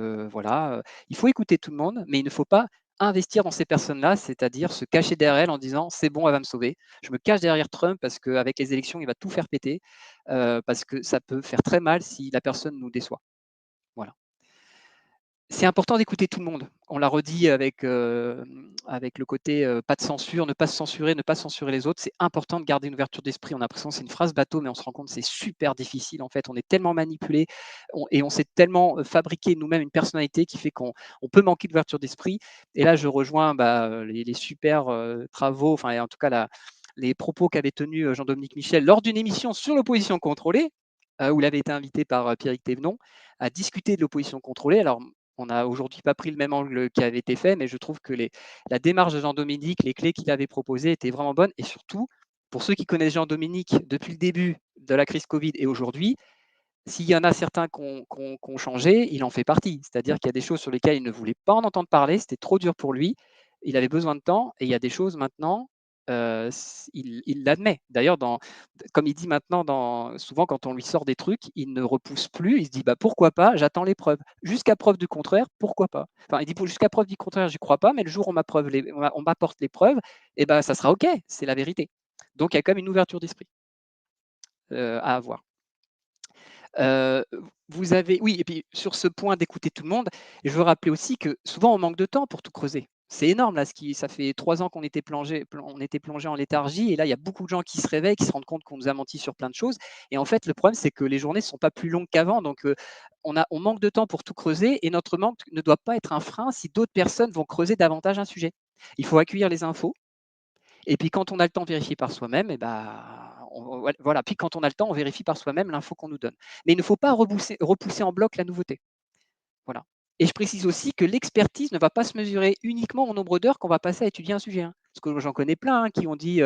il faut écouter tout le monde, mais il ne faut pas investir dans ces personnes-là, c'est-à-dire se cacher derrière elles en disant c'est bon, elle va me sauver. Je me cache derrière Trump parce qu'avec les élections, il va tout faire péter, parce que ça peut faire très mal si la personne nous déçoit. Voilà. C'est important d'écouter tout le monde. On l'a redit avec le côté pas de censure, ne pas se censurer, ne pas censurer les autres. C'est important de garder une ouverture d'esprit. On a l'impression que c'est une phrase bateau, mais on se rend compte que c'est super difficile. En fait, on est tellement manipulé et on s'est tellement fabriqué nous-mêmes une personnalité qui fait qu'on peut manquer d'ouverture d'esprit. Et là, je rejoins les super travaux, en tout cas les propos qu'avait tenus Jean-Dominique Michel lors d'une émission sur l'opposition contrôlée, où il avait été invité par Pierrick Thévenon à discuter de l'opposition contrôlée. Alors, on n'a aujourd'hui pas pris le même angle qui avait été fait, mais je trouve que la démarche de Jean-Dominique, les clés qu'il avait proposées étaient vraiment bonnes. Et surtout, pour ceux qui connaissent Jean-Dominique depuis le début de la crise Covid et aujourd'hui, s'il y en a certains qui ont changé, il en fait partie. C'est-à-dire qu'il y a des choses sur lesquelles il ne voulait pas en entendre parler, c'était trop dur pour lui, il avait besoin de temps, et il y a des choses maintenant, il l'admet. D'ailleurs, comme il dit maintenant, souvent quand on lui sort des trucs, il ne repousse plus, il se dit pourquoi pas, j'attends les preuves. Jusqu'à preuve du contraire, pourquoi pas. Enfin, il dit jusqu'à preuve du contraire, je ne crois pas, mais le jour où on m'apporte les preuves, ça sera OK, c'est la vérité. Donc il y a quand même une ouverture d'esprit à avoir. Oui, et puis sur ce point d'écouter tout le monde, je veux rappeler aussi que souvent on manque de temps pour tout creuser. C'est énorme là, ça fait 3 ans qu'on était plongé en léthargie, et là il y a beaucoup de gens qui se réveillent, qui se rendent compte qu'on nous a menti sur plein de choses. Et en fait, le problème c'est que les journées ne sont pas plus longues qu'avant, donc on manque de temps pour tout creuser, et notre manque ne doit pas être un frein si d'autres personnes vont creuser davantage un sujet. Il faut accueillir les infos, et puis quand on a le temps de vérifier par soi-même, voilà. Puis quand on a le temps, on vérifie par soi-même l'info qu'on nous donne. Mais il ne faut pas repousser en bloc la nouveauté. Voilà. Et je précise aussi que l'expertise ne va pas se mesurer uniquement au nombre d'heures qu'on va passer à étudier un sujet. Parce que j'en connais plein qui ont dit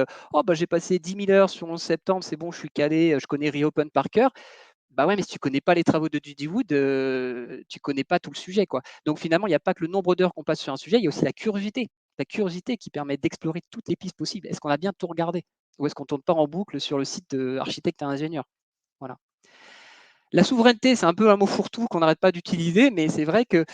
j'ai passé 10 000 heures sur 11 septembre, c'est bon, je suis calé, je connais Reopen par cœur. Bah ouais, mais si tu ne connais pas les travaux de Judy Wood, tu ne connais pas tout le sujet, quoi. Donc finalement, il n'y a pas que le nombre d'heures qu'on passe sur un sujet, il y a aussi la curiosité. La curiosité qui permet d'explorer toutes les pistes possibles. Est-ce qu'on a bien tout regardé? Ou est-ce qu'on ne tourne pas en boucle sur le site d'architecte et ingénieur? Voilà. La souveraineté, c'est un peu un mot fourre-tout qu'on n'arrête pas d'utiliser, mais c'est vrai que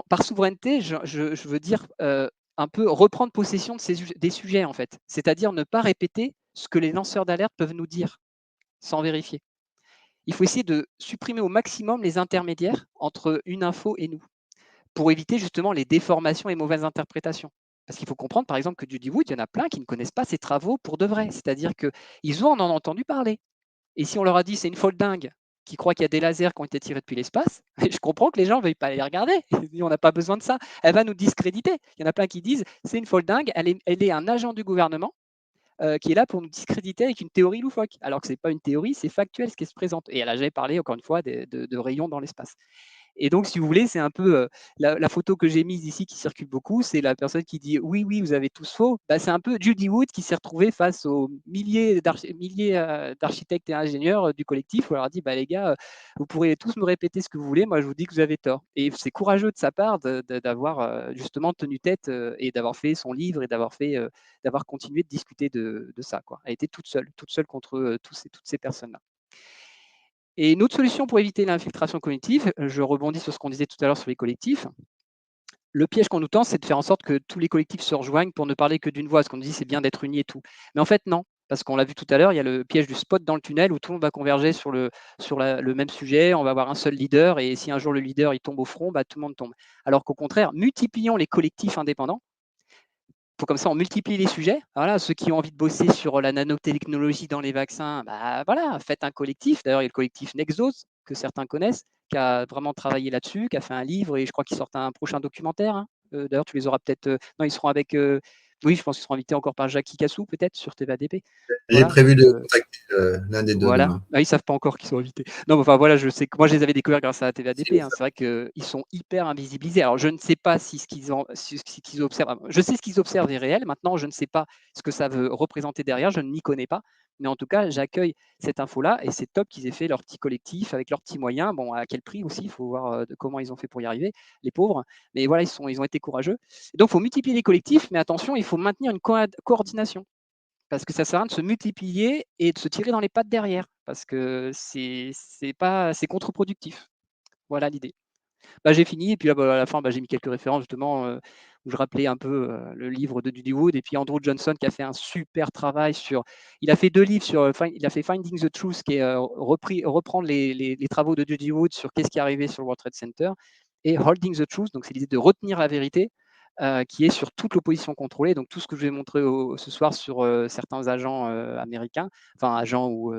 par souveraineté, je veux dire un peu reprendre possession des sujets, en fait. C'est-à-dire ne pas répéter ce que les lanceurs d'alerte peuvent nous dire sans vérifier. Il faut essayer de supprimer au maximum les intermédiaires entre une info et nous, pour éviter justement les déformations et mauvaises interprétations. Parce qu'il faut comprendre, par exemple, que Judy Wood, il y en a plein qui ne connaissent pas ses travaux pour de vrai. C'est-à-dire qu'ils en ont entendu parler. Et si on leur a dit c'est une folle dingue, qui croient qu'il y a des lasers qui ont été tirés depuis l'espace. Et je comprends que les gens ne veuillent pas les regarder. Ils disent, on n'a pas besoin de ça. Elle va nous discréditer. Il y en a plein qui disent, c'est une folle dingue, elle est un agent du gouvernement qui est là pour nous discréditer avec une théorie loufoque. Alors que ce n'est pas une théorie, c'est factuel ce qui se présente. Et elle a jamais parlé, encore une fois, de rayons dans l'espace. Et donc, si vous voulez, c'est un peu la photo que j'ai mise ici qui circule beaucoup, c'est la personne qui dit oui, oui, vous avez tous faux. Bah, c'est un peu Judy Wood qui s'est retrouvée face aux milliers d'architectes et ingénieurs du collectif où elle leur a dit bah, les gars, vous pourrez tous me répéter ce que vous voulez, moi je vous dis que vous avez tort. Et c'est courageux de sa part d'avoir justement tenu tête et d'avoir fait son livre et d'avoir continué de discuter de ça, quoi. Elle était toute seule contre toutes ces personnes-là. Et une autre solution pour éviter l'infiltration cognitive, je rebondis sur ce qu'on disait tout à l'heure sur les collectifs. Le piège qu'on nous tend, c'est de faire en sorte que tous les collectifs se rejoignent pour ne parler que d'une voix. Ce qu'on nous dit, c'est bien d'être unis et tout. Mais en fait, non. Parce qu'on l'a vu tout à l'heure, il y a le piège du spot dans le tunnel où tout le monde va converger sur le même sujet. On va avoir un seul leader. Et si un jour le leader il tombe au front, bah, tout le monde tombe. Alors qu'au contraire, multiplions les collectifs indépendants. Comme ça, on multiplie les sujets. Voilà, ceux qui ont envie de bosser sur la nanotechnologie dans les vaccins, bah voilà, faites un collectif. D'ailleurs, il y a le collectif Nexos, que certains connaissent, qui a vraiment travaillé là-dessus, qui a fait un livre et je crois qu'ils sortent un prochain documentaire. Hein. D'ailleurs, tu les auras peut-être. Non, ils seront avec. Oui, je pense qu'ils seront invités encore par Jackie Cassou, peut-être, sur TVADP. J'ai Voilà, prévu de contacter l'un des deux voilà. demain. Ah, ils ne savent pas encore qu'ils sont invités. Non, mais enfin voilà, je sais que moi je les avais découverts grâce à la TVADP. Hein. C'est vrai qu'ils sont hyper invisibilisés. Alors je ne sais pas si ce qu'ils observent. Je sais ce qu'ils observent est réel. Maintenant, je ne sais pas ce que ça veut représenter derrière. Je ne m'y connais pas. Mais en tout cas, j'accueille cette info-là et c'est top qu'ils aient fait leur petit collectif avec leurs petits moyens. Bon, à quel prix aussi, il faut voir comment ils ont fait pour y arriver, les pauvres. Mais voilà, ils ont été courageux. Donc, il faut multiplier les collectifs, mais attention, il faut maintenir une coordination. Parce que ça sert à rien de se multiplier et de se tirer dans les pattes derrière, parce que c'est contre-productif. Voilà l'idée. Bah, j'ai fini et puis là, bah, à la fin, bah, j'ai mis quelques références justement où je rappelais un peu le livre de Judy Wood et puis Andrew Johnson qui a fait un super travail sur. Il a fait 2 livres sur. Il a fait Finding the Truth qui est reprendre les travaux de Judy Wood sur qu'est-ce qui est arrivé sur le World Trade Center et Holding the Truth, donc c'est l'idée de retenir la vérité. Qui est sur toute l'opposition contrôlée. Donc tout ce que je vais montrer ce soir sur certains agents américains, enfin agents ou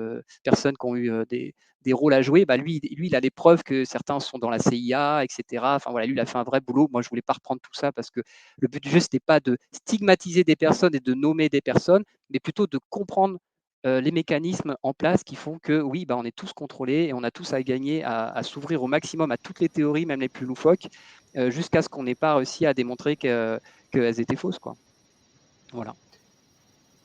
personnes qui ont eu des rôles à jouer, bah lui, il a les preuves que certains sont dans la CIA, etc. Enfin voilà, lui, il a fait un vrai boulot. Moi, je voulais pas reprendre tout ça parce que le but du jeu, c'était pas de stigmatiser des personnes et de nommer des personnes, mais plutôt de comprendre les mécanismes en place qui font que oui, bah, on est tous contrôlés et on a tous à gagner à s'ouvrir au maximum à toutes les théories, même les plus loufoques, jusqu'à ce qu'on n'ait pas réussi à démontrer qu'elles étaient fausses, quoi. Voilà.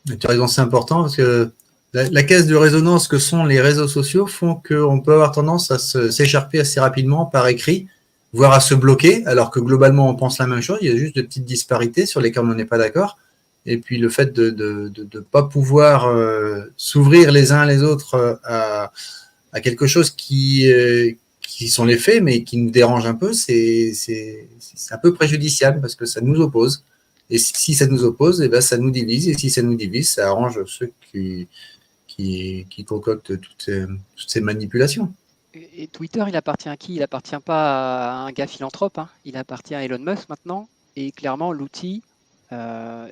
Tu as raison, c'est important parce que la caisse de résonance que sont les réseaux sociaux font qu'on peut avoir tendance à s'écharper assez rapidement par écrit, voire à se bloquer, alors que globalement on pense la même chose. Il y a juste de petites disparités sur lesquelles on n'est pas d'accord. Et puis le fait de ne pas pouvoir s'ouvrir les uns les autres à quelque chose qui sont les faits, mais qui nous dérange un peu, c'est un peu préjudiciable parce que ça nous oppose. Et si ça nous oppose, eh ben, ça nous divise. Et si ça nous divise, ça arrange ceux qui concoctent toutes ces manipulations. Et Twitter, il appartient à qui? Il appartient pas à un gars philanthrope, hein. Il appartient à Elon Musk maintenant. Et clairement, l'outil,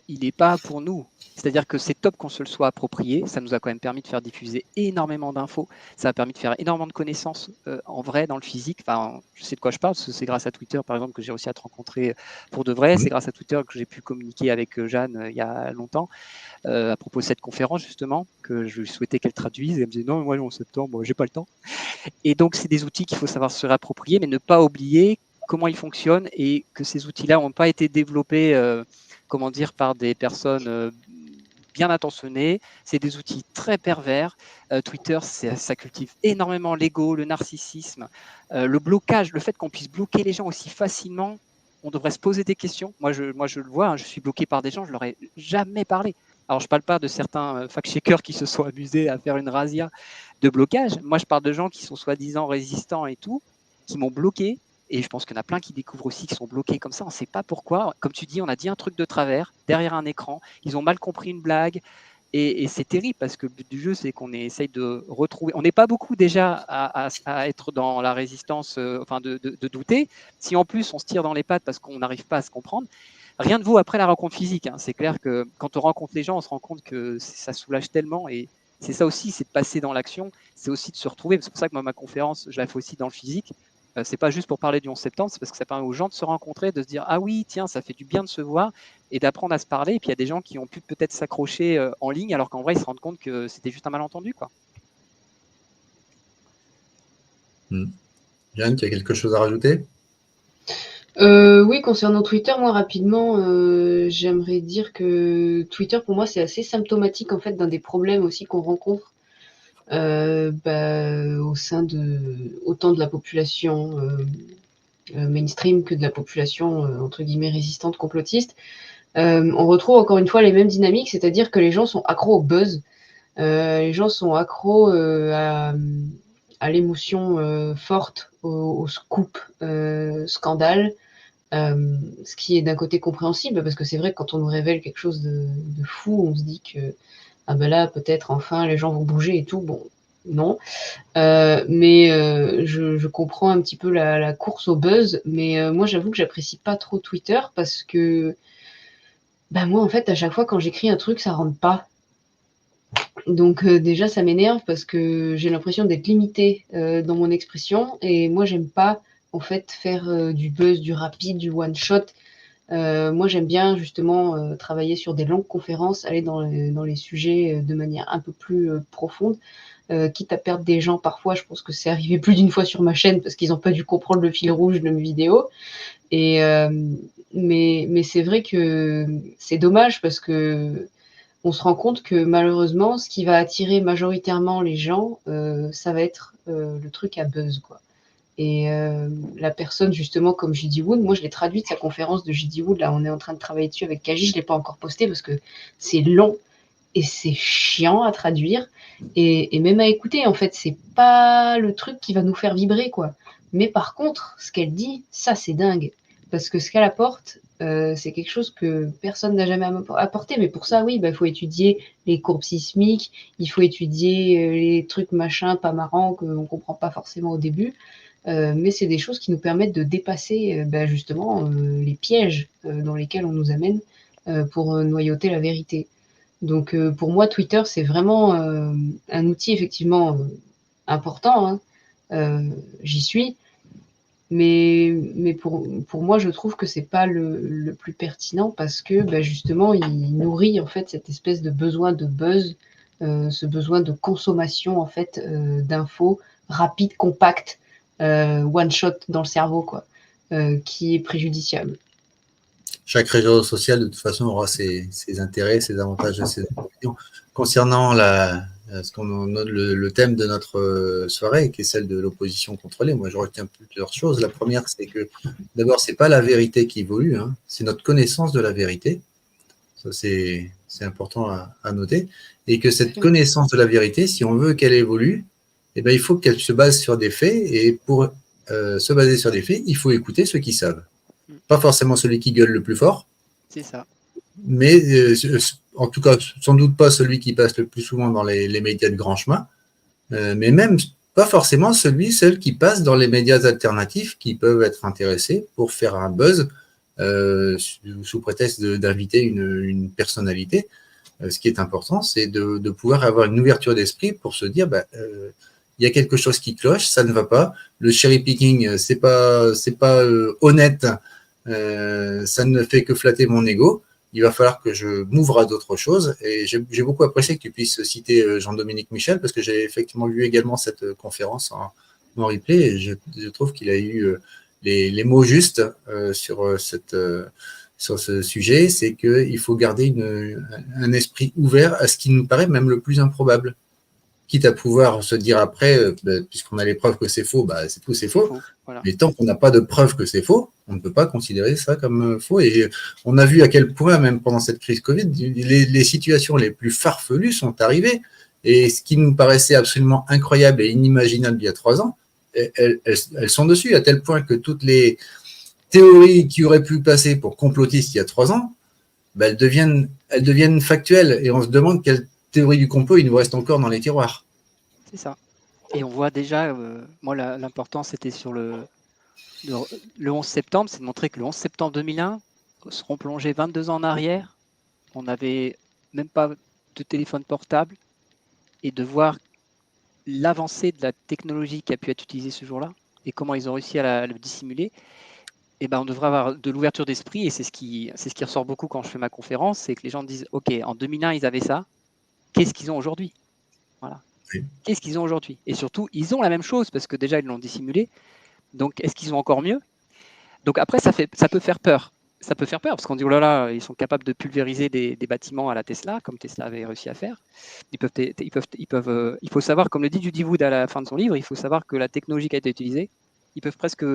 il n'est pas pour nous. C'est-à-dire que c'est top qu'on se le soit approprié. Ça nous a quand même permis de faire diffuser énormément d'infos. Ça a permis de faire énormément de connaissances en vrai, dans le physique. Enfin, je sais de quoi je parle, parce que c'est grâce à Twitter, par exemple, que j'ai réussi à te rencontrer pour de vrai. C'est grâce à Twitter que j'ai pu communiquer avec Jeanne il y a longtemps à propos de cette conférence, justement, que je souhaitais qu'elle traduise. Et elle me disait non, moi, en septembre, j'ai pas le temps. Et donc, c'est des outils qu'il faut savoir se réapproprier, mais ne pas oublier comment ils fonctionnent et que ces outils-là n'ont pas été développés comment dire, par des personnes bien intentionnées. C'est des outils très pervers. Twitter, ça cultive énormément l'ego, le narcissisme, le blocage, le fait qu'on puisse bloquer les gens aussi facilement. On devrait se poser des questions. Moi, je le vois, hein, je suis bloqué par des gens, je leur ai jamais parlé. Alors, je ne parle pas de certains fact-checkers qui se sont amusés à faire une razzia de blocage. Moi, je parle de gens qui sont soi-disant résistants et tout, qui m'ont bloqué. Et je pense qu'il y en a plein qui découvrent aussi qui sont bloqués comme ça. On ne sait pas pourquoi. Comme tu dis, on a dit un truc de travers, derrière un écran. Ils ont mal compris une blague. Et c'est terrible parce que le but du jeu, c'est qu'on essaye de retrouver. On n'est pas beaucoup déjà à être dans la résistance, enfin de douter. Si en plus on se tire dans les pattes parce qu'on n'arrive pas à se comprendre, rien ne vaut après la rencontre physique. Hein. C'est clair que quand on rencontre les gens, on se rend compte que ça soulage tellement. Et c'est ça aussi, c'est de passer dans l'action, c'est aussi de se retrouver. C'est pour ça que moi, ma conférence, je la fais aussi dans le physique. C'est pas juste pour parler du 11 septembre, c'est parce que ça permet aux gens de se rencontrer, de se dire ah oui, tiens, ça fait du bien de se voir et d'apprendre à se parler. Et puis il y a des gens qui ont pu peut-être s'accrocher en ligne alors qu'en vrai, ils se rendent compte que c'était juste un malentendu, quoi. Jeanne, tu as quelque chose à rajouter? Oui, concernant Twitter, moi rapidement, j'aimerais dire que Twitter pour moi c'est assez symptomatique en fait d'un des problèmes aussi qu'on rencontre au sein autant de la population mainstream que de la population entre guillemets résistante complotiste. On retrouve encore une fois les mêmes dynamiques, c'est-à-dire que les gens sont accros au buzz, les gens sont accros à l'émotion forte, au scoop, scandale. Ce qui est d'un côté compréhensible, parce que c'est vrai que quand on nous révèle quelque chose de fou, on se dit que ah ben là, peut-être enfin les gens vont bouger et tout. Bon, non. Je comprends un petit peu la course au buzz, mais moi j'avoue que j'apprécie pas trop Twitter parce que moi en fait à chaque fois quand j'écris un truc ça rentre pas. Donc déjà ça m'énerve parce que j'ai l'impression d'être limitée dans mon expression et moi j'aime pas en fait faire du buzz, du rapide, du one shot. Moi, j'aime bien justement travailler sur des longues conférences, aller dans les sujets de manière un peu plus profonde, quitte à perdre des gens parfois. Je pense que c'est arrivé plus d'une fois sur ma chaîne parce qu'ils n'ont pas dû comprendre le fil rouge de mes vidéos. Et, mais c'est vrai que c'est dommage parce que on se rend compte que malheureusement, ce qui va attirer majoritairement les gens, ça va être le truc à buzz, quoi. Et la personne, justement, comme J.D. Wood, moi, je l'ai traduite, sa conférence de J.D. Wood. Là, on est en train de travailler dessus avec Kaji. Je ne l'ai pas encore posté parce que c'est long et c'est chiant à traduire et même à écouter. En fait, c'est pas le truc qui va nous faire vibrer, quoi. Mais par contre, ce qu'elle dit, ça, c'est dingue. Parce que ce qu'elle apporte, c'est quelque chose que personne n'a jamais apporté. Mais pour ça, oui, il faut étudier les courbes sismiques, il faut étudier les trucs machin pas marrants qu'on ne comprend pas forcément au début. Mais c'est des choses qui nous permettent de dépasser justement les pièges dans lesquels on nous amène pour noyauter la vérité. Donc pour moi, Twitter, c'est vraiment un outil effectivement important, hein. J'y suis, mais pour moi, je trouve que c'est pas le plus pertinent parce que justement, il nourrit en fait cette espèce de besoin de buzz, ce besoin de consommation en fait d'infos rapides, compactes, one shot dans le cerveau, quoi, qui est préjudiciable. Chaque réseau social, de toute façon, aura ses intérêts, ses avantages et ses inconvénients. Concernant le thème de notre soirée, qui est celle de l'opposition contrôlée, moi, je retiens plusieurs choses. La première, c'est que, d'abord, c'est pas la vérité qui évolue, hein, c'est notre connaissance de la vérité. Ça, c'est important à noter. Et que cette connaissance de la vérité, si on veut qu'elle évolue, eh ben, il faut qu'elle se base sur des faits. Et pour se baser sur des faits, il faut écouter ceux qui savent. Pas forcément celui qui gueule le plus fort. C'est ça. Mais en tout cas, sans doute pas celui qui passe le plus souvent dans les médias de grand chemin, mais même pas forcément seul qui passe dans les médias alternatifs qui peuvent être intéressés pour faire un buzz sous prétexte d'inviter une personnalité. Ce qui est important, c'est de pouvoir avoir une ouverture d'esprit pour se dire il y a quelque chose qui cloche, ça ne va pas. Le cherry picking, c'est pas honnête. Ça ne fait que flatter mon ego. Il va falloir que je m'ouvre à d'autres choses. Et j'ai beaucoup apprécié que tu puisses citer Jean-Dominique Michel, parce que j'ai effectivement vu également cette conférence en replay, et je trouve qu'il a eu les mots justes sur ce sujet. C'est qu'il faut garder un esprit ouvert à ce qui nous paraît même le plus improbable. Quitte à pouvoir se dire après, puisqu'on a les preuves que c'est faux, c'est tout, c'est faux. Voilà. Mais tant qu'on n'a pas de preuves que c'est faux, on ne peut pas considérer ça comme faux. Et on a vu à quel point, même pendant cette crise Covid, les situations les plus farfelues sont arrivées. Et ce qui nous paraissait absolument incroyable et inimaginable il y a 3 ans, elles sont dessus, à tel point que toutes les théories qui auraient pu passer pour complotistes il y a 3 ans, elles deviennent factuelles. Et on se demande quelle théorie du complot, il nous reste encore dans les tiroirs. C'est ça. Et on voit déjà, moi, l'important, c'était sur le 11 septembre, c'est de montrer que le 11 septembre 2001, seront plongés 22 ans en arrière. On n'avait même pas de téléphone portable. et de voir l'avancée de la technologie qui a pu être utilisée ce jour-là et comment ils ont réussi à le dissimuler, et ben on devrait avoir de l'ouverture d'esprit, et c'est ce qui ressort beaucoup quand je fais ma conférence, c'est que les gens disent, OK, en 2001, ils avaient ça, qu'est-ce qu'ils ont aujourd'hui? Voilà. Oui. Qu'est-ce qu'ils ont aujourd'hui? Et surtout, ils ont la même chose, parce que déjà, ils l'ont dissimulé, donc est-ce qu'ils ont encore mieux? Donc après, ça peut faire peur. Ça peut faire peur, parce qu'on dit, oh là là, ils sont capables de pulvériser des bâtiments à la Tesla, comme Tesla avait réussi à faire. Il faut savoir, comme le dit Judy Wood à la fin de son livre, il faut savoir que la technologie qui a été utilisée, ils peuvent presque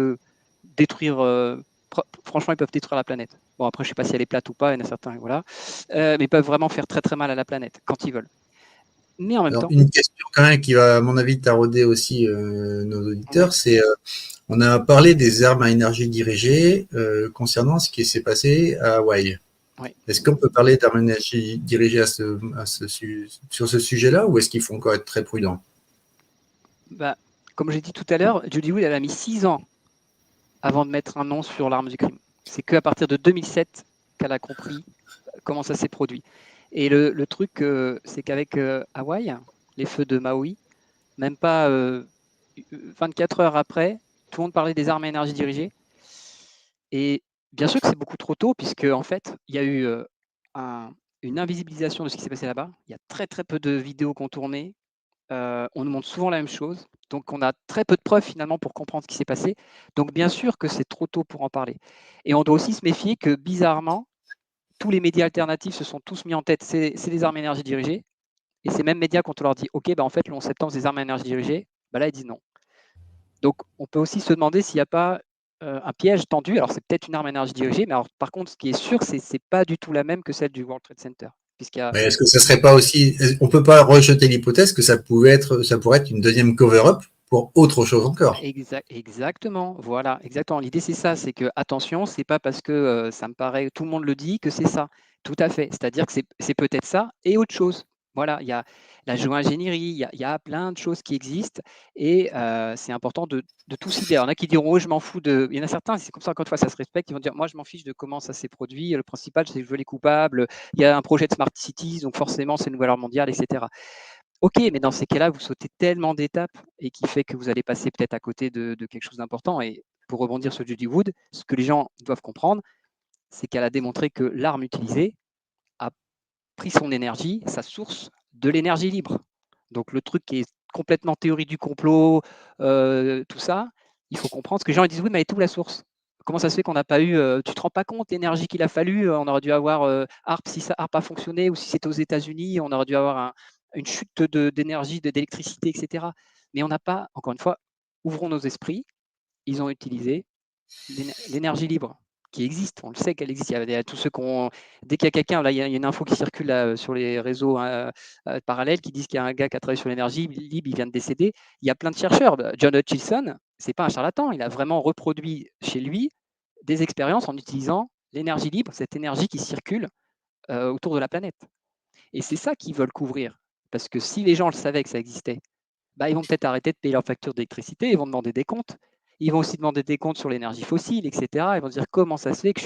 détruire, franchement, ils peuvent détruire la planète. Bon, après, je ne sais pas si elle est plate ou pas, il y en a certains, voilà. Mais ils peuvent vraiment faire très très mal à la planète, quand ils veulent. Mais en même Alors, temps, une question quand même qui va, à mon avis, tarauder aussi nos auditeurs, c'est on a parlé des armes à énergie dirigée concernant ce qui s'est passé à Hawaï. oui. Est-ce qu'on peut parler d'armes à énergie dirigée sur ce sujet-là, ou est-ce qu'il faut encore être très prudent? Bah, comme j'ai dit tout à l'heure, Judy Wood, elle a mis 6 ans avant de mettre un nom sur l'arme du crime. C'est qu'à partir de 2007 qu'elle a compris comment ça s'est produit. Et le truc, c'est qu'avec Hawaï, les feux de Maui, même pas 24 heures après, tout le monde parlait des armes à énergie dirigée. Et bien sûr que c'est beaucoup trop tôt, puisque en fait, il y a eu une invisibilisation de ce qui s'est passé là-bas. Il y a très très peu de vidéos qu'on tournait. On nous montre souvent la même chose. Donc on a très peu de preuves finalement pour comprendre ce qui s'est passé. Donc bien sûr que c'est trop tôt pour en parler. Et on doit aussi se méfier que bizarrement, tous les médias alternatifs se sont tous mis en tête, c'est des armes à énergie dirigée. Et ces mêmes médias, quand on leur dit, OK, bah en fait, le 11 septembre, c'est des armes à énergie dirigée, bah là, ils disent non. Donc, on peut aussi se demander s'il n'y a pas un piège tendu. Alors, c'est peut-être une arme à énergie dirigée, mais alors, par contre, ce qui est sûr, c'est que ce n'est pas du tout la même que celle du World Trade Center. Puisqu'il y a... Mais est-ce que ça serait pas aussi, on peut pas rejeter l'hypothèse que ça pourrait être une deuxième cover-up pour autre chose encore? Exactement, voilà, exactement. L'idée, c'est ça, c'est que, attention, c'est pas parce que ça me paraît, tout le monde le dit, que c'est ça. Tout à fait. C'est-à-dire que c'est peut-être ça et autre chose. Voilà, il y a la géo-ingénierie, il y a plein de choses qui existent, et c'est important de tout cibler. Il y en a qui diront, oh, je m'en fous de. Il y en a certains, c'est comme ça, encore une fois, ça se respecte, ils vont dire, moi, je m'en fiche de comment ça s'est produit. Le principal, c'est que je veux les coupables. Il y a un projet de Smart Cities, donc forcément, c'est une nouvelle ordre mondiale, etc. OK, mais dans ces cas-là, vous sautez tellement d'étapes, et qui fait que vous allez passer peut-être à côté de quelque chose d'important. Et pour rebondir sur Judy Wood, ce que les gens doivent comprendre, c'est qu'elle a démontré que l'arme utilisée a pris son énergie, sa source, de l'énergie libre. Donc le truc qui est complètement théorie du complot, tout ça, il faut comprendre. Ce que les gens ils disent, oui, mais elle est où la source? Comment ça se fait qu'on n'a pas eu, tu te rends pas compte l'énergie qu'il a fallu, on aurait dû avoir ARP, si ça ARP a fonctionné, ou si c'était aux États-Unis, on aurait dû avoir une chute d'énergie, d'électricité, etc. Mais on n'a pas, encore une fois, ouvrons nos esprits, ils ont utilisé l'énergie libre qui existe, on le sait qu'elle existe. Il y a tous ceux qui ont, dès qu'il y a quelqu'un, là, il y a une info qui circule là, sur les réseaux parallèles, qui disent qu'il y a un gars qui a travaillé sur l'énergie libre, il vient de décéder. Il y a plein de chercheurs. John Hutchison, c'est pas un charlatan, il a vraiment reproduit chez lui des expériences en utilisant l'énergie libre, cette énergie qui circule autour de la planète. Et c'est ça qu'ils veulent couvrir. Parce que si les gens le savaient que ça existait, bah, ils vont peut-être arrêter de payer leur facture d'électricité, ils vont demander des comptes. Ils vont aussi demander des comptes sur l'énergie fossile, etc. Ils vont se dire, comment ça se fait que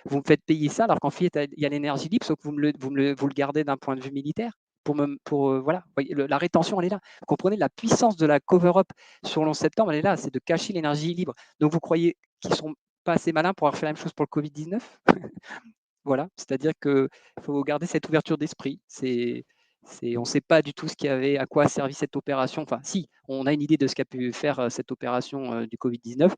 vous me faites payer ça alors qu'en fait, il y a l'énergie libre, sauf que vous le gardez d'un point de vue militaire. Voilà, la rétention, elle est là. Vous comprenez, la puissance de la cover-up sur le 11 septembre, elle est là, c'est de cacher l'énergie libre. Donc vous croyez qu'ils ne sont pas assez malins pour avoir fait la même chose pour le Covid-19? Voilà, c'est-à-dire qu'il faut garder cette ouverture d'esprit. On ne sait pas du tout à quoi a servi cette opération. Enfin, si, on a une idée de ce qu'a pu faire cette opération du Covid-19,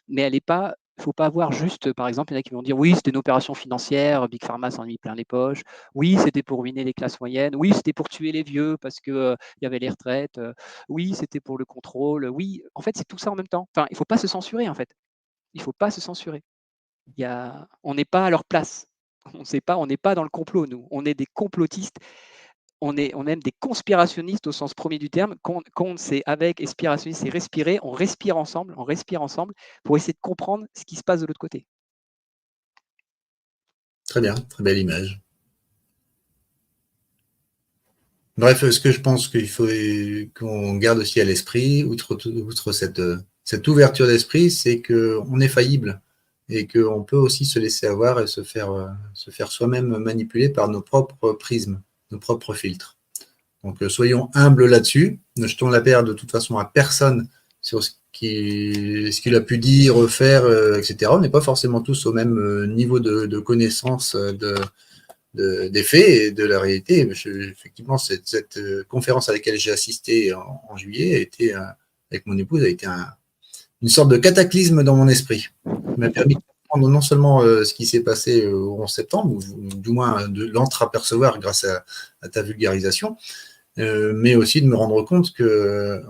mais il ne faut pas avoir juste, par exemple, il y en a qui vont dire, oui, c'était une opération financière, Big Pharma s'en a mis plein les poches, oui, c'était pour ruiner les classes moyennes, oui, c'était pour tuer les vieux parce qu'il y avait les retraites, oui, c'était pour le contrôle, oui, en fait, c'est tout ça en même temps. Enfin, il ne faut pas se censurer, en fait. Il ne faut pas se censurer. On n'est pas à leur place. On n'est pas dans le complot, nous. On est des complotistes. On est même des conspirationnistes au sens premier du terme. Compte, c'est avec, inspirationniste, c'est respirer. On respire ensemble, pour essayer de comprendre ce qui se passe de l'autre côté. Très bien, très belle image. Bref, ce que je pense qu'il faut qu'on garde aussi à l'esprit, outre cette ouverture d'esprit, c'est qu'on est faillible et qu'on peut aussi se laisser avoir et se faire soi-même manipuler par nos propres prismes, nos propres filtres. Donc, soyons humbles là-dessus. Ne jetons la pierre de toute façon à personne sur ce qu'il a pu dire, faire, etc. On n'est pas forcément tous au même niveau de connaissance des faits et de la réalité. Effectivement, cette conférence à laquelle j'ai assisté en juillet a été, avec mon épouse, a été une sorte de cataclysme dans mon esprit. Il m'a permis de comprendre non seulement ce qui s'est passé au 11 septembre, ou du moins de l'entreapercevoir grâce à ta vulgarisation, mais aussi de me rendre compte que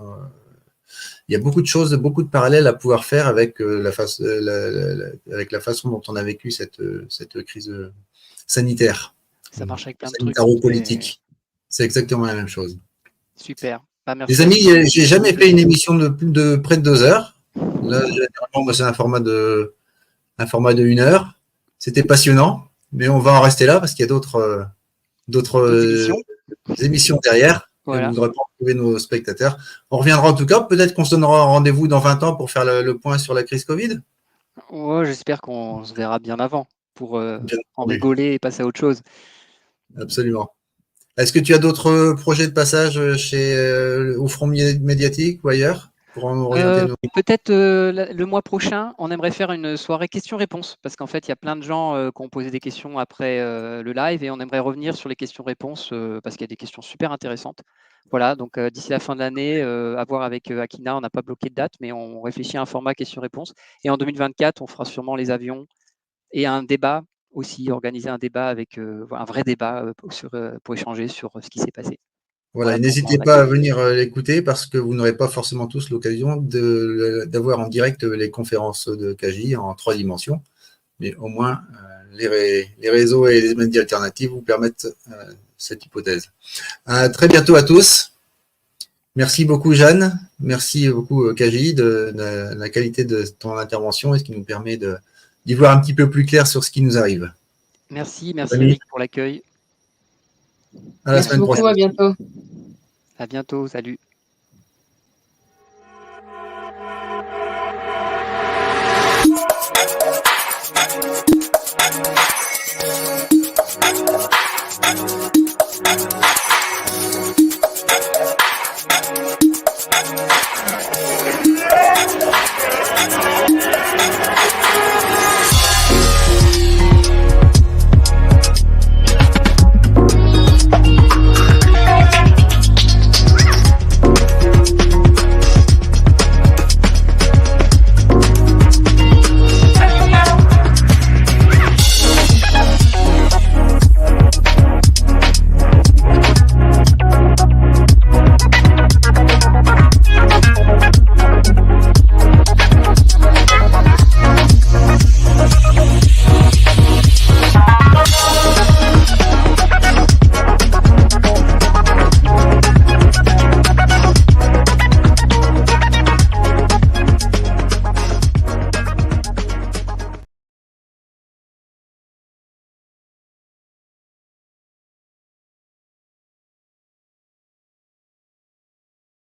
il y a beaucoup de choses, beaucoup de parallèles à pouvoir faire avec, avec la façon dont on a vécu cette crise sanitaire. Ça marche avec plein de trucs. Sanitaro-politique. C'est exactement la même chose. Super. Bah, merci. Les amis, j'ai jamais fait une émission de près de 2 heures. Là, généralement, moi, c'est un format de 1 heure. C'était passionnant, mais on va en rester là parce qu'il y a d'autres émissions derrière. Voilà. Vous ne voudrez pas retrouver nos spectateurs. On reviendra en tout cas. Peut-être qu'on se donnera rendez-vous dans 20 ans pour faire le point sur la crise Covid. Ouais, j'espère qu'on se verra bien avant pour en rigoler et passer à autre chose. Absolument. Est-ce que tu as d'autres projets de passage au front médiatique ou ailleurs pour en orienter Peut-être le mois prochain, on aimerait faire une soirée questions-réponses parce qu'en fait, il y a plein de gens qui ont posé des questions après le live et on aimerait revenir sur les questions-réponses parce qu'il y a des questions super intéressantes. Voilà, donc d'ici la fin de l'année, à voir avec Akina, on n'a pas bloqué de date, mais on réfléchit à un format questions-réponses. Et en 2024, on fera sûrement les avions et un débat aussi, organiser un débat avec un vrai débat pour échanger sur ce qui s'est passé. Voilà, n'hésitez pas à venir l'écouter parce que vous n'aurez pas forcément tous l'occasion d'avoir en direct les conférences de Kaji en 3 dimensions, mais au moins les réseaux et les médias alternatifs vous permettent cette hypothèse. À très bientôt à tous. Merci beaucoup Jeanne, merci beaucoup Kaji de la qualité de ton intervention et ce qui nous permet d'y voir un petit peu plus clair sur ce qui nous arrive. Merci Eric pour l'accueil. À la semaine prochaine. À bientôt. À bientôt, salut.